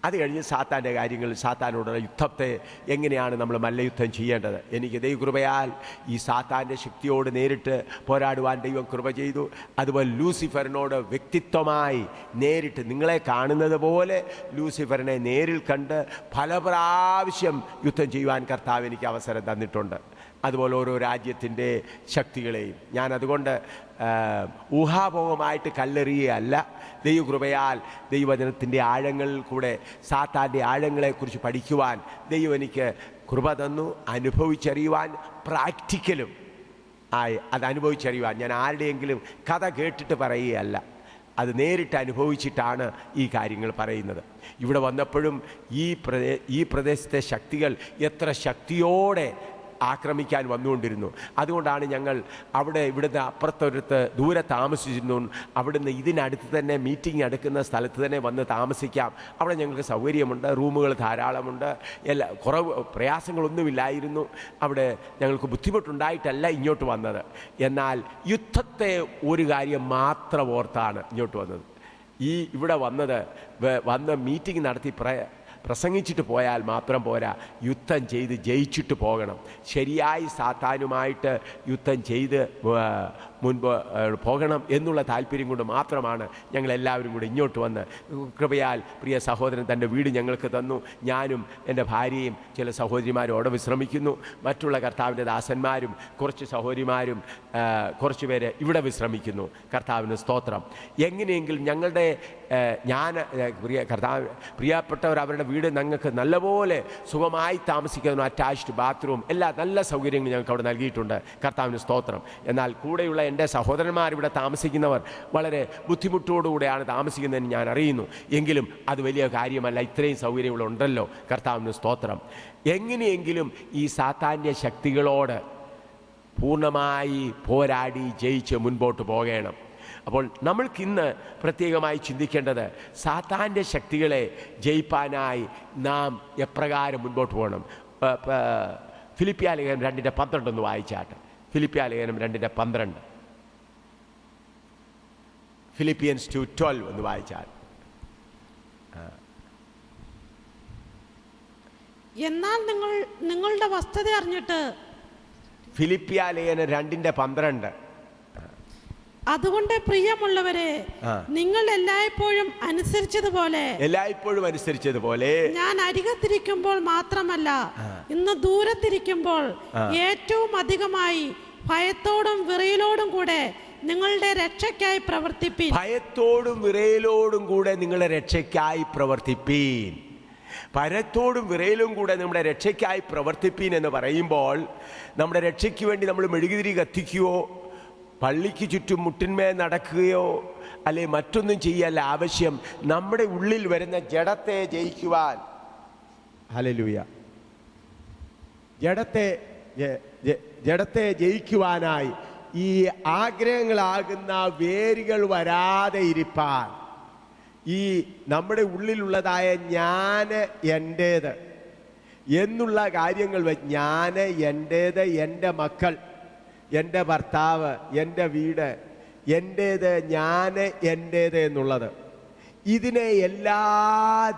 അത് കഴിഞ്ഞ് സാത്താൻ്റെ കാര്യങ്ങൾ, സാത്താനോടുള്ള യുദ്ധത്തെ എങ്ങനെയാണ് നമ്മൾ മല്ലയുദ്ധം ചെയ്യേണ്ടത്. എനിക്ക് ദൈവകൃപയാൽ ഈ സാത്താൻ്റെ ശക്തിയോട് നേരിട്ട് പോരാടുവാൻ ദൈവം കൃപ ചെയ്തു. അതുപോലെ ലൂസിഫറിനോട് വ്യക്തിത്വമായി നേരിട്ട് നിങ്ങളെ കാണുന്നത് പോലെ ലൂസിഫറിനെ നേരിൽ കണ്ട് പല പ്രാവശ്യം യുദ്ധം ചെയ്യുവാൻ കർത്താവ് എനിക്ക് അവസരം തന്നിട്ടുണ്ട്. അതുപോലെ ഓരോ രാജ്യത്തിൻ്റെ ശക്തികളെയും ഞാൻ അതുകൊണ്ട് ഊഹാഭോഗമായിട്ട് കല്ലെറിയുകയല്ല. ദൈവകൃപയാൽ ദൈവവചനത്തിൻ്റെ ആഴങ്ങളിൽ കൂടെ സാത്താൻ്റെ ആഴങ്ങളെക്കുറിച്ച് പഠിക്കുവാൻ ദൈവം എനിക്ക് കൃപ തന്നു. അനുഭവിച്ചറിയുവാൻ, പ്രാക്ടിക്കലും ആയി അത് അനുഭവിച്ചറിയുവാൻ. ഞാൻ ആരുടെയെങ്കിലും കഥ കേട്ടിട്ട് പറയുകയല്ല, അത് നേരിട്ട് അനുഭവിച്ചിട്ടാണ് ഈ കാര്യങ്ങൾ പറയുന്നത്. ഇവിടെ വന്നപ്പോഴും ഈ പ്രദേശത്തെ ശക്തികൾ എത്ര ശക്തിയോടെ ആക്രമിക്കാൻ വന്നുകൊണ്ടിരുന്നു. അതുകൊണ്ടാണ് ഞങ്ങൾ ഇവിടുന്ന് അപ്പുറത്തൊരുത്ത് ദൂരെ താമസിച്ചിരുന്നു. അവിടുന്ന് ഇതിനടുത്ത് തന്നെ മീറ്റിംഗ് എടുക്കുന്ന സ്ഥലത്ത് തന്നെ വന്ന് താമസിക്കാം. അവിടെ ഞങ്ങൾക്ക് സൗകര്യമുണ്ട്, റൂമുകൾ ധാരാളമുണ്ട്, പ്രയാസങ്ങളൊന്നുമില്ലായിരുന്നു. അവിടെ ഞങ്ങൾക്ക് ബുദ്ധിമുട്ടുണ്ടായിട്ടല്ല ഇങ്ങോട്ട് വന്നത്. എന്നാൽ യുദ്ധത്തെ ഒരു കാര്യം മാത്രം ഓർത്താണ് ഇങ്ങോട്ട് വന്നത്. ഇവിടെ വന്ന് മീറ്റിംഗ് നടത്തി പ്രസംഗിച്ചിട്ട് പോയാൽ മാത്രം പോരാ, യുദ്ധം ചെയ്ത് ജയിച്ചിട്ട് പോകണം. ശരിയായി സാത്താനുമായിട്ട് യുദ്ധം ചെയ്ത് മുൻപ് പോകണം എന്നുള്ള താല്പര്യം കൊണ്ട് മാത്രമാണ് ഞങ്ങളെല്ലാവരും കൂടി ഇങ്ങോട്ട് വന്ന്, കൃപയാൽ പ്രിയ സഹോദരൻ തൻ്റെ വീട് ഞങ്ങൾക്ക് തന്നു. ഞാനും എൻ്റെ ഭാര്യയും ചില സഹോദരിമാരും അവിടെ വിശ്രമിക്കുന്നു. മറ്റുള്ള കർത്താവിൻ്റെ ദാസന്മാരും കുറച്ച് സഹോദരിമാരും കുറച്ച് പേര് ഇവിടെ വിശ്രമിക്കുന്നു. കർത്താവിന് സ്തോത്രം. എങ്ങനെയെങ്കിലും ഞങ്ങളുടെ പ്രിയപ്പെട്ടവർ അവരുടെ വീട് ഞങ്ങൾക്ക് നല്ലപോലെ സുഖമായി താമസിക്കുന്ന അറ്റാച്ച്ഡ് ബാത്റൂം, എല്ലാ നല്ല സൗകര്യങ്ങളും ഞങ്ങൾക്ക് അവിടെ നൽകിയിട്ടുണ്ട്. കർത്താവിന് സ്തോത്രം. എന്നാൽ കൂടെയുള്ള എൻ്റെ സഹോദരന്മാർ ഇവിടെ താമസിക്കുന്നവർ വളരെ ബുദ്ധിമുട്ടോടുകൂടെയാണ് താമസിക്കുന്നതെന്ന് ഞാൻ അറിയുന്നു. എങ്കിലും അത് വലിയ കാര്യമല്ല, ഇത്രയും സൗകര്യങ്ങളുണ്ടല്ലോ. കർത്താവിന് സ്തോത്രം. എങ്ങനെയെങ്കിലും ഈ സാത്താന്യ ശക്തികളോട് പൂർണ്ണമായി പോരാടി ജയിച്ച് മുൻപോട്ട് പോകണം. അപ്പോൾ നമ്മൾക്കിന്ന് പ്രത്യേകമായി ചിന്തിക്കേണ്ടത് സാത്താൻ്റെ ശക്തികളെ ജയിപ്പാനായി നാം എപ്രകാരം മുൻപോട്ട് പോകണം. ഫിലിപ്പിയ ലേഖനം 2:12 ഒന്ന് വായിച്ചാട്ട്. ഫിലിപ്പിയ ലേഖനം 2:12, ഫിലിപ്പിയൻസ് 2:12 ഒന്ന് വായിച്ചാൽ. എന്നാൽ നിങ്ങളുടെ വസ്തുത അറിഞ്ഞിട്ട്, ഫിലിപ്പിയ ലേഖനം 2:12, അതുകൊണ്ട് പ്രിയമുള്ളവരെ, നിങ്ങൾ എല്ലായ്പ്പോഴും അനുസരിച്ചതുപോലെ ഞാൻ അരികത്തിരിക്കുമ്പോൾ മാത്രമല്ല, ഇന്ന് ദൂരത്തിരിക്കുമ്പോൾ ഏറ്റവും അധികമായി ഭയത്തോടും വിറയലോടും കൂടെ നിങ്ങളുടെ രക്ഷയ്ക്കായി പ്രവർത്തിപ്പീൻ. ഭയത്തോടും വിറയലോടും കൂടെ നിങ്ങളുടെ രക്ഷയ്ക്കായി പ്രവർത്തിപ്പീൻ. ഭയത്തോടും വിറയലും കൂടെ നമ്മുടെ രക്ഷയ്ക്കായി പ്രവർത്തിപ്പീൻ എന്ന് പറയുമ്പോൾ, നമ്മുടെ രക്ഷയ്ക്ക് വേണ്ടി നമ്മൾ മെഴുകുതിരി കത്തിക്കുകയോ പള്ളിക്ക് ചുറ്റും മുട്ടിന്മേൽ നടക്കുകയോ അല്ലെ മറ്റൊന്നും ചെയ്യല്ല ആവശ്യം. നമ്മുടെ ഉള്ളിൽ വരുന്ന ജഡത്തെ ജയിക്കുവാൻ, ഹല്ലേലൂയ, ജഡത്തെ ജയിക്കുവാനായി ഈ ആഗ്രഹങ്ങളാകുന്ന വേരുകൾ വരാതെ ഇരിപ്പാൻ, ഈ നമ്മുടെ ഉള്ളിലുള്ളതായ ഞാൻ എൻ്റേത് എന്നുള്ള കാര്യങ്ങൾ ഞാൻ എൻ്റേത്, എൻ്റെ മക്കൾ, എൻ്റെ ഭർത്താവ്, എൻ്റെ വീട്, എൻ്റേത്, ഞാൻ എൻ്റേത് എന്നുള്ളത്, ഇതിനെ എല്ലാ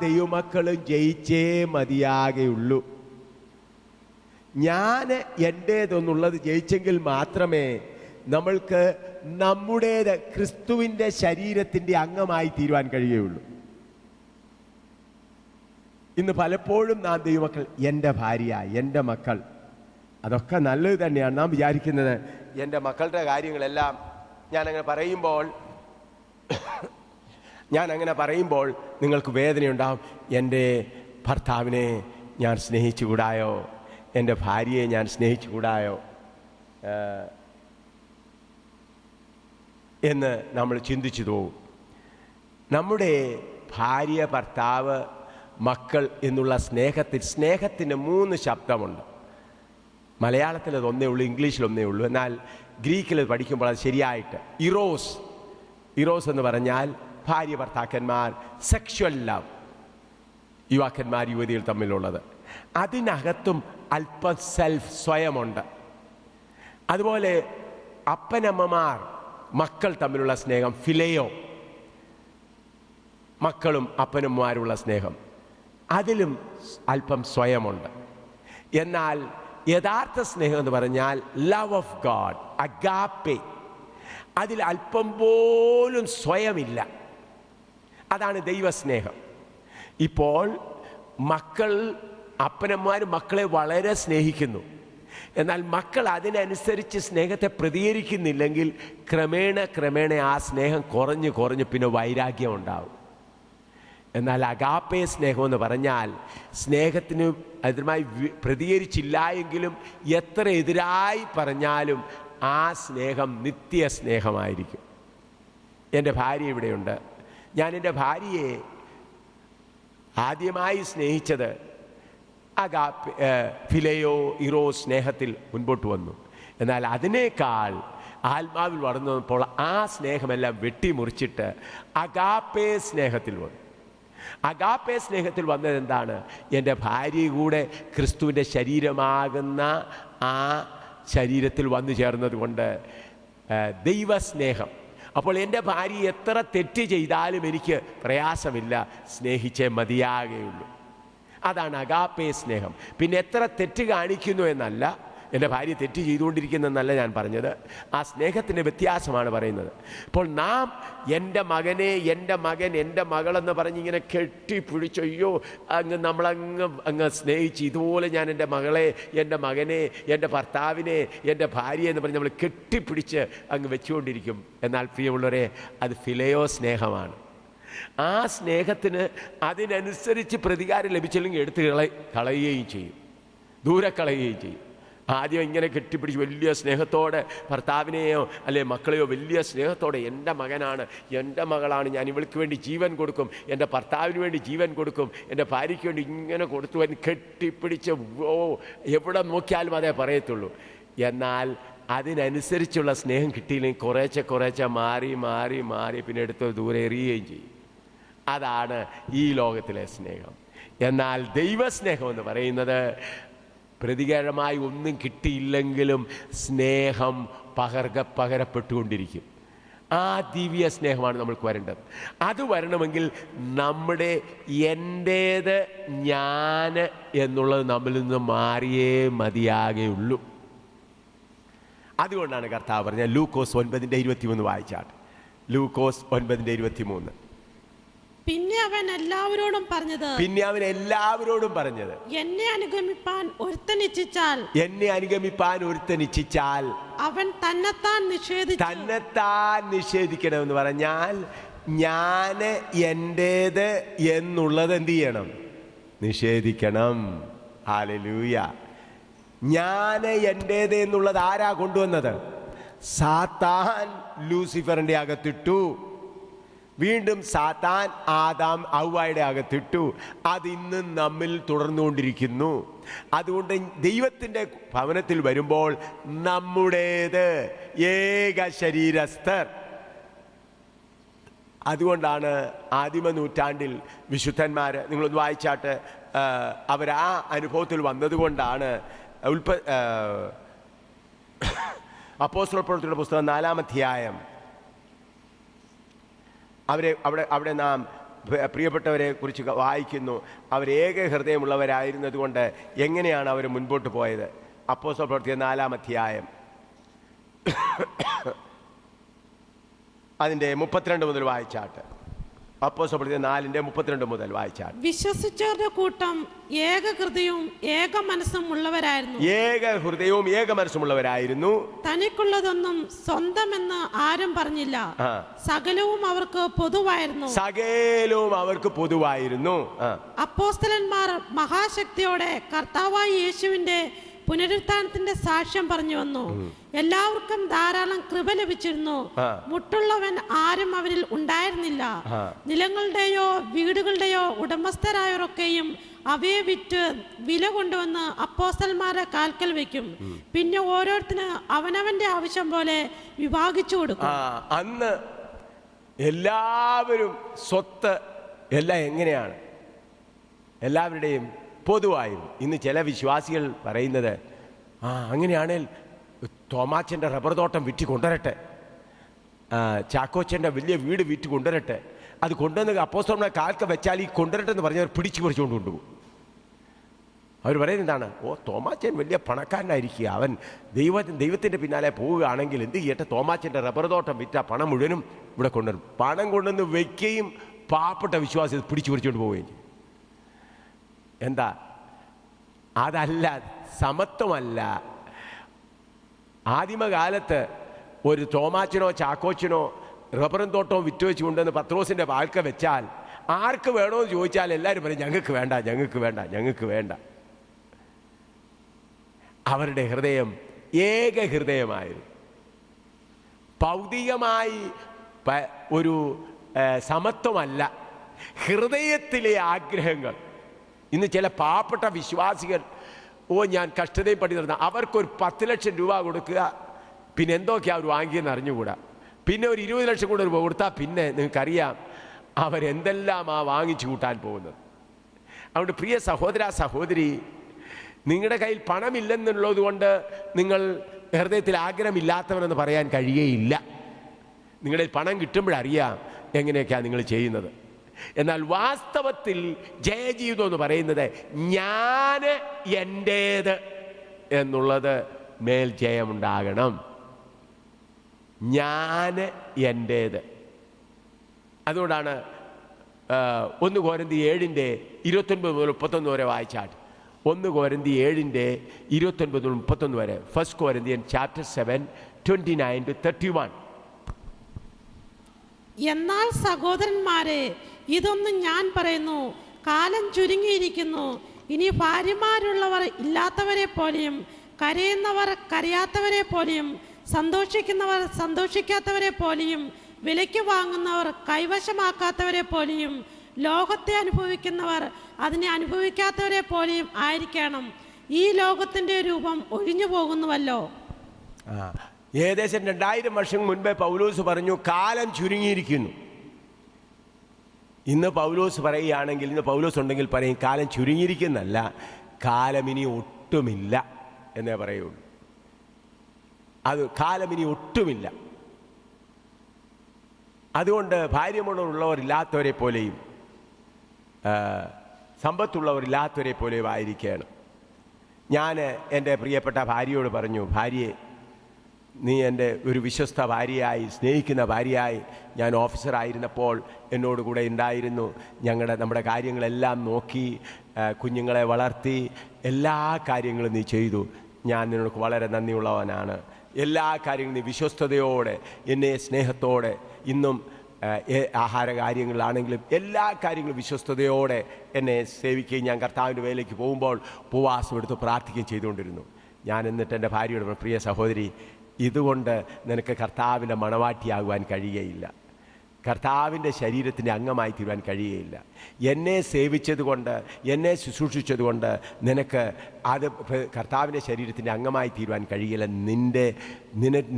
ദൈവമക്കളും ജയിച്ചേ മതിയാകെയുള്ളൂ. ഞാൻ എൻ്റേതെന്നുള്ളത് ജയിച്ചെങ്കിൽ മാത്രമേ നമ്മൾക്ക് നമ്മുടേത് ക്രിസ്തുവിൻ്റെ ശരീരത്തിൻ്റെ അംഗമായി തീരുവാൻ കഴിയുകയുള്ളൂ. ഇന്ന് പലപ്പോഴും നാം ദൈവമക്കൾ, എൻ്റെ ഭാര്യ, എൻ്റെ മക്കൾ, അതൊക്കെ നല്ലത് തന്നെയാണ്. നാം വിചാരിക്കുന്നത് എൻ്റെ മക്കളുടെ കാര്യങ്ങളെല്ലാം ഞാനങ്ങനെ പറയുമ്പോൾ നിങ്ങൾക്ക് വേദനയുണ്ടാവും. എൻ്റെ ഭർത്താവിനെ ഞാൻ സ്നേഹിച്ചുകൂടായോ, എൻ്റെ ഭാര്യയെ ഞാൻ സ്നേഹിച്ചുകൂടായോ എന്ന് നമ്മൾ ചിന്തിച്ചു പോകും. നമ്മുടെ ഭാര്യ, ഭർത്താവ്, മക്കൾ എന്നുള്ള സ്നേഹത്തിന് 3 ശബ്ദമുണ്ട്. മലയാളത്തിൽ അത് ഒന്നേ ഉള്ളൂ, ഇംഗ്ലീഷിൽ ഒന്നേ ഉള്ളൂ. എന്നാൽ ഗ്രീക്കിൽ പഠിക്കുമ്പോൾ അത് ശരിയായിട്ട് ഇറോസ് എന്ന് പറഞ്ഞാൽ ഭാര്യ ഭർത്താക്കന്മാർ, സെക്ഷുവൽ ലവ്, യുവാക്കന്മാർ യുവതികൾ തമ്മിലുള്ളത്. അതിനകത്തും അല്പം സ്വയമുണ്ട്. അതുപോലെ അപ്പനമ്മമാർ മക്കൾ തമ്മിലുള്ള സ്നേഹം, ഫിലയോ, മക്കളും അപ്പനമ്മമാരുള്ള സ്നേഹം, അതിലും അല്പം സ്വയമുണ്ട്. എന്നാൽ യഥാർത്ഥ സ്നേഹം എന്ന് പറഞ്ഞാൽ ലവ് ഓഫ് ഗാഡ്, അഗാപ്പെ, അതിൽ അല്പം പോലും സ്വയമില്ല. അതാണ് ദൈവസ്നേഹം. ഇപ്പോൾ അപ്പനമ്മമാരും മക്കളെ വളരെ സ്നേഹിക്കുന്നു. എന്നാൽ മക്കൾ അതിനനുസരിച്ച് സ്നേഹത്തെ പ്രതികരിക്കുന്നില്ലെങ്കിൽ ക്രമേണ ആ സ്നേഹം കുറഞ്ഞ് പിന്നെ വൈരാഗ്യം ഉണ്ടാവും. എന്നാൽ അഗാപ്പെ സ്നേഹം എന്ന് പറഞ്ഞാൽ സ്നേഹത്തിന് അതിനുമായി പ്രതികരിച്ചില്ല എങ്കിലും എത്ര എതിരായി പറഞ്ഞാലും ആ സ്നേഹം നിത്യ സ്നേഹമായിരിക്കും. എൻ്റെ ഭാര്യ ഇവിടെയുണ്ട്. ഞാൻ എൻ്റെ ഭാര്യയെ ആദ്യമായി സ്നേഹിച്ചത് ഫിലയോ ഇറോ സ്നേഹത്തിൽ മുൻപോട്ട് വന്നു. എന്നാൽ അതിനേക്കാൾ ആത്മാവിൽ വളർന്നു വന്നപ്പോൾ ആ സ്നേഹമെല്ലാം വെട്ടിമുറിച്ചിട്ട് അഗാപ്പേ സ്നേഹത്തിൽ വന്നു. അഗാപ്പേ സ്നേഹത്തിൽ വന്നത് എന്താണ്? എൻ്റെ ഭാര്യ കൂടെ ക്രിസ്തുവിൻ്റെ ശരീരമാകുന്ന ആ ശരീരത്തിൽ വന്നു ചേർന്നത് കൊണ്ട് ദൈവസ്നേഹം. അപ്പോൾ എൻ്റെ ഭാര്യ എത്ര തെറ്റ് ചെയ്താലും എനിക്ക് പ്രയാസമില്ല, സ്നേഹിച്ചേ മതിയാകുകയുള്ളൂ. അതാണ് അഗാപ്പേ സ്നേഹം. പിന്നെ എത്ര തെറ്റ് കാണിക്കുന്നു എന്നല്ല, എൻ്റെ ഭാര്യ തെറ്റ് ചെയ്തുകൊണ്ടിരിക്കുന്നതെന്നല്ല ഞാൻ പറഞ്ഞത്, ആ സ്നേഹത്തിൻ്റെ വ്യത്യാസമാണ് പറയുന്നത്. അപ്പോൾ നാം എൻ്റെ മകനെ, എൻ്റെ മകൻ, എൻ്റെ മകളെന്ന് പറഞ്ഞിങ്ങനെ കെട്ടിപ്പിടിച്ച് അയ്യോ നമ്മളങ്ങ് സ്നേഹിച്ച്, ഇതുപോലെ ഞാൻ എൻ്റെ മകളെ, എൻ്റെ മകനെ, എൻ്റെ ഭർത്താവിനെ, എൻ്റെ ഭാര്യയെ എന്ന് പറഞ്ഞ് നമ്മൾ കെട്ടിപ്പിടിച്ച് അങ്ങ് വെച്ചുകൊണ്ടിരിക്കും. എന്നാൽ പ്രിയമുള്ളവരെ, അത് ഫിലയോ സ്നേഹമാണ്. ആ സ്നേഹത്തിന് അതിനനുസരിച്ച് പ്രതികാരം ലഭിച്ചില്ലെങ്കിൽ എടുത്ത് കളയുകയും ചെയ്യും, ദൂരെ കളയുകയും ചെയ്യും. ആദ്യം ഇങ്ങനെ കെട്ടിപ്പിടിച്ച് വലിയ സ്നേഹത്തോടെ ഭർത്താവിനെയോ അല്ലെ മക്കളെയോ വലിയ സ്നേഹത്തോടെ, എൻ്റെ മകനാണ്, എൻ്റെ മകളാണ്, ഞാൻ ഇവൾക്ക് വേണ്ടി ജീവൻ കൊടുക്കും, എൻ്റെ ഭർത്താവിന് വേണ്ടി ജീവൻ കൊടുക്കും, എൻ്റെ ഭാര്യയ്ക്ക് വേണ്ടി ഇങ്ങനെ കൊടുത്തു എന്ന് കെട്ടിപ്പിടിച്ച് എവിടെ നോക്കിയാലും അതേ പറയത്തുള്ളൂ. എന്നാൽ അതിനനുസരിച്ചുള്ള സ്നേഹം കിട്ടിയില്ലെങ്കിൽ കുറേശ്ശെ മാറി മാറി മാറി പിന്നെ എടുത്ത് ദൂരെ എറിയുകയും ചെയ്യും. അതാണ് ഈ ലോകത്തിലെ സ്നേഹം. എന്നാൽ ദൈവസ്നേഹം എന്ന് പറയുന്നത് പ്രതികരമായി ഒന്നും കിട്ടിയില്ലെങ്കിലും സ്നേഹം പകരപ്പെട്ടുകൊണ്ടിരിക്കും. ആ ദിവ്യ സ്നേഹമാണ് നമ്മൾക്ക് വരേണ്ടത്. അത് വരണമെങ്കിൽ നമ്മുടെ എൻ്റേത്, ഞാൻ എന്നുള്ളത് നമ്മിൽ നിന്ന് മാറിയേ മതിയാകുകയുള്ളൂ. അതുകൊണ്ടാണ് കർത്താവ് പറഞ്ഞത്, ലൂക്കോസ് 9:23 വായിച്ചാട്ട്. ലൂക്കോസ് 9:23. പിന്നെ അവൻ എല്ലാവരോടും പറഞ്ഞത്, എന്നെ അനുഗമിപ്പാൻ ഒരുത്തൻ ഇച്ഛിച്ചാൽ അവൻ തന്നെത്താൻ നിഷേധിക്കണമെന്ന് പറഞ്ഞാൽ, ഞാൻ എൻ്റേത് എന്നുള്ളത് എന്ത് ചെയ്യണം? നിഷേധിക്കണം. ഹല്ലേലൂയ. ഞാൻ എൻ്റേത് എന്നുള്ളത് ആരാ കൊണ്ടുവന്നത്? സാത്താൻ ലൂസിഫറിൻ്റെ അകത്തിട്ടു. വീണ്ടും സാത്താൻ ആദാം ഹവ്വായുടെ അകത്തിട്ടു. അതിന്ന് നമ്മിൽ തുടർന്നുകൊണ്ടിരിക്കുന്നു. അതുകൊണ്ട് ദൈവത്തിൻ്റെ ഭവനത്തിൽ വരുമ്പോൾ നമ്മുടേത് ഏക ശരീരസ്ഥർ. അതുകൊണ്ടാണ് ആദിമ നൂറ്റാണ്ടിൽ വിശുദ്ധന്മാർ, നിങ്ങളൊന്ന് വായിച്ചാട്ട്, അവരാ അനുഭവത്തിൽ വന്നതുകൊണ്ടാണ് അപ്പോസ്തലപ്രവൃത്തിയുടെ പുസ്തകം 4-ാം അധ്യായം അവിടെ നാം പ്രിയപ്പെട്ടവരെ കുറിച്ച് വായിക്കുന്നു. അവരേക ഹൃദയമുള്ളവരായിരുന്നത് കൊണ്ട് എങ്ങനെയാണ് അവർ മുൻപോട്ട് പോയത്? അപ്പോസ്തലപ്രവൃത്തി 4-ാം അധ്യായം അതിൻ്റെ 32 മുതൽ വായിച്ചാട്ട്. അപ്പോസ്തലപ്രവൃത്തി 4:32 മുതൽ വായിച്ചാൽ, വിശ്വസിച്ചവരുടെ കൂട്ടം ഏക ഹൃദയവും ഏക മനസ്സും ഉള്ളവരായിരുന്നു. തനിക്കുള്ളതൊന്നും സ്വന്തമെന്ന് ആരും പറഞ്ഞില്ല. സകലവും അവർക്ക് പൊതുവായിരുന്നു. അപ്പോസ്തലന്മാർ മഹാശക്തിയോടെ കർത്താവായ യേശുവിന്റെ പുനരുത്ഥാനത്തിന്റെ സാക്ഷ്യം പറഞ്ഞു വന്നു. എല്ലാവർക്കും ധാരാളം കൃപ ലഭിച്ചിരുന്നു. മുട്ടുള്ളവൻ ആരും അവരിൽ ഉണ്ടായിരുന്നില്ല. നിലങ്ങളുടെയോ വീടുകളുടെയോ ഉടമസ്ഥരായവരൊക്കെയും അവയെ വിറ്റ് വില കൊണ്ടുവന്ന് അപ്പോസ്തലന്മാരെ കാൽക്കൽ വെക്കും. പിന്നെ ഓരോരുത്തന് അവനവന്റെ ആവശ്യം പോലെ വിഭാഗിച്ചു കൊടുക്കും. അന്ന് എല്ലാവരും സ്വത്ത് എല്ലാം എങ്ങനെയാണ്? എല്ലാവരുടെയും പൊതുവായിരുന്നു. ഇന്ന് ചില വിശ്വാസികൾ പറയുന്നത്, അങ്ങനെയാണെങ്കിൽ തോമാച്ചൻ്റെ റബ്ബർ തോട്ടം വിറ്റ് കൊണ്ടുവരട്ടെ, ചാക്കോച്ചൻ്റെ വലിയ വീട് വിറ്റ് കൊണ്ടുവരട്ടെ, അത് കൊണ്ടുവന്ന് അപ്പോസ്തലന്മാരെ കാൽക്ക വെച്ചാൽ ഈ കൊണ്ടുവരട്ടെ എന്ന് പറഞ്ഞവർ പിടിച്ചു പറിച്ചുകൊണ്ട് കൊണ്ടുപോകും. അവർ പറയുന്നത് എന്താണ്? തോമാച്ചൻ വലിയ പണക്കാരനായിരിക്കുക, അവൻ ദൈവത്തിൻ്റെ പിന്നാലെ പോവുകയാണെങ്കിൽ എന്ത് ചെയ്യട്ടെ, തോമാച്ചൻ്റെ റബ്ബർ തോട്ടം വിറ്റ പണം മുഴുവനും ഇവിടെ കൊണ്ടുവരും. പണം കൊണ്ടുവന്ന് വയ്ക്കുകയും പാവപ്പെട്ട വിശ്വാസി പിടിച്ചു പറിച്ചുകൊണ്ട് പോവുകയും ചെയ്യും. എന്താ? അതല്ല, സമത്വമല്ല. ആദിമകാലത്ത് ഒരു തോമാച്ചനോ ചാക്കോച്ചനോ റബ്ബറും തോട്ടവും വിറ്റ് വെച്ച് കൊണ്ടുവന്ന് പത്രോസിൻ്റെ വാൽക്ക വെച്ചാൽ ആർക്ക് വേണമെന്ന് ചോദിച്ചാൽ എല്ലാവരും പറയും, ഞങ്ങൾക്ക് വേണ്ട. അവരുടെ ഹൃദയം ഏക ഹൃദയമായിരുന്നു. ഭൗതികമായി ഒരു സമത്വമല്ല, ഹൃദയത്തിലെ ആഗ്രഹങ്ങൾ. ഇന്ന് ചില പാവപ്പെട്ട വിശ്വാസികൾ ഞാൻ കഷ്ടതയും പടി നടന്ന അവർക്കൊരു 10 ലക്ഷം രൂപ കൊടുക്കുക, പിന്നെ എന്തൊക്കെയാ അവർ വാങ്ങിയെന്ന് അറിഞ്ഞുകൂടാ. പിന്നെ ഒരു 20 ലക്ഷം കൂടെ രൂപ കൊടുത്താൽ പിന്നെ നിങ്ങൾക്കറിയാം അവരെന്തെല്ലാമാ വാങ്ങിച്ചു കൂട്ടാൻ പോകുന്നത്. അതുകൊണ്ട് പ്രിയ സഹോദര സഹോദരി, നിങ്ങളുടെ കയ്യിൽ പണമില്ലെന്നുള്ളത് കൊണ്ട് നിങ്ങൾ ഹൃദയത്തിൽ ആഗ്രഹമില്ലാത്തവനെന്ന് പറയാൻ കഴിയുകയില്ല. നിങ്ങളുടെ പണം കിട്ടുമ്പോഴറിയാം എങ്ങനെയൊക്കെയാണ് നിങ്ങൾ ചെയ്യുന്നത്. എന്നാൽ വാസ്തവത്തിൽ ജയജീവിതം എന്ന് പറയുന്നത് ഞാൻ എൻ്റേത് എന്നുള്ളത് മേൽ ജയമുണ്ടാകണം. ഞാൻ എൻ്റേത്. അതുകൊണ്ടാണ് 1 Corinthians 7:29 മുതൽ 31 വരെ വായിച്ചാട്ട്. 1 Corinthians 7:29 മുതൽ 31 വരെ. 1 Corinthians chapter 7, 29 to 31. എന്നാൽ സഹോദരന്മാരെ, ഇതൊന്നും ഞാൻ പറയുന്നു, കാലം ചുരുങ്ങിയിരിക്കുന്നു. ഇനി ഭാര്യമാരുള്ളവർ ഇല്ലാത്തവരെ പോലെയും, കരയുന്നവർ കരയാത്തവരെ പോലെയും, സന്തോഷിക്കുന്നവർ സന്തോഷിക്കാത്തവരെ പോലെയും, വിലയ്ക്ക് വാങ്ങുന്നവർ കൈവശമാക്കാത്തവരെ പോലെയും, ലോകത്തെ അനുഭവിക്കുന്നവർ അതിനെ അനുഭവിക്കാത്തവരെ പോലെയും ആയിരിക്കണം. ഈ ലോകത്തിൻ്റെ രൂപം ഒഴിഞ്ഞു പോകുന്നുവല്ലോ. ഏകദേശം 2000 വർഷം മുൻപേ പൗലോസ് പറഞ്ഞു കാലം ചുരുങ്ങിയിരിക്കുന്നു. ഇന്ന് പൗലോസ് പറയുകയാണെങ്കിൽ, ഇന്ന് പൗലോസ് ഉണ്ടെങ്കിൽ പറയും കാലം ചുരുങ്ങിയിരിക്കുന്നല്ല, കാലം ഇനി ഒട്ടുമില്ല എന്നേ പറയുള്ളൂ. അത് കാലം ഇനി ഒട്ടുമില്ല. അതുകൊണ്ട് ഭാര്യമുള്ളവരില്ലാത്തവരെ പോലെയും സമ്പത്തുള്ളവരില്ലാത്തവരെ പോലെയും ആയിരിക്കണം. ഞാൻ എൻ്റെ പ്രിയപ്പെട്ട ഭാര്യയോട് പറഞ്ഞു, ഭാര്യയെ, നീ എൻ്റെ ഒരു വിശ്വസ്ത ഭാര്യയായി, സ്നേഹിക്കുന്ന ഭാര്യയായി ഞാൻ ഓഫീസറായിരുന്നപ്പോൾ എന്നോട് കൂടെ ഉണ്ടായിരുന്നു. നമ്മുടെ കാര്യങ്ങളെല്ലാം നോക്കി, കുഞ്ഞുങ്ങളെ വളർത്തി, എല്ലാ കാര്യങ്ങളും നീ ചെയ്തു. ഞാൻ നിനക്ക് വളരെ നന്ദിയുള്ളവനാണ്. എല്ലാ കാര്യങ്ങളും നീ വിശ്വസ്തയോടെ, എന്നെ സ്നേഹത്തോടെ, ഇന്നും ആഹാര കാര്യങ്ങളാണെങ്കിലും എല്ലാ കാര്യങ്ങളും വിശ്വസ്തയോടെ എന്നെ സേവിക്കുകയും ഞാൻ കർത്താവിൻ്റെ വേലയ്ക്ക് പോകുമ്പോൾ ഉപവാസം എടുത്ത് പ്രാർത്ഥിക്കുകയും ചെയ്തുകൊണ്ടിരുന്നു. ഞാൻ എന്നിട്ട് എൻ്റെ ഭാര്യയോട്, പ്രിയ സഹോദരി, ഇതുകൊണ്ട് നിനക്ക് കർത്താവിൻ്റെ മണവാട്ടിയാകുവാൻ കഴിയുകയില്ല, കർത്താവിൻ്റെ ശരീരത്തിൻ്റെ അംഗമായി തീരുവാൻ കഴിയുകയില്ല. എന്നെ സേവിച്ചതുകൊണ്ട്, എന്നെ ശുശ്രൂഷിച്ചതുകൊണ്ട് നിനക്ക് അത് കർത്താവിൻ്റെ ശരീരത്തിൻ്റെ അംഗമായി തീരുവാൻ കഴിയില്ല.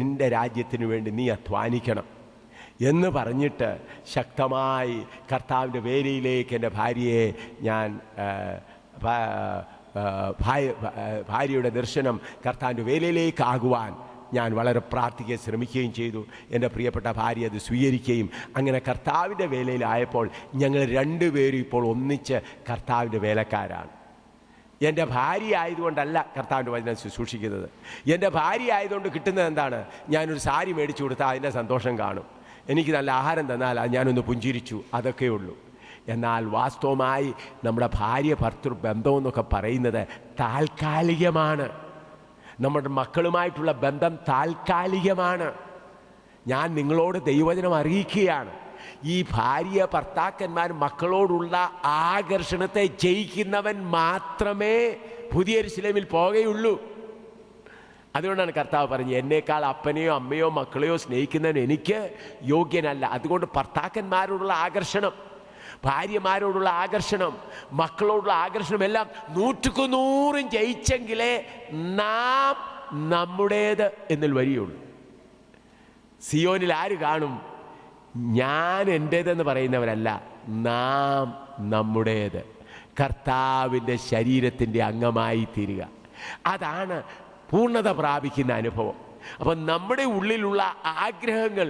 നിൻ്റെ രാജ്യത്തിന് വേണ്ടി നീ അധ്വാനിക്കണം എന്ന് പറഞ്ഞിട്ട് ശക്തമായി കർത്താവിൻ്റെ വേലയിലേക്ക് എൻ്റെ ഭാര്യയെ ഞാൻ ഭാര്യയുടെ ദർശനം കർത്താവിൻ്റെ വേലയിലേക്കാകുവാൻ ഞാൻ വളരെ പ്രാർത്ഥിക്കുകയും ശ്രമിക്കുകയും ചെയ്തു. എൻ്റെ പ്രിയപ്പെട്ട ഭാര്യ അത് സ്വീകരിക്കുകയും അങ്ങനെ കർത്താവിൻ്റെ വേലയിലായപ്പോൾ ഞങ്ങൾ രണ്ടുപേരും ഇപ്പോൾ ഒന്നിച്ച് കർത്താവിൻ്റെ വേലക്കാരാണ്. എൻ്റെ ഭാര്യ ആയതുകൊണ്ടല്ല കർത്താവിൻ്റെ വചനം ശുശ്രൂഷിക്കുന്നത്. എൻ്റെ ഭാര്യ ആയതുകൊണ്ട് കിട്ടുന്നത് എന്താണ്? ഞാനൊരു സാരി മേടിച്ചു കൊടുത്താൽ അതിൻ്റെ സന്തോഷം കാണും, എനിക്ക് നല്ല ആഹാരം തന്നാൽ അത് ഞാനൊന്ന് പുഞ്ചിരിച്ചു, അതൊക്കെ ഉള്ളൂ. എന്നാൽ വാസ്തവമായി നമ്മുടെ ഭാര്യ ഭർത്തൃ ബന്ധം എന്നൊക്കെ പറയുന്നത് താൽക്കാലികമാണ്. നമ്മുടെ മക്കളുമായിട്ടുള്ള ബന്ധം താൽക്കാലികമാണ്. ഞാൻ നിങ്ങളോട് ദൈവവചനം അറിയിക്കുകയാണ്, ഈ ഭാര്യ ഭർത്താക്കന്മാർ മക്കളോടുള്ള ആകർഷണത്തെ ജയിക്കുന്നവൻ മാത്രമേ പുതിയ യെരൂശലേമിൽ പോകുകയുള്ളൂ. അതുകൊണ്ടാണ് കർത്താവ് പറഞ്ഞത്, എന്നേക്കാൾ അപ്പനെയോ അമ്മയോ മക്കളെയോ സ്നേഹിക്കുന്നവൻ എനിക്ക് യോഗ്യനല്ല. അതുകൊണ്ട് ഭർത്താക്കന്മാരോടുള്ള ആകർഷണം, ഭാര്യമാരോടുള്ള ആകർഷണം, മക്കളോടുള്ള ആകർഷണം എല്ലാം 100% ജയിച്ചെങ്കിലേ നാം നമ്മുടേത് എന്നിൽ വരികയുള്ളൂ. സിയോനിൽ ആര് കാണും? ഞാൻ എൻ്റേതെന്ന് പറയുന്നവരല്ല, നാം നമ്മുടേത്, കർത്താവിൻ്റെ ശരീരത്തിൻ്റെ അംഗമായി തീരുക. അതാണ് പൂർണ്ണത പ്രാപിക്കുന്ന അനുഭവം. അപ്പം നമ്മുടെ ഉള്ളിലുള്ള ആഗ്രഹങ്ങൾ,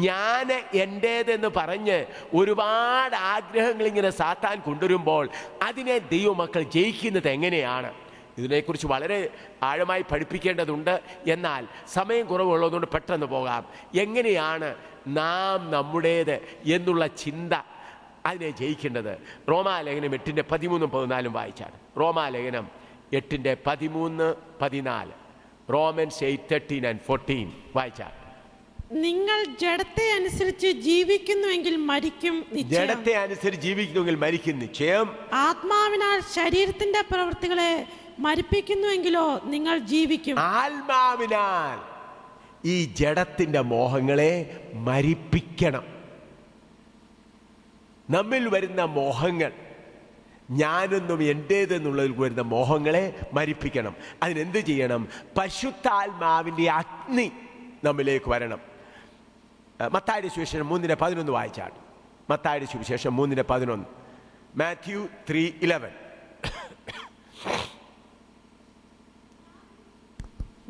ഞാൻ എൻ്റേതെന്ന് പറഞ്ഞ് ഒരുപാട് ആഗ്രഹങ്ങൾ ഇങ്ങനെ സാത്താൻ കൊണ്ടുവരുമ്പോൾ അതിനെ ദൈവമക്കൾ ജയിക്കുന്നത് എങ്ങനെയാണ്? ഇതിനെക്കുറിച്ച് വളരെ ആഴമായി പഠിപ്പിക്കേണ്ടതുണ്ട്. എന്നാൽ സമയം കുറവുള്ളതുകൊണ്ട് പെട്ടെന്ന് പോകാം. എങ്ങനെയാണ് നാം നമ്മുടേത് എന്നുള്ള ചിന്ത അതിനെ ജയിക്കേണ്ടത്? റോമാലേഖനം 8:13-14 വായിച്ചാണ്. റോമാലേഖനം 8:13-14, Romans 8:13 and 14 വായിച്ചാൽ. നിങ്ങൾ ജഡത്തെ അനുസരിച്ച് ജീവിക്കുന്നുവെങ്കിൽ മരിക്കും നിശ്ചയം. ജഡത്തെ അനുസരിച്ച് ജീവിക്കുന്നുവെങ്കിൽ മരിക്കും നിശ്ചയം. ആത്മാവിനാൽ ശരീരത്തിന്റെ പ്രവൃത്തികളെ മരിപ്പിക്കുന്നുവെങ്കിലോ നിങ്ങൾ ജീവിക്കും. ആത്മാവിനാൽ ഈ ജഡത്തിന്റെ മോഹങ്ങളെ മരിപ്പിക്കണം. നമ്മിൽ വരുന്ന മോഹങ്ങൾ, ഞാനെന്നും എൻ്റേതെന്നുള്ളതിൽ വരുന്ന മോഹങ്ങളെ മരിപ്പിക്കണം. അതിനെന്ത് ചെയ്യണം? പരിശുദ്ധാത്മാവിൻ്റെ അഗ്നി നമ്മിലേക്ക് വരണം. മത്തായിയുടെ സുവിശേഷം 3:11 വായിച്ചാണ്. മത്തായിയുടെ സുവിശേഷം 3:11. മാത്യു 3:11.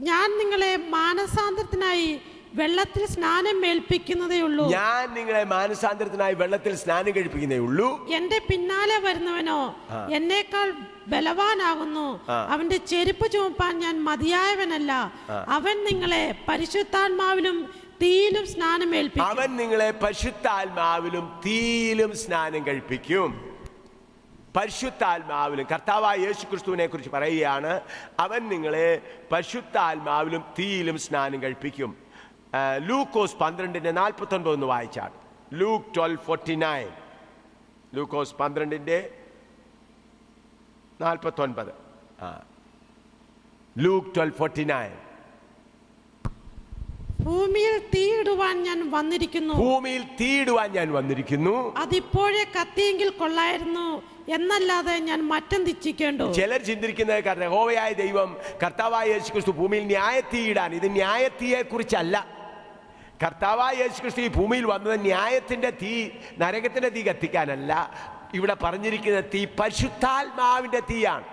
ഞാൻ നിങ്ങളെ മാനസാന്തരത്തിനായി വെള്ളത്തിൽ സ്നാനം ഏൽപ്പിക്കുന്നതേ ഉള്ളൂ. ഞാൻ നിങ്ങളെ മാനസാന്തരത്തിനായി വെള്ളത്തിൽ സ്നാനം കഴിപ്പിക്കുന്നേ ഉള്ളൂ. എന്റെ പിന്നാലെ വരുന്നവനോ എന്നേക്കാൾ ബലവാനാകുന്നു. അവന്റെ ചെരുപ്പ് ചുമപ്പാൻ ഞാൻ മതിയായവനല്ല. അവൻ നിങ്ങളെ പരിശുദ്ധാത്മാവിലും തീയിലും സ്നാനം ഏൽപ്പിക്കും. അവൻ നിങ്ങളെ പരിശുദ്ധാത്മാവിലും തീയിലും സ്നാനം കഴിപ്പിക്കും. പരിശുദ്ധാത്മാവിലും കർത്താവായ യേശു ക്രിസ്തുവിനെ കുറിച്ച് പറയുകയാണ്. അവൻ നിങ്ങളെ പരിശുദ്ധാത്മാവിലും തീയിലും സ്നാനം കഴിപ്പിക്കും. ലൂക്കോസ് 12:49 വായിച്ചാണ്. ലൂക്ക് 12:49. ലൂക്കോസ് 12:49. ലൂക്ക് 12:49. ഭൂമിയിൽ തീയിടുവാൻ ഞാൻ വന്നിരിക്കുന്നു. ഭൂമിയിൽ തീയിടുവാൻ ഞാൻ വന്നിരിക്കുന്നു. അതിപ്പോഴേ കത്തിയെങ്കിൽ കൊള്ളായിരുന്നു എന്നല്ലാതെ ഞാൻ മറ്റെന്തിച്ചിക്കേണ്ടു. ചിലർ ചിന്തിക്കുന്നത് യഹോവയായ ദൈവം കർത്താവായ യേശുക്രിസ്തു ഭൂമിയിൽ ന്യായത്തീയിടാൻ. ഇത് ന്യായത്തീയെ കുറിച്ചല്ല. കർത്താവായ യേശുക്രിസ്തു ഈ ഭൂമിയിൽ വന്നത് ന്യായത്തിന്റെ തീ, നരകത്തിന്റെ തീ കത്തിക്കാനല്ല. ഇവിടെ പറഞ്ഞിരിക്കുന്ന തീ പരിശുദ്ധാത്മാവിന്റെ തീയാണ്.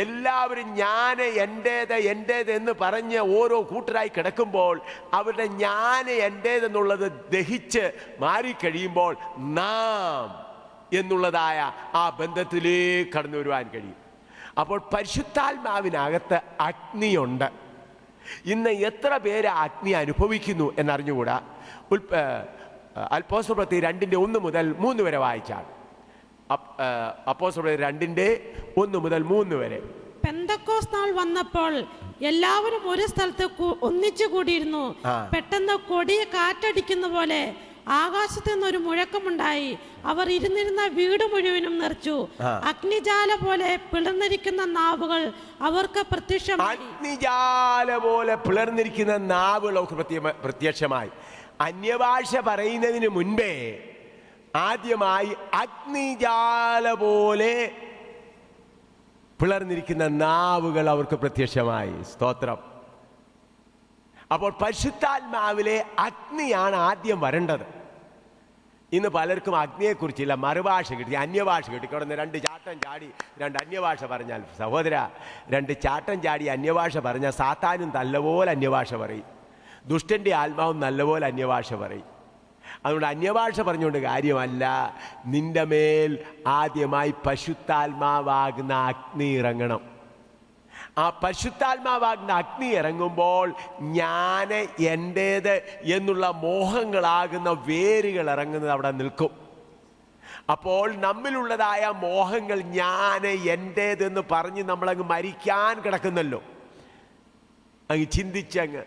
എല്ലാവരും ഞാൻ എൻ്റേത് എന്ന് പറഞ്ഞ് ഓരോ കൂട്ടരായി കിടക്കുമ്പോൾ അവരുടെ ഞാൻ എൻ്റേതെന്നുള്ളത് ദഹിച്ച് മാറിക്കഴിയുമ്പോൾ നാം എന്നുള്ളതായ ആ ബന്ധത്തിലേക്ക് കടന്നു വരുവാൻ കഴിയും. അപ്പോൾ പരിശുദ്ധാത്മാവിനകത്ത് അഗ്നിയുണ്ട്. ഇന്ന് എത്ര പേര് അഗ്നി അനുഭവിക്കുന്നു എന്നറിഞ്ഞുകൂടാ. അപ്പോസ്തലപ്രവൃത്തി 2:1-3 വരെ വായിച്ചാൽ. അപ്പോസ്തലപ്രവൃത്തി 2:1-3 വരെ. പെന്തക്കോസ്ത് നാൾ വന്നപ്പോൾ എല്ലാവരും ഒരു സ്ഥലത്ത് ഒന്നിച്ചു കൂടിയിരുന്നു. പെട്ടെന്ന് കൊടിയ കാറ്റടിക്കുന്ന പോലെ ആകാശത്ത് നിന്നൊരു മുഴക്കമുണ്ടായി. അവർ ഇരുന്നിരുന്ന വീട് മുഴുവനും നിറച്ചു. അഗ്നിജാല പോലെ പിളർന്നിരിക്കുന്ന നാവുകൾ അവർക്ക് പ്രത്യക്ഷമായി. അഗ്നിജാല പോലെ പിളർന്നിരിക്കുന്ന നാവുകൾ അവർക്ക് പ്രത്യക്ഷമായി. അന്യഭാഷ പറയുന്നതിന് മുൻപേ ആദ്യമായി അഗ്നിജാല പോലെ പിളർന്നിരിക്കുന്ന നാവുകൾ അവർക്ക് പ്രത്യക്ഷമായി. സ്തോത്രം. അപ്പോൾ പരിശുദ്ധാത്മാവിലെ അഗ്നിയാണ് ആദ്യം വരേണ്ടത്. ഇന്ന് പലർക്കും അഗ്നിയെക്കുറിച്ചില്ല, മറുഭാഷ കിട്ടി, അന്യഭാഷ കിട്ടി. കിടന്ന് 2 ചാട്ടം ചാടി 2 അന്യഭാഷ പറഞ്ഞാൽ, സഹോദര, 2 ചാട്ടം ചാടി അന്യഭാഷ പറഞ്ഞാൽ സാത്താനും നല്ലപോലെ അന്യഭാഷ പറയും, ദുഷ്ടൻ്റെ ആത്മാവും നല്ലപോലെ അന്യഭാഷ പറയും. അതുകൊണ്ട് അന്യഭാഷ പറഞ്ഞുകൊണ്ട് കാര്യമല്ല. നിന്റെ മേൽ ആദ്യമായി പരിശുദ്ധാത്മാവാകുന്ന അഗ്നി ഇറങ്ങണം. ആ പരിശുദ്ധാത്മാവാകുന്ന അഗ്നി ഇറങ്ങുമ്പോൾ ഞാൻ എൻ്റേത് എന്നുള്ള മോഹങ്ങളാകുന്ന വേരുകൾ ഇറങ്ങുന്നത് അവിടെ നിൽക്കും. അപ്പോൾ നമ്മിലുള്ളതായ മോഹങ്ങൾ ഞാൻ എൻ്റേതെന്ന് പറഞ്ഞ് നമ്മളങ്ങ് മരിക്കാൻ കിടക്കുന്നല്ലോ. അങ്ങ് ചിന്തിച്ചങ്ങ്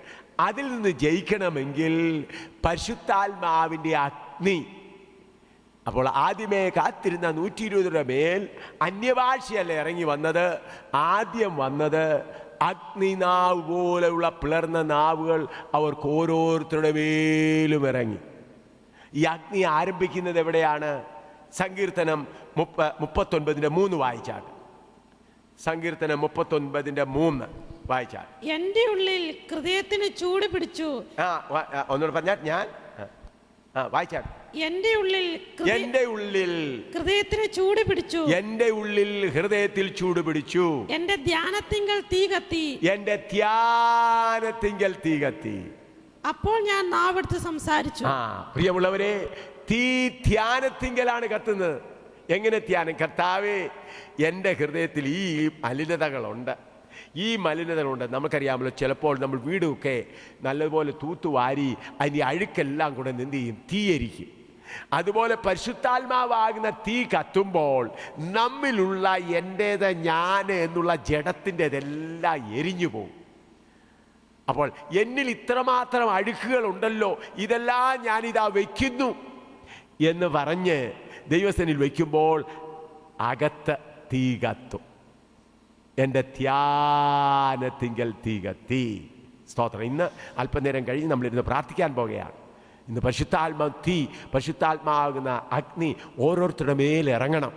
അതിൽ നിന്ന് ജയിക്കണമെങ്കിൽ പരിശുദ്ധാത്മാവിൻ്റെ അഗ്നി. അപ്പോൾ ആദ്യമേ കാത്തിരുന്ന 120 മേൽ അന്യഭാഷയല്ല ഇറങ്ങി വന്നത്. ആദ്യം വന്നത് അഗ്നിനാവ് പോലെയുള്ള പിളർന്ന നാവുകൾ അവർക്ക് ഓരോരുത്തരുടെ മേലും ഇറങ്ങി. ഈ അഗ്നി ആരംഭിക്കുന്നത് എവിടെയാണ്? സങ്കീർത്തനം 39:3 വായിച്ചാൽ. സങ്കീർത്തനം 39:3 വായിച്ചാൽ. എന്റെ ഉള്ളിൽ ഹൃദയത്തിന് ചൂട് പിടിച്ചു. ഒന്നുകൂടെ പറഞ്ഞാൽ ഞാൻ വായിച്ചാൽ. എന്റെ ഉള്ളിൽ ഹൃദയത്തിന് ചൂട് പിടിച്ചു. എന്റെ ഉള്ളിൽ ഹൃദയത്തിൽ ചൂട് പിടിച്ചു. എന്റെ ധ്യാനത്തിങ്കൽ തീ കത്തി. എന്റെ ധ്യാനത്തിങ്കൽ തീ കത്തി. അപ്പോൾ ഞാൻ നാവെടുത്ത് സംസാരിച്ചു. പ്രിയമുള്ളവരെ, തീ ധ്യാനത്തിങ്കലാണ് കത്തുന്നത്. എങ്ങനെ ധ്യാനം? കർത്താവേ, എൻ്റെ ഹൃദയത്തിൽ ഈ മലിനതകളുണ്ട്, ഈ മലിനതകളുണ്ട്. നമുക്കറിയാമല്ലോ, ചിലപ്പോൾ നമ്മൾ വീടൊക്കെ നല്ലതുപോലെ തൂത്തുവാരി അതിൻ്റെ അഴുക്കെല്ലാം കൂടെ എന്ത് ചെയ്യും? തീയരിക്കും. അതുപോലെ പരിശുദ്ധാത്മാവാകുന്ന തീ കത്തുമ്പോൾ നമ്മിലുള്ള എൻ്റേത് ഞാൻ എന്നുള്ള ജഡത്തിൻ്റെതെല്ലാം എരിഞ്ഞു പോകും. അപ്പോൾ എന്നിൽ ഇത്രമാത്രം അഴുക്കുകളുണ്ടല്ലോ, ഇതെല്ലാം ഞാനിതാ വയ്ക്കുന്നു എന്ന് പറഞ്ഞ് ദൈവസന്നിധിയിൽ വയ്ക്കുമ്പോൾ അകത്ത് തീ കത്തും. എൻ്റെ ധ്യാനത്തിങ്കൽ തീ കത്തി. സ്തോത്രം. ഇന്ന് അല്പനേരം കഴിഞ്ഞ് നമ്മളിരുന്ന് പ്രാർത്ഥിക്കാൻ പോകുകയാണ്. ഇന്ന് പരിശുദ്ധാത്മാ തീ, പരിശുദ്ധാത്മാകുന്ന അഗ്നി ഓരോരുത്തരുടെ മേൽ ഇറങ്ങണം.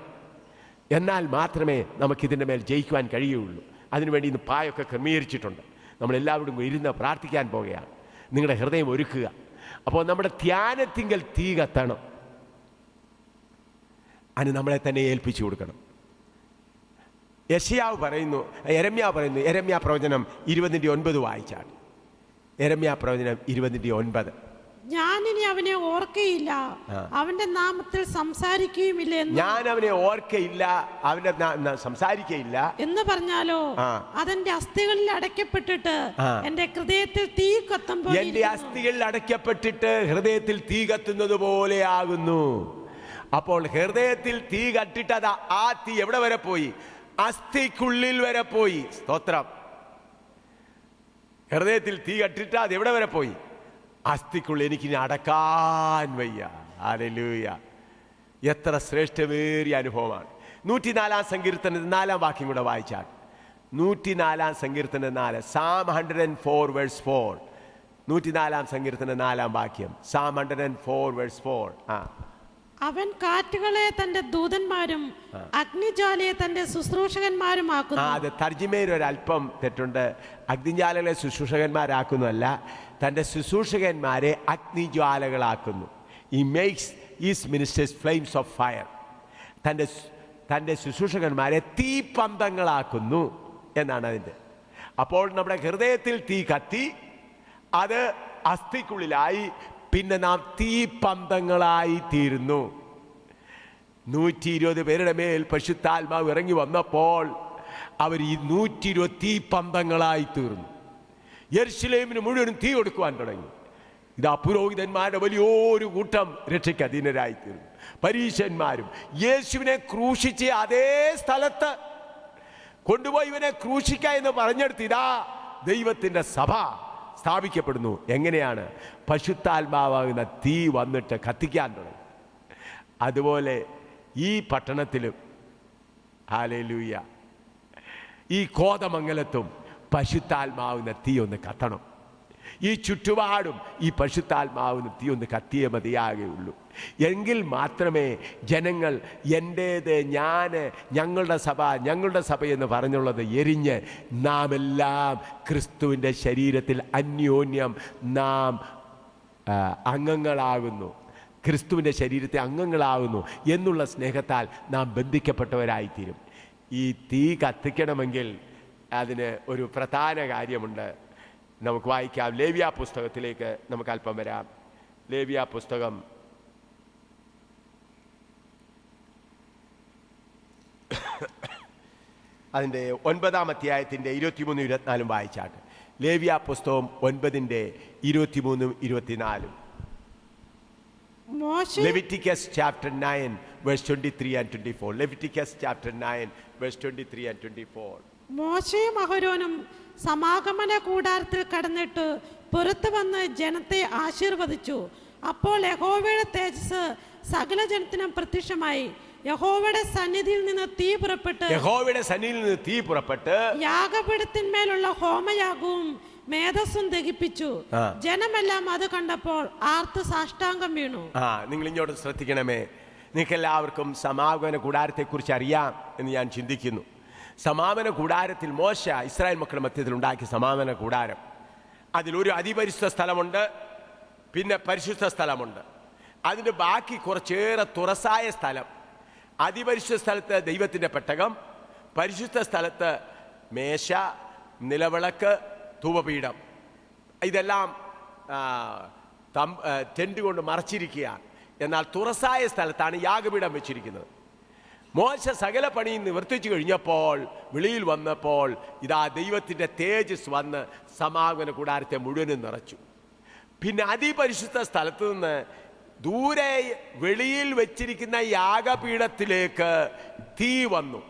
എന്നാൽ മാത്രമേ നമുക്കിതിൻ്റെ മേൽ ജയിക്കുവാൻ കഴിയുള്ളൂ. അതിനുവേണ്ടി ഇന്ന് പായൊക്കെ ക്രമീകരിച്ചിട്ടുണ്ട്. നമ്മളെല്ലാവരും ഇരുന്ന് പ്രാർത്ഥിക്കാൻ പോകുകയാണ്. നിങ്ങളുടെ ഹൃദയം ഒരുക്കുക. അപ്പോൾ നമ്മുടെ ധ്യാനത്തിങ്കൽ തീ കത്തണം. അതിന് നമ്മളെ തന്നെ ഏൽപ്പിച്ചു കൊടുക്കണം. യെശയ്യാവ് പറയുന്നു, യെരമ്യാവ് പറയുന്നു, യെരമ്യാ പ്രവചനം 20:9 വായിച്ചാണ്. യെരമ്യാ പ്രവചനം 20:9. ഞാനിനി അവനെ ഓർക്കയില്ല, അവന്റെ നാമത്തിൽ സംസാരിക്കുകയുമില്ല. ഞാൻ അവനെ ഓർക്കയില്ല, അവന്റെ സംസാരിക്കയില്ല എന്ന് പറഞ്ഞാലോ അതെന്റെ അസ്ഥികളിൽ അടയ്ക്കപ്പെട്ടിട്ട് എന്റെ ഹൃദയത്തിൽ തീ കത്തുമ്പോൾ, എന്റെ അസ്ഥികളിൽ അടയ്ക്കപ്പെട്ടിട്ട് ഹൃദയത്തിൽ തീ കത്തുന്നത് പോലെ ആകുന്നു. അപ്പോൾ ഹൃദയത്തിൽ തീ കട്ടിട്ട് അത് ആ തീ എവിടെ വരെ പോയി? അസ്ഥിക്കുള്ളിൽ വരെ പോയി. സ്തോത്രം. ഹൃദയത്തിൽ തീ കട്ടിട്ട് അത് എവിടെ വരെ പോയി? അസ്ഥിക്കുള്ളിൽ. എനിക്കിനി അടക്കാൻ വയ്യ. ഹല്ലേലൂയ. എത്ര ശ്രേഷ്ഠമേറിയ അനുഭവമാണ്. 104 സങ്കീർത്തനത്തിൽ 4 വാക്യം കൂടെ വായിച്ചാൽ, 104 സങ്കീർത്തനം 4, Psalm 104 verse 4. 104 സങ്കീർത്തനം 4 വാക്യം, Psalm 104 verse 4. അവൻ കാറ്റുകളെ തന്റെ ദൂതന്മാരും അഗ്നിജ്വാലയെ തന്റെ ശുശ്രൂഷകന്മാരുമാക്കുന്നു. അത് തർജിമയിൽ ഒരല്പം തെറ്റുണ്ട്. അഗ്നിജ്വാലകളെ ശുശ്രൂഷകന്മാരാക്കുന്നതല്ല, തൻ്റെ ശുശ്രൂഷകന്മാരെ അഗ്നിജ്വാലകളാക്കുന്നു. He makes his ministers flames of fire. തൻ്റെ ശുശ്രൂഷകന്മാരെ തീപ്പന്തങ്ങളാക്കുന്നു എന്നാണ് അതിൻ്റെ. അപ്പോൾ നമ്മുടെ ഹൃദയത്തിൽ തീ കത്തി അത് അസ്ഥിക്കുള്ളിലായി, പിന്നെ നാം തീപ്പന്തങ്ങളായി തീരുന്നു. 120 പേരുടെ മേൽ പരിശുദ്ധാത്മാവ് ഇറങ്ങി വന്നപ്പോൾ അവർ ഈ 120 തീപ്പന്തങ്ങളായി തീർന്നു. യെരുശലേമിന് മുഴുവനും തീ കൊടുക്കുവാൻ തുടങ്ങി. ഇതാ പുരോഹിതന്മാരുടെ വലിയൊരു കൂട്ടം രക്ഷയ്ക്ക് അധീനരായി തീർന്നു. പരീശന്മാരും യേശുവിനെ ക്രൂശിച്ച് അതേ സ്ഥലത്ത് കൊണ്ടുപോയി ഇവനെ ക്രൂശിക്ക എന്ന് പറഞ്ഞെടുത്ത് ഇതാ ദൈവത്തിൻ്റെ സഭ സ്ഥാപിക്കപ്പെടുന്നു. എങ്ങനെയാണ്? പരിശുദ്ധാത്മാവാകുന്ന തീ വന്നിട്ട് കത്തിക്കാൻ തുടങ്ങി. അതുപോലെ ഈ പട്ടണത്തിലും, ഹല്ലേലൂയ, ഈ കോതമംഗലത്തും പരിശുദ്ധാത്മാവുന്ന തീ ഒന്ന് കത്തണം. ഈ ചുറ്റുപാടും ഈ പരിശുദ്ധാത്മാവുന്ന തീ ഒന്ന് കത്തിയേ മതിയാകുകയുള്ളൂ. എങ്കിൽ മാത്രമേ ജനങ്ങൾ എൻ്റേത്, ഞാൻ, ഞങ്ങളുടെ സഭ എന്ന് പറഞ്ഞുള്ളത് എരിഞ്ഞ് നാം എല്ലാം ക്രിസ്തുവിൻ്റെ ശരീരത്തിൽ അന്യോന്യം നാം അംഗങ്ങളാകുന്നു, ക്രിസ്തുവിൻ്റെ ശരീരത്തെ അംഗങ്ങളാകുന്നു എന്നുള്ള സ്നേഹത്താൽ നാം ബന്ധിക്കപ്പെട്ടവരായിത്തീരും. ഈ തീ കത്തിക്കണമെങ്കിൽ അതിന് ഒരു പ്രധാന കാര്യമുണ്ട്. നമുക്ക് വായിക്കാം. ലേവ്യ പുസ്തകത്തിലേക്ക് നമുക്ക് അല്പം വരാം. ലേവ്യ പുസ്തകം അതിൻ്റെ 9-ാം അധ്യായത്തിൻ്റെ 23-24 വായിച്ചാട്ട്. ലേവ്യ പുസ്തകം 9-ന്റെ 23-ഉം 24-ഉം. Leviticus chapter 9 verse 23 and 24. Leviticus chapter 9 verse 23 and 24. മോശയും അഹരോനും സമാഗമന കൂടാരത്തിൽ കടന്നിട്ട് പുറത്തു വന്ന് ജനത്തെ ആശീർവദിച്ചു. അപ്പോൾ യഹോവയുടെ തേജസ് സകല ജനത്തിനും പ്രത്യക്ഷമായി. യഹോവയുടെ സന്നിധിയിൽ നിന്ന് തീ പുറപ്പെട്ട് യാഗപീഠത്തിന്മേലുള്ള ഹോമയാഗവും മേധസ്സും ദഹിപ്പിച്ചു. ജനമെല്ലാം അത് കണ്ടപ്പോൾ ആർത്ത് സാഷ്ടാംഗം വീണു. നിങ്ങൾ ഇങ്ങോട്ട് ശ്രദ്ധിക്കണമേ. നിങ്ങൾക്ക് എല്ലാവർക്കും സമാഗമന കൂടാരത്തെ കുറിച്ച് അറിയാം എന്ന് ഞാൻ ചിന്തിക്കുന്നു. സമാഗമന കൂടാരത്തിൽ മോശ ഇസ്രായേൽ മക്കളുടെ മധ്യത്തിൽ ഉണ്ടാക്കിയ സമാഗമന കൂടാരം, അതിലൊരു അതിപരിശുദ്ധ സ്ഥലമുണ്ട്, പിന്നെ പരിശുദ്ധ സ്ഥലമുണ്ട്. അതിൻ്റെ ബാക്കി കുറച്ചേറെ തുറസായ സ്ഥലം. അതിപരിശുദ്ധ സ്ഥലത്ത് ദൈവത്തിൻ്റെ പെട്ടകം, പരിശുദ്ധ സ്ഥലത്ത് മേശ, നിലവിളക്ക്, ധൂപപീഠം, ഇതെല്ലാം ടെന്റ് കൊണ്ട് മറച്ചിരിക്കുകയാണ്. എന്നാൽ തുറസായ സ്ഥലത്താണ് യാഗപീഠം വെച്ചിരിക്കുന്നത്. മോശ സകല പണിയും നിവർത്തിച്ചു കഴിഞ്ഞപ്പോൾ വെളിയിൽ വന്നപ്പോൾ ഇതാ ദൈവത്തിൻ്റെ തേജസ് വന്ന് സമാഗമന കൂടാരത്തെ മുഴുവനും നിറച്ചു. പിന്നെ അതിപരിശുദ്ധ സ്ഥലത്ത് നിന്ന് ദൂരെ വെളിയിൽ വെച്ചിരിക്കുന്ന യാഗപീഠത്തിലേക്ക് തീ വന്നു.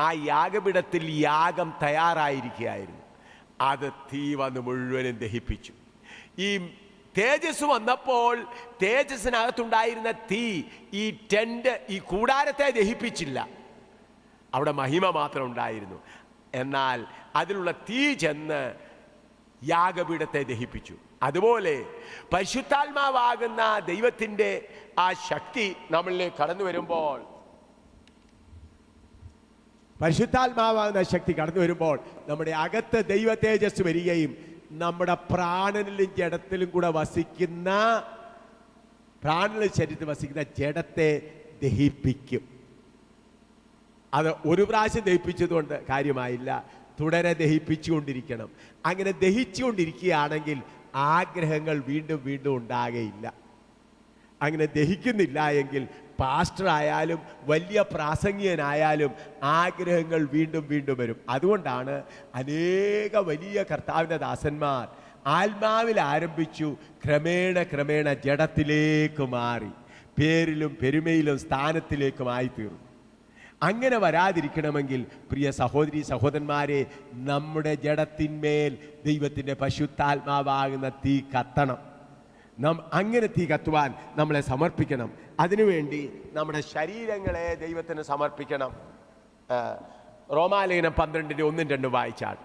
ആ യാഗപീഠത്തിൽ യാഗം തയ്യാറായിരിക്കുകയായിരുന്നു. അത് തീ വന്ന് മുഴുവനും ദഹിപ്പിച്ചു. ഈ തേജസ് വന്നപ്പോൾ തേജസ്സിനകത്തുണ്ടായിരുന്ന തീ ഈ ടെന്റ്, ഈ കൂടാരത്തെ ദഹിപ്പിച്ചില്ല. അവിടെ മഹിമ മാത്രം ഉണ്ടായിരുന്നു. എന്നാൽ അതിലുള്ള തീ ചെന്ന് യാഗപീഠത്തെ ദഹിപ്പിച്ചു. അതുപോലെ പരിശുദ്ധാത്മാവാകുന്ന ദൈവത്തിൻ്റെ ആ ശക്തി നമ്മളിലേക്ക് കടന്നു വരുമ്പോൾ പരിശുദ്ധാത്മാവാകുന്ന ശക്തി കടന്നു വരുമ്പോൾ നമ്മുടെ അകത്ത് ദൈവ തേജസ് വരികയും നമ്മുടെ പ്രാണനിലും ജഡത്തിലും കൂടെ വസിക്കുന്ന, പ്രാണനിലും ശരീരത്തിൽ വസിക്കുന്ന ജഡത്തെ ദഹിപ്പിക്കും. അത് ഒരു പ്രാവശ്യം ദഹിപ്പിച്ചതുകൊണ്ട് കാര്യമായില്ല, തുടരെ ദഹിപ്പിച്ചുകൊണ്ടിരിക്കണം. അങ്ങനെ ദഹിച്ചുകൊണ്ടിരിക്കുകയാണെങ്കിൽ ആഗ്രഹങ്ങൾ വീണ്ടും വീണ്ടും ഉണ്ടാകുകയില്ല. അങ്ങനെ ദഹിക്കുന്നില്ല എങ്കിൽ പാസ്റ്റർ ആയാലും വലിയ പ്രാസംഗികനായാലും ആഗ്രഹങ്ങൾ വീണ്ടും വീണ്ടും വരും. അതുകൊണ്ടാണ് അനേക വലിയ കർത്താവിൻ്റെ ദാസന്മാർ ആത്മാവിൽ ആരംഭിച്ചു, ക്രമേണ ക്രമേണ ജഡത്തിലേക്ക് മാറി, പേരിലും പെരുമയിലും സ്ഥാനത്തിലേക്കുമായി തീർന്നു. അങ്ങനെ വരാതിരിക്കണമെങ്കിൽ പ്രിയ സഹോദരി സഹോദരന്മാരെ, നമ്മുടെ ജഡത്തിന്മേൽ ദൈവത്തിൻ്റെ പരിശുദ്ധാത്മാവാകുന്ന തീ കത്തണം. അങ്ങനെ തീ കത്തുവാൻ നമ്മളെ സമർപ്പിക്കണം. അതിനുവേണ്ടി നമ്മുടെ ശരീരങ്ങളെ ദൈവത്തിന് സമർപ്പിക്കണം. റോമാലേഖനം 12:1-2 വായിച്ചാൽ,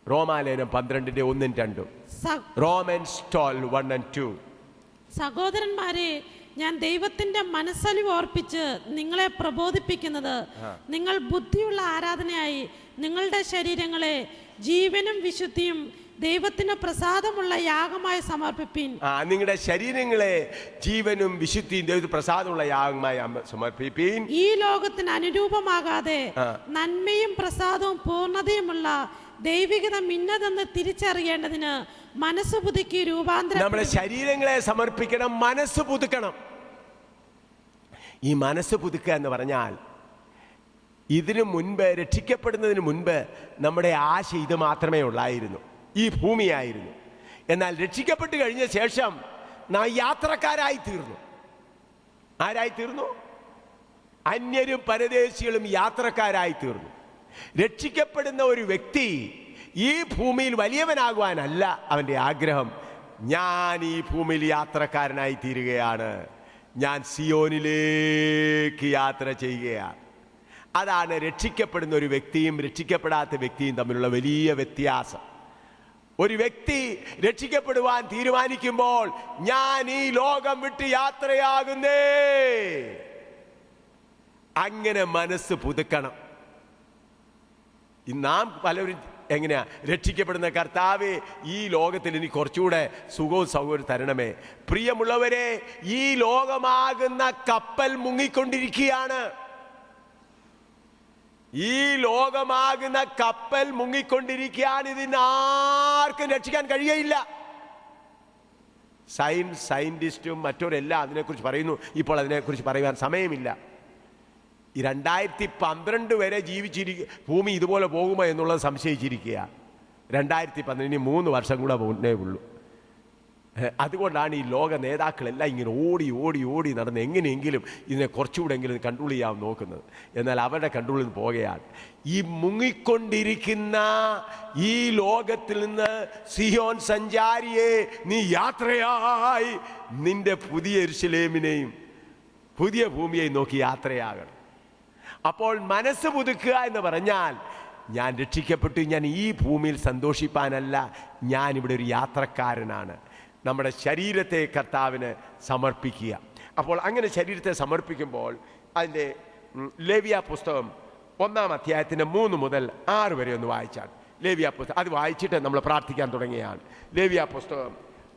റോമാലേഖനം 12:1-2, റോമൻസ് 12:1-2. സഹോദരന്മാരെ, ഞാൻ ദൈവത്തിന്റെ മനസ്സലിവ് ഓർപ്പിച്ച് നിങ്ങളെ പ്രബോധിപ്പിക്കുന്നത്, നിങ്ങൾ ബുദ്ധിയുള്ള ആരാധനയായി നിങ്ങളുടെ ശരീരങ്ങളെ ജീവനും വിശുദ്ധിയും ദൈവത്തിന് പ്രസാദമുള്ള യാഗമായി സമർപ്പിപ്പീൻ. നിങ്ങളുടെ ശരീരങ്ങളെ ജീവനും വിശുദ്ധിയും ദൈവത്തിന് പ്രസാദമുള്ള യാഗമായി സമർപ്പിപ്പീൻ. ഈ ലോകത്തിന് അനുരൂപമാകാതെ നന്മയും പ്രസാദവും പൂർണ്ണതയുമുള്ള ദൈവികത ഇന്നതെന്ന് തിരിച്ചറിയേണ്ടതിന് മനസ്സ് പുതുക്കി രൂപാന്തരം. നമ്മുടെ ശരീരങ്ങളെ സമർപ്പിക്കണം, മനസ്സ് പുതുക്കണം. ഈ മനസ്സ് പുതുക്കുക എന്ന് പറഞ്ഞാൽ, ഇതിനു മുൻപ്, രക്ഷിക്കപ്പെടുന്നതിന് മുൻപ് നമ്മുടെ ആശ ഇത് മാത്രമേ ഉള്ളായിരുന്നു, ഈ ഭൂമിയായിരുന്നു. എന്നാൽ രക്ഷിക്കപ്പെട്ട് കഴിഞ്ഞ ശേഷം നാം യാത്രക്കാരായി തീർന്നു. ആരായി തീർന്നു? അന്യരും പരദേശികളും യാത്രക്കാരായി തീർന്നു. രക്ഷിക്കപ്പെടുന്ന ഒരു വ്യക്തി ഈ ഭൂമിയിൽ വലിയവനാകുവാനല്ല അവൻ്റെ ആഗ്രഹം. ഞാൻ ഈ ഭൂമിയിൽ യാത്രക്കാരനായി തീരുകയാണ്, ഞാൻ സിയോനിലേക്ക് യാത്ര ചെയ്യുകയാണ്. അതാണ് രക്ഷിക്കപ്പെടുന്ന ഒരു വ്യക്തിയും രക്ഷിക്കപ്പെടാത്ത വ്യക്തിയും തമ്മിലുള്ള വലിയ വ്യത്യാസം. ഒരു വ്യക്തി രക്ഷിക്കപ്പെടുവാൻ തീരുമാനിക്കുമ്പോൾ, ഞാൻ ഈ ലോകം വിട്ട് യാത്രയാകുന്നേ, അങ്ങനെ മനസ്സ് പുതുക്കണം. നാം പലരും എങ്ങനെയാ രക്ഷിക്കപ്പെടുന്ന, കർത്താവേ ഈ ലോകത്തിൽ എനിക്ക് കുറച്ചുകൂടെ സുഖവും സൗകര്യവും തരണമേ. പ്രിയമുള്ളവരെ, ഈ ലോകമാകുന്ന കപ്പൽ മുങ്ങിക്കൊണ്ടിരിക്കുകയാണ്. ഈ ലോകമാകുന്ന കപ്പൽ മുങ്ങിക്കൊണ്ടിരിക്കുകയാണ്. ഇതിനാർക്കും രക്ഷിക്കാൻ കഴിയയില്ല. സയന്റിസ്റ്റും മറ്റവരെല്ലാം അതിനെക്കുറിച്ച് പറയുന്നു. ഇപ്പോൾ അതിനെക്കുറിച്ച് പറയുവാൻ സമയമില്ല. ഈ 2012 വരെ ഭൂമി ഇതുപോലെ പോകുമോ എന്നുള്ളത് സംശയിച്ചിരിക്കുക. 2012, ഇനി 3 വർഷം കൂടെ മുന്നേ ഉള്ളൂ. അതുകൊണ്ടാണ് ഈ ലോക നേതാക്കളെല്ലാം ഇങ്ങനെ ഓടി ഓടി ഓടി നടന്ന് എങ്ങനെയെങ്കിലും ഇതിനെ കുറച്ചുകൂടെങ്കിലും കൺട്രോൾ ചെയ്യാൻ നോക്കുന്നത്. എന്നാൽ അവരുടെ കൺട്രോളിൽ നിന്ന് പോകുകയാണ്. ഈ മുങ്ങിക്കൊണ്ടിരിക്കുന്ന ഈ ലോകത്തിൽ നിന്ന് സിയോൻ സഞ്ചാരിയെ, നീ യാത്രയായി നിന്റെ പുതിയ യെരൂശലേമിനെയും പുതിയ ഭൂമിയെയും നോക്കി യാത്രയാകണം. അപ്പോൾ മനസ്സ് പുതുക്കുക എന്ന് പറഞ്ഞാൽ, ഞാൻ രക്ഷിക്കപ്പെട്ടു, ഞാൻ ഈ ഭൂമിയിൽ സന്തോഷിപ്പാനല്ല, ഞാനിവിടെ ഒരു യാത്രക്കാരനാണ്. നമ്മുടെ ശരീരത്തെ കർത്താവിന് സമർപ്പിക്കുക. അപ്പോൾ അങ്ങനെ ശരീരത്തെ സമർപ്പിക്കുമ്പോൾ അതിൻ്റെ ലേവ്യ പുസ്തകം 1-ാം അധ്യായത്തിൻ്റെ 3 മുതൽ 6 വരെ ഒന്ന് വായിച്ചാൽ, ലേവ്യ പുസ്തകം അത് വായിച്ചിട്ട് നമ്മൾ പ്രാർത്ഥിക്കാൻ തുടങ്ങിയാണ്. ലേവ്യ പുസ്തകം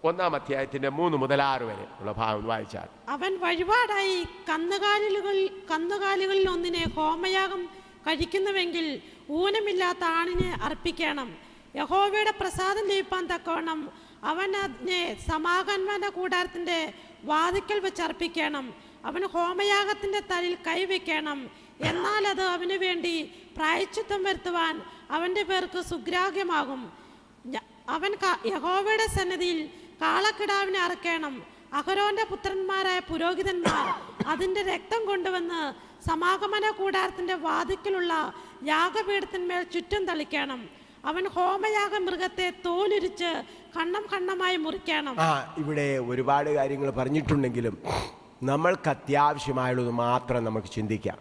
1-ാം അധ്യായത്തിൻ്റെ 3 മുതൽ 6 വരെ ഉള്ള ഭാഗം വായിച്ചാൽ, അവൻ വഴിപാടായി കന്നുകാലികളിൽ ഒന്നിനെ ഹോമയാഗം കഴിക്കുന്നുവെങ്കിൽ ഊനമില്ലാത്ത ആണിനെ അർപ്പിക്കണം. യഹോവയുടെ പ്രസാദം ലഭിപ്പാൻ തക്കവണ്ണം അവൻ അതിനെ സമാഗമന കൂടാരത്തിന്റെ വാതിക്കൽ വെച്ച് അർപ്പിക്കണം. അവന് ഹോമയാഗത്തിന്റെ തലയിൽ കൈവയ്ക്കണം. എന്നാൽ അത് അവന് വേണ്ടി പ്രായശ്ചിത്തം വരുത്തുവാൻ അവന്റെ പേർക്ക് സുഗ്രാഹ്യമാകും. അവൻ യഹോവയുടെ സന്നിധിയിൽ കാളക്കിടാവിനെ അറുക്കണം. അഹരോന്റെ പുത്രന്മാരായ പുരോഹിതന്മാർ അതിന്റെ രക്തം കൊണ്ടുവന്ന് സമാഗമന കൂടാരത്തിന്റെ വാതിക്കലുള്ള യാഗപീഠത്തിന്മേൽ ചുറ്റും തളിക്കണം. അവൻ ഹോമയാഗ മൃഗത്തെ തോലുരിച്ച് ഖണ്ണം ഖണ്ണമായി മുറിക്കണം. ഇവിടെ ഒരുപാട് കാര്യങ്ങൾ പറഞ്ഞിട്ടുണ്ടെങ്കിലും നമ്മൾക്ക് അത്യാവശ്യമായുള്ളത് മാത്രം നമുക്ക് ചിന്തിക്കാം.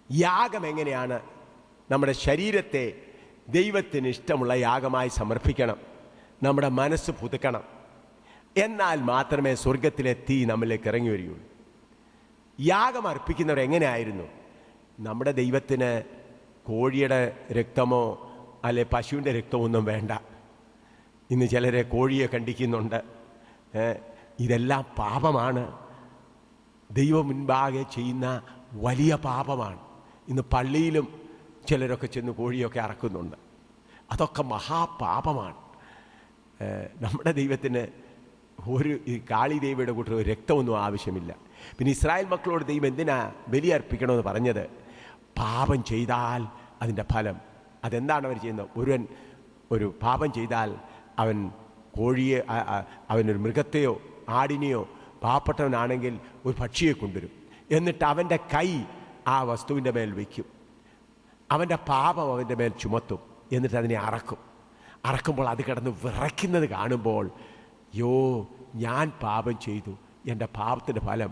യാഗം എങ്ങനെയാണ് നമ്മുടെ ശരീരത്തെ ദൈവത്തിന് ഇഷ്ടമുള്ള യാഗമായി സമർപ്പിക്കണം. നമ്മുടെ മനസ്സ് പുതുക്കണം. എന്നാൽ മാത്രമേ സ്വർഗത്തിലെ തീ നമ്മളിലേക്ക് ഇറങ്ങി വരികയുള്ളൂ. യാഗം അർപ്പിക്കുന്നവർ എങ്ങനെയായിരുന്നു? നമ്മുടെ ദൈവത്തിന് കോഴിയുടെ രക്തമോ അല്ലെ പശുവിൻ്റെ രക്തമോ ഒന്നും വേണ്ട. ഇന്ന് ചിലരെ കോഴിയെ കണ്ടിക്കുന്നുണ്ട്. ഇതെല്ലാം പാപമാണ്, ദൈവം മുൻപാകെ ചെയ്യുന്ന വലിയ പാപമാണ്. ഇന്ന് പള്ളിയിലും ചിലരൊക്കെ ചെന്ന് കോഴിയൊക്കെ അറക്കുന്നുണ്ട്. അതൊക്കെ മഹാപാപമാണ്. നമ്മുടെ ദൈവത്തിന് ഈ കാളി ദേവിയുടെ കൂട്ടർ രക്തമൊന്നും ആവശ്യമില്ല. പിന്നെ ഇസ്രായേൽ മക്കളോട് ദൈവം എന്തിനാ ബലിയർപ്പിക്കണമെന്ന് പറഞ്ഞത്? പാപം ചെയ്താൽ അതിൻ്റെ ഫലം അതെന്താണ് അവർ ചെയ്യുന്നത്? ഒരു പാപം ചെയ്താൽ അവൻ കോഴിയെ, അവനൊരു മൃഗത്തെയോ ആടിനെയോ, പാവപ്പെട്ടവനാണെങ്കിൽ ഒരു പക്ഷിയെ കൊണ്ടുവരും. എന്നിട്ട് അവൻ്റെ കൈ ആ വസ്തുവിൻ്റെ മേൽ വയ്ക്കും. അവൻ്റെ പാപം അവൻ്റെ മേൽ ചുമത്തും. എന്നിട്ട് അതിനെ അറക്കുമ്പോൾ അത് കിടന്ന് വിറയ്ക്കുന്നത് കാണുമ്പോൾ, ഞാൻ പാപം ചെയ്തു, എൻ്റെ പാപത്തിൻ്റെ ഫലം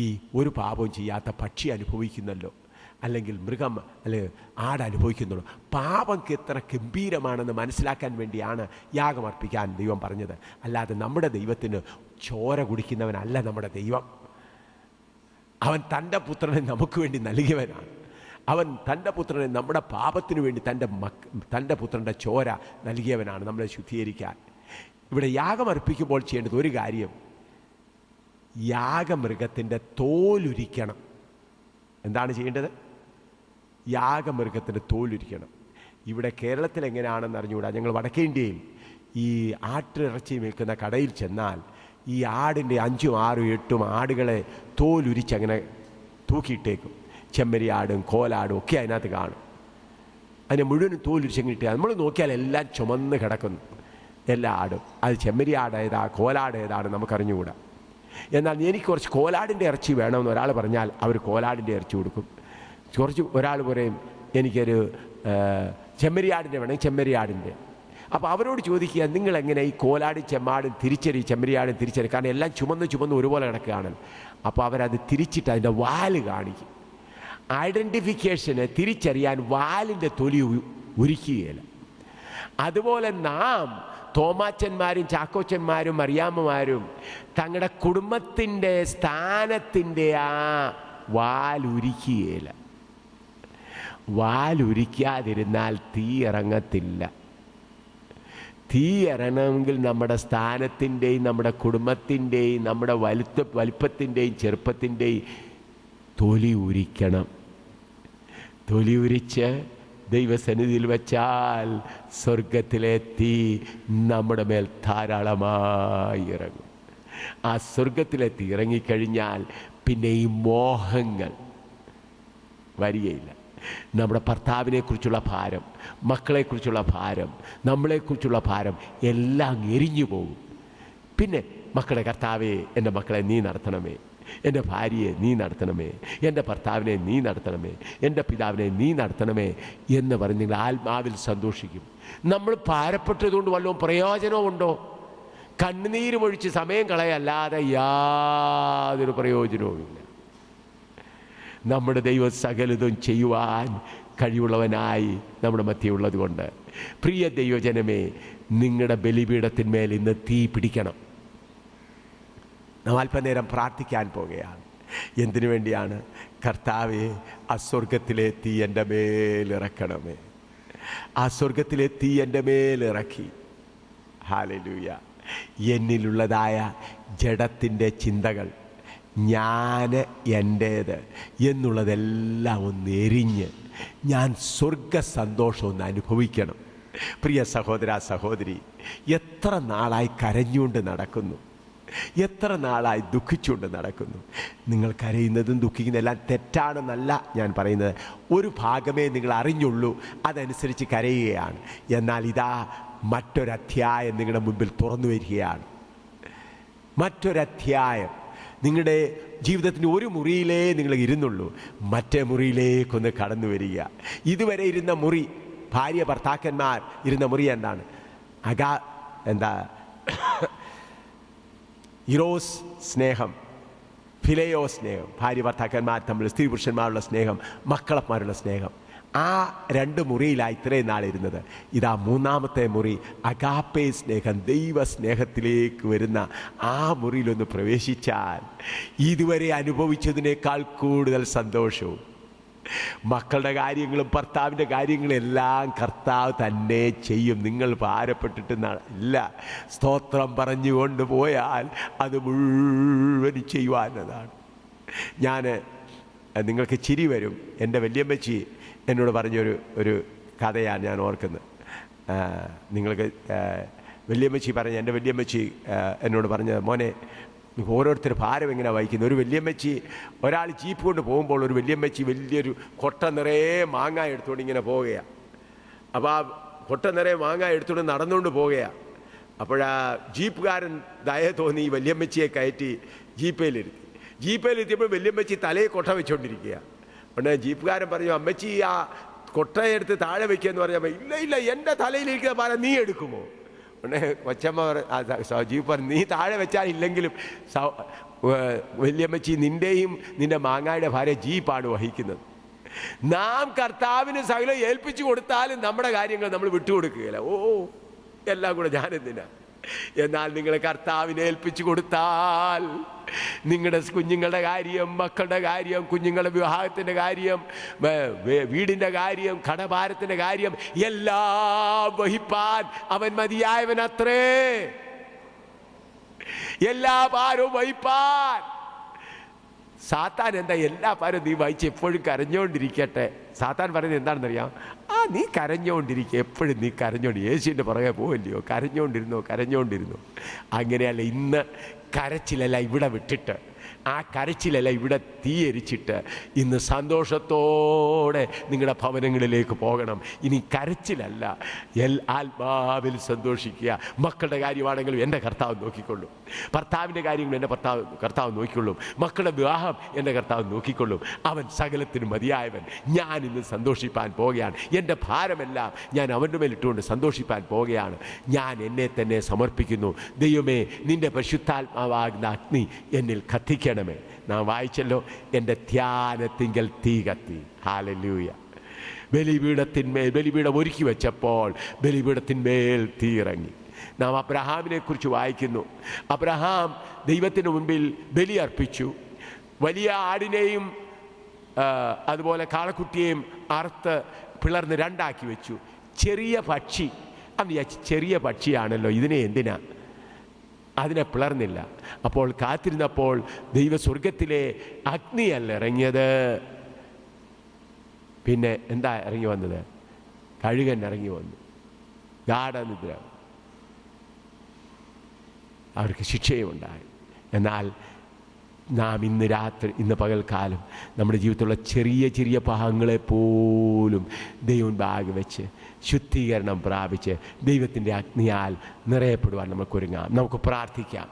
ഈ ഒരു പാപവും ചെയ്യാത്ത പക്ഷി അനുഭവിക്കുന്നല്ലോ, അല്ലെങ്കിൽ മൃഗം അല്ലെങ്കിൽ ആട് അനുഭവിക്കുന്നുള്ളൂ. പാപം എത്ര ഗംഭീരമാണെന്ന് മനസ്സിലാക്കാൻ വേണ്ടിയാണ് യാഗമർപ്പിക്കാൻ ദൈവം പറഞ്ഞത്. അല്ലാതെ നമ്മുടെ ദൈവത്തിന് ചോര കുടിക്കുന്നവനല്ല നമ്മുടെ ദൈവം. അവൻ തൻ്റെ പുത്രനെ നമുക്ക് വേണ്ടി നൽകിയവനാണ്. അവൻ തൻ്റെ പുത്രനെ നമ്മുടെ പാപത്തിനു വേണ്ടി തൻ്റെ പുത്രൻ്റെ ചോര നൽകിയവനാണ് നമ്മളെ ശുദ്ധീകരിക്കാൻ. ഇവിടെ യാഗമർപ്പിക്കുമ്പോൾ ചെയ്യേണ്ടത് ഒരു കാര്യം, യാഗമൃഗത്തിൻ്റെ തോലുരിക്കണം. എന്താണ് ചെയ്യേണ്ടത്? യാഗമൃഗത്തിൻ്റെ തോലുരിക്കണം. ഇവിടെ കേരളത്തിൽ എങ്ങനെയാണെന്ന് അറിഞ്ഞുകൂടാ. ഞങ്ങൾ വടക്കേ ഇന്ത്യയിൽ ഈ ആട്ടിറച്ചി വിൽക്കുന്ന കടയിൽ ചെന്നാൽ ഈ ആടിൻ്റെ 5, 6, 8 ആടുകളെ തോലുരിച്ചങ്ങനെ തൂക്കിയിട്ടേക്കും. ചെമ്മരിയാടും കോലാടും ഒക്കെ അതിനകത്ത് കാണും. അതിനെ മുഴുവനും തോലുരിച്ചങ്ങ് ഇട്ടുക. നമ്മൾ നോക്കിയാൽ എല്ലാം ചുമന്ന് കിടക്കുന്നു, എല്ലാ ആടും. അത് ചെമ്മരിയാട് ഏതാ കോലാട് ഏതാണ് നമുക്കറിഞ്ഞുകൂടാ. എന്നാൽ എനിക്ക് കുറച്ച് കോലാടിൻ്റെ ഇറച്ചി വേണമെന്ന് ഒരാൾ പറഞ്ഞാൽ അവർ കോലാടിൻ്റെ ഇറച്ചി കൊടുക്കും. ഒരാൾ പറയും എനിക്കൊരു ചെമ്മരിയാടിൻ്റെ വേണമെങ്കിൽ ചെമ്മരിയാടിൻ്റെ. അപ്പോൾ അവരോട് ചോദിക്കുക, നിങ്ങളെങ്ങനെ ഈ കോലാടും ചെമ്മാടും ചെമ്മരിയാടും തിരിച്ചറി? കാരണം എല്ലാം ചുമന്ന് ഒരുപോലെ കിടക്കുകയാണ്. അപ്പോൾ അവരത് തിരിച്ചിട്ട് അതിൻ്റെ വാല് കാണിക്കും. ഐഡൻറ്റിഫിക്കേഷന് തിരിച്ചറിയാൻ വാലിൻ്റെ തൊലി ഉരിക്കുകയില്ല. അതുപോലെ നാം തോമാച്ചന്മാരും ചാക്കോച്ചന്മാരും മറിയാമ്മമാരും തങ്ങളുടെ കുടുംബത്തിൻ്റെ സ്ഥാനത്തിൻ്റെ ആ വാലുരിക്കുകയില്ല. വാലുരിക്കാതിരുന്നാൽ തീ ഇറങ്ങത്തില്ല. തീ ഇറങ്ങണമെങ്കിൽ നമ്മുടെ സ്ഥാനത്തിൻ്റെയും നമ്മുടെ കുടുംബത്തിൻ്റെയും നമ്മുടെ വലിപ്പത്തിൻ്റെയും ചെറുപ്പത്തിൻ്റെയും തൊലി ഉരിക്കണം. തൊലി ഉരിച്ച് ദൈവസന്നിധിയിൽ വച്ചാൽ സ്വർഗത്തിലെ തീ നമ്മുടെ മേൽ ധാരാളമായി ഇറങ്ങും. ആ സ്വർഗത്തിലെ തീ ഇറങ്ങിക്കഴിഞ്ഞാൽ പിന്നെ ഈ മോഹങ്ങൾ വരികയില്ല. നമ്മുടെ ഭർത്താവിനെക്കുറിച്ചുള്ള ഭാരം, മക്കളെക്കുറിച്ചുള്ള ഭാരം, നമ്മളെക്കുറിച്ചുള്ള ഭാരം എല്ലാം എരിഞ്ഞു പോകും. പിന്നെ മക്കളെ, കർത്താവേ എൻ്റെ മക്കളെ നീ നടത്തണമേ, എൻ്റെ ഭാര്യയെ നീ നടത്തണമേ, എൻ്റെ ഭർത്താവിനെ നീ നടത്തണമേ, എൻ്റെ പിതാവിനെ നീ നടത്തണമേ എന്ന് പറഞ്ഞ് നിങ്ങൾ ആത്മാവിൽ സന്തോഷിക്കും. നമ്മൾ ഭാരപ്പെട്ടതുകൊണ്ട് വല്ലതും പ്രയോജനമുണ്ടോ? കണ്ണുനീരുമൊഴിച്ച് സമയം കളയല്ലാതെ യാതൊരു പ്രയോജനവുമില്ല. നമ്മുടെ ദൈവം സകലതും ചെയ്യുവാൻ കഴിവുള്ളവനായി നമ്മുടെ മധ്യേ ഉള്ളത് കൊണ്ട് പ്രിയ ദൈവജനമേ, നിങ്ങളുടെ ബലിപീഠത്തിന്മേൽ ഇന്ന് തീ പിടിക്കണം. നാം അല്പനേരം പ്രാർത്ഥിക്കാൻ പോകുകയാണ്. എന്തിനു വേണ്ടിയാണ്? കർത്താവേ, ആ സ്വർഗത്തിലെ തീ എൻ്റെ മേലിറക്കണമേ. ആ സ്വർഗത്തിലെ തീ എൻ്റെ മേലിറക്കി, ഹല്ലേലൂയ, എന്നിലുള്ളതായ ജഡത്തിൻ്റെ ചിന്തകൾ, ഞാൻ എൻ്റേത് എന്നുള്ളതെല്ലാം ഒന്ന് എരിഞ്ഞ് ഞാൻ സ്വർഗ സന്തോഷം ഒന്ന് അനുഭവിക്കണം. പ്രിയ സഹോദര സഹോദരി, എത്ര നാളായി കരഞ്ഞുകൊണ്ട് നടക്കുന്നു, എത്ര നാളായി ദുഃഖിച്ചുകൊണ്ട് നടക്കുന്നു. നിങ്ങൾ കരയുന്നതും ദുഃഖിക്കുന്നതെല്ലാം തെറ്റാണെന്നല്ല ഞാൻ പറയുന്നത്. ഒരു ഭാഗമേ നിങ്ങൾ അറിഞ്ഞുള്ളൂ, അതനുസരിച്ച് കരയുകയാണ്. എന്നാൽ ഇതാ മറ്റൊരധ്യായം നിങ്ങളുടെ മുമ്പിൽ തുറന്നു വരികയാണ്. മറ്റൊരധ്യായം. നിങ്ങളുടെ ജീവിതത്തിന് ഒരു മുറിയിലേ നിങ്ങൾ ഇരുന്നുള്ളൂ, മറ്റേ മുറിയിലേക്കൊന്ന് കടന്നു വരിക. ഇതുവരെ ഇരുന്ന മുറി, ഭാര്യ ഭർത്താക്കന്മാർ ഇരുന്ന മുറി എന്താണ്? ഇറോസ് സ്നേഹം, ഫിലയോ സ്നേഹം, ഭാര്യ ഭർത്താക്കന്മാർ തമ്മിൽ, സ്ത്രീ പുരുഷന്മാരുള്ള സ്നേഹം, മക്കളന്മാരുള്ള സ്നേഹം. ആ 2 മുറിയിലാണ് ഇത്രയും നാളിരുന്നത്. ഇതാ മൂന്നാമത്തെ മുറി, അഗാപ്പേ സ്നേഹം, ദൈവ സ്നേഹത്തിലേക്ക് വരുന്ന ആ മുറിയിലൊന്ന് പ്രവേശിച്ചാൽ ഇതുവരെ അനുഭവിച്ചതിനേക്കാൾ കൂടുതൽ സന്തോഷവും മക്കളുടെ കാര്യങ്ങളും ഭർത്താവിൻ്റെ കാര്യങ്ങളും എല്ലാം കർത്താവ് തന്നെ ചെയ്യും. നിങ്ങൾ ഭാരപ്പെട്ടിട്ട് ഇല്ല, സ്തോത്രം പറഞ്ഞുകൊണ്ട് പോയാൽ അത് മുഴുവൻ ചെയ്യുവാനതാണ്. നിങ്ങൾക്ക് ചിരി വരും. എൻ്റെ വല്യമ്മച്ചി എന്നോട് പറഞ്ഞൊരു കഥയാണ് ഞാൻ ഓർക്കുന്നത്. നിങ്ങൾക്ക് എൻ്റെ വല്യമ്മച്ചി എന്നോട് പറഞ്ഞത്, മോനെ ഓരോരുത്തർ ഭാരം എങ്ങനെ വഹിക്കുന്നത്. ഒരു വല്യമ്മച്ചി, ഒരാൾ ജീപ്പ് കൊണ്ട് പോകുമ്പോൾ ഒരു വല്യമ്മച്ചി വലിയൊരു കൊട്ട നിറയെ മാങ്ങ എടുത്തുകൊണ്ട് ഇങ്ങനെ പോവുകയാണ്. അപ്പോൾ ആ കൊട്ട നിറയെ മാങ്ങ എടുത്തുകൊണ്ട് നടന്നുകൊണ്ട് പോവുകയാണ്. അപ്പോഴാ ജീപ്പുകാരൻ ദയ തോന്നി ഈ വല്യമ്മച്ചിയെ കയറ്റി ജീപ്പയിലെത്തിയപ്പോൾ വല്യമ്മച്ചി തലയെ കൊട്ട വെച്ചുകൊണ്ടിരിക്കുക. ഉടനെ ജീപ്പുകാരൻ പറഞ്ഞു, അമ്മച്ചി ആ കൊട്ടയെടുത്ത് താഴെ വയ്ക്കുക എന്ന് പറഞ്ഞപ്പോൾ, ഇല്ല എൻ്റെ തലയിലിരിക്കുന്ന ഭാരം നീ എടുക്കുമോ? ഉടനെ കൊച്ചമ്മ ജീപ്പ് പറഞ്ഞു, നീ താഴെ വെച്ചാൽ ഇല്ലെങ്കിലും വല്യമ്മച്ചി നിൻ്റെയും നിൻ്റെ മാങ്ങായുടെ ഭാര്യ ജീപ്പാണ് വഹിക്കുന്നത്. നാം കർത്താവിന് സകലം ഏൽപ്പിച്ചു കൊടുത്താലും നമ്മുടെ കാര്യങ്ങൾ നമ്മൾ വിട്ടുകൊടുക്കുകയില്ല. എല്ലാം കൂടെ ഞാനെന്തിനാ? എന്നാൽ നിങ്ങൾ കർത്താവിനെ ഏൽപ്പിച്ചു കൊടുത്താൽ നിങ്ങളുടെ കുഞ്ഞുങ്ങളുടെ കാര്യം, മക്കളുടെ കാര്യം, കുഞ്ഞുങ്ങളുടെ വിവാഹത്തിൻ്റെ കാര്യം, വീടിൻ്റെ കാര്യം, കടഭാരത്തിൻ്റെ കാര്യം എല്ലാം വഹിപ്പാൻ അവൻ മതിയായവൻ അത്രേ. എല്ലാ ഭാരവും വഹിപ്പാൻ. സാത്താൻ എന്താ, എല്ലാ ഭാരവും നീ വഹിച്ച് എപ്പോഴും കരഞ്ഞുകൊണ്ടിരിക്കട്ടെ. സാത്താൻ പറയുന്നത് എന്താണെന്നറിയാം? നീ കരഞ്ഞുകൊണ്ടിരിക്കുക, എപ്പോഴും നീ കരഞ്ഞുകൊണ്ട് യേശുവിൻ്റെ പുറകെ പോവില്ലയോ, കരഞ്ഞുകൊണ്ടിരുന്നു. അങ്ങനെയല്ല, ഇന്ന് കരച്ചിലല്ല ഇവിടെ വിട്ടിട്ട്, ആ കരച്ചിലല്ല ഇവിടെ തീയരിച്ചിട്ട് ഇന്ന് സന്തോഷത്തോടെ നിങ്ങളുടെ ഭവനങ്ങളിലേക്ക് പോകണം. ഇനി കരച്ചിലല്ല, ആത്മാവിൽ സന്തോഷിക്കുക. മക്കളുടെ കാര്യമാണെങ്കിലും എൻ്റെ കർത്താവ് നോക്കിക്കൊള്ളും. ഭർത്താവിൻ്റെ കാര്യങ്ങൾ എൻ്റെ കർത്താവ് നോക്കിക്കൊള്ളും. മക്കളുടെ വിവാഹം എൻ്റെ കർത്താവ് നോക്കിക്കൊള്ളും. അവൻ സകലത്തിനും മതിയായവൻ. ഞാൻ ഇന്ന് സന്തോഷിപ്പാൻ പോവുകയാണ്. എൻ്റെ ഭാരമെല്ലാം ഞാൻ അവൻ്റെ മേലിട്ടുകൊണ്ട് സന്തോഷിപ്പാൻ പോവുകയാണ്. ഞാൻ എന്നെ തന്നെ സമർപ്പിക്കുന്നു. ദൈവമേ, നിൻ്റെ പരിശുദ്ധാത്മാവാകുന്ന അഗ്നി എന്നിൽ കത്തിക്കണമേ. നാം വായിച്ചല്ലോ, എൻ്റെ ധ്യാനത്തിങ്കൽ തീ കത്തി. ഹല്ലേലൂയ. ബലിപീഠം ഒരുക്കി വെച്ചപ്പോൾ ബലിപീഠത്തിന്മേൽ തീ ഇറങ്ങി. നാം അബ്രഹാമിനെ കുറിച്ച് വായിക്കുന്നു. അബ്രഹാം ദൈവത്തിന് മുൻപിൽ ബലി അർപ്പിച്ചു. വലിയ ആടിനെയും അതുപോലെ കാളക്കുട്ടിയെയും അറുത്ത് പിളർന്ന് രണ്ടാക്കി വെച്ചു. ചെറിയ പക്ഷി, ചെറിയ പക്ഷിയാണല്ലോ, ഇതിനെ എന്തിനാ? അതിനെ പിളർന്നില്ല. അപ്പോൾ കാത്തിരുന്നപ്പോൾ ദൈവസ്വർഗത്തിലെ അഗ്നിയല്ല ഇറങ്ങിയത്, പിന്നെ എന്താ ഇറങ്ങി വന്നത്? കഴുകൻ ഇറങ്ങി വന്നു. ഗാഢനിദ്ര. അവർക്ക് ശിക്ഷയുമുണ്ടായി. എന്നാൽ നാം ഇന്ന് പകൽക്കാലം നമ്മുടെ ജീവിതത്തിലുള്ള ചെറിയ ചെറിയ പാപങ്ങളെ പോലും ദൈവം ഭാഗം വെച്ച് ശുദ്ധീകരണം പ്രാപിച്ച് ദൈവത്തിൻ്റെ അഗ്നിയാൽ നിറയപ്പെടുവാൻ നമുക്കൊരുങ്ങാം. നമുക്ക് പ്രാർത്ഥിക്കാം.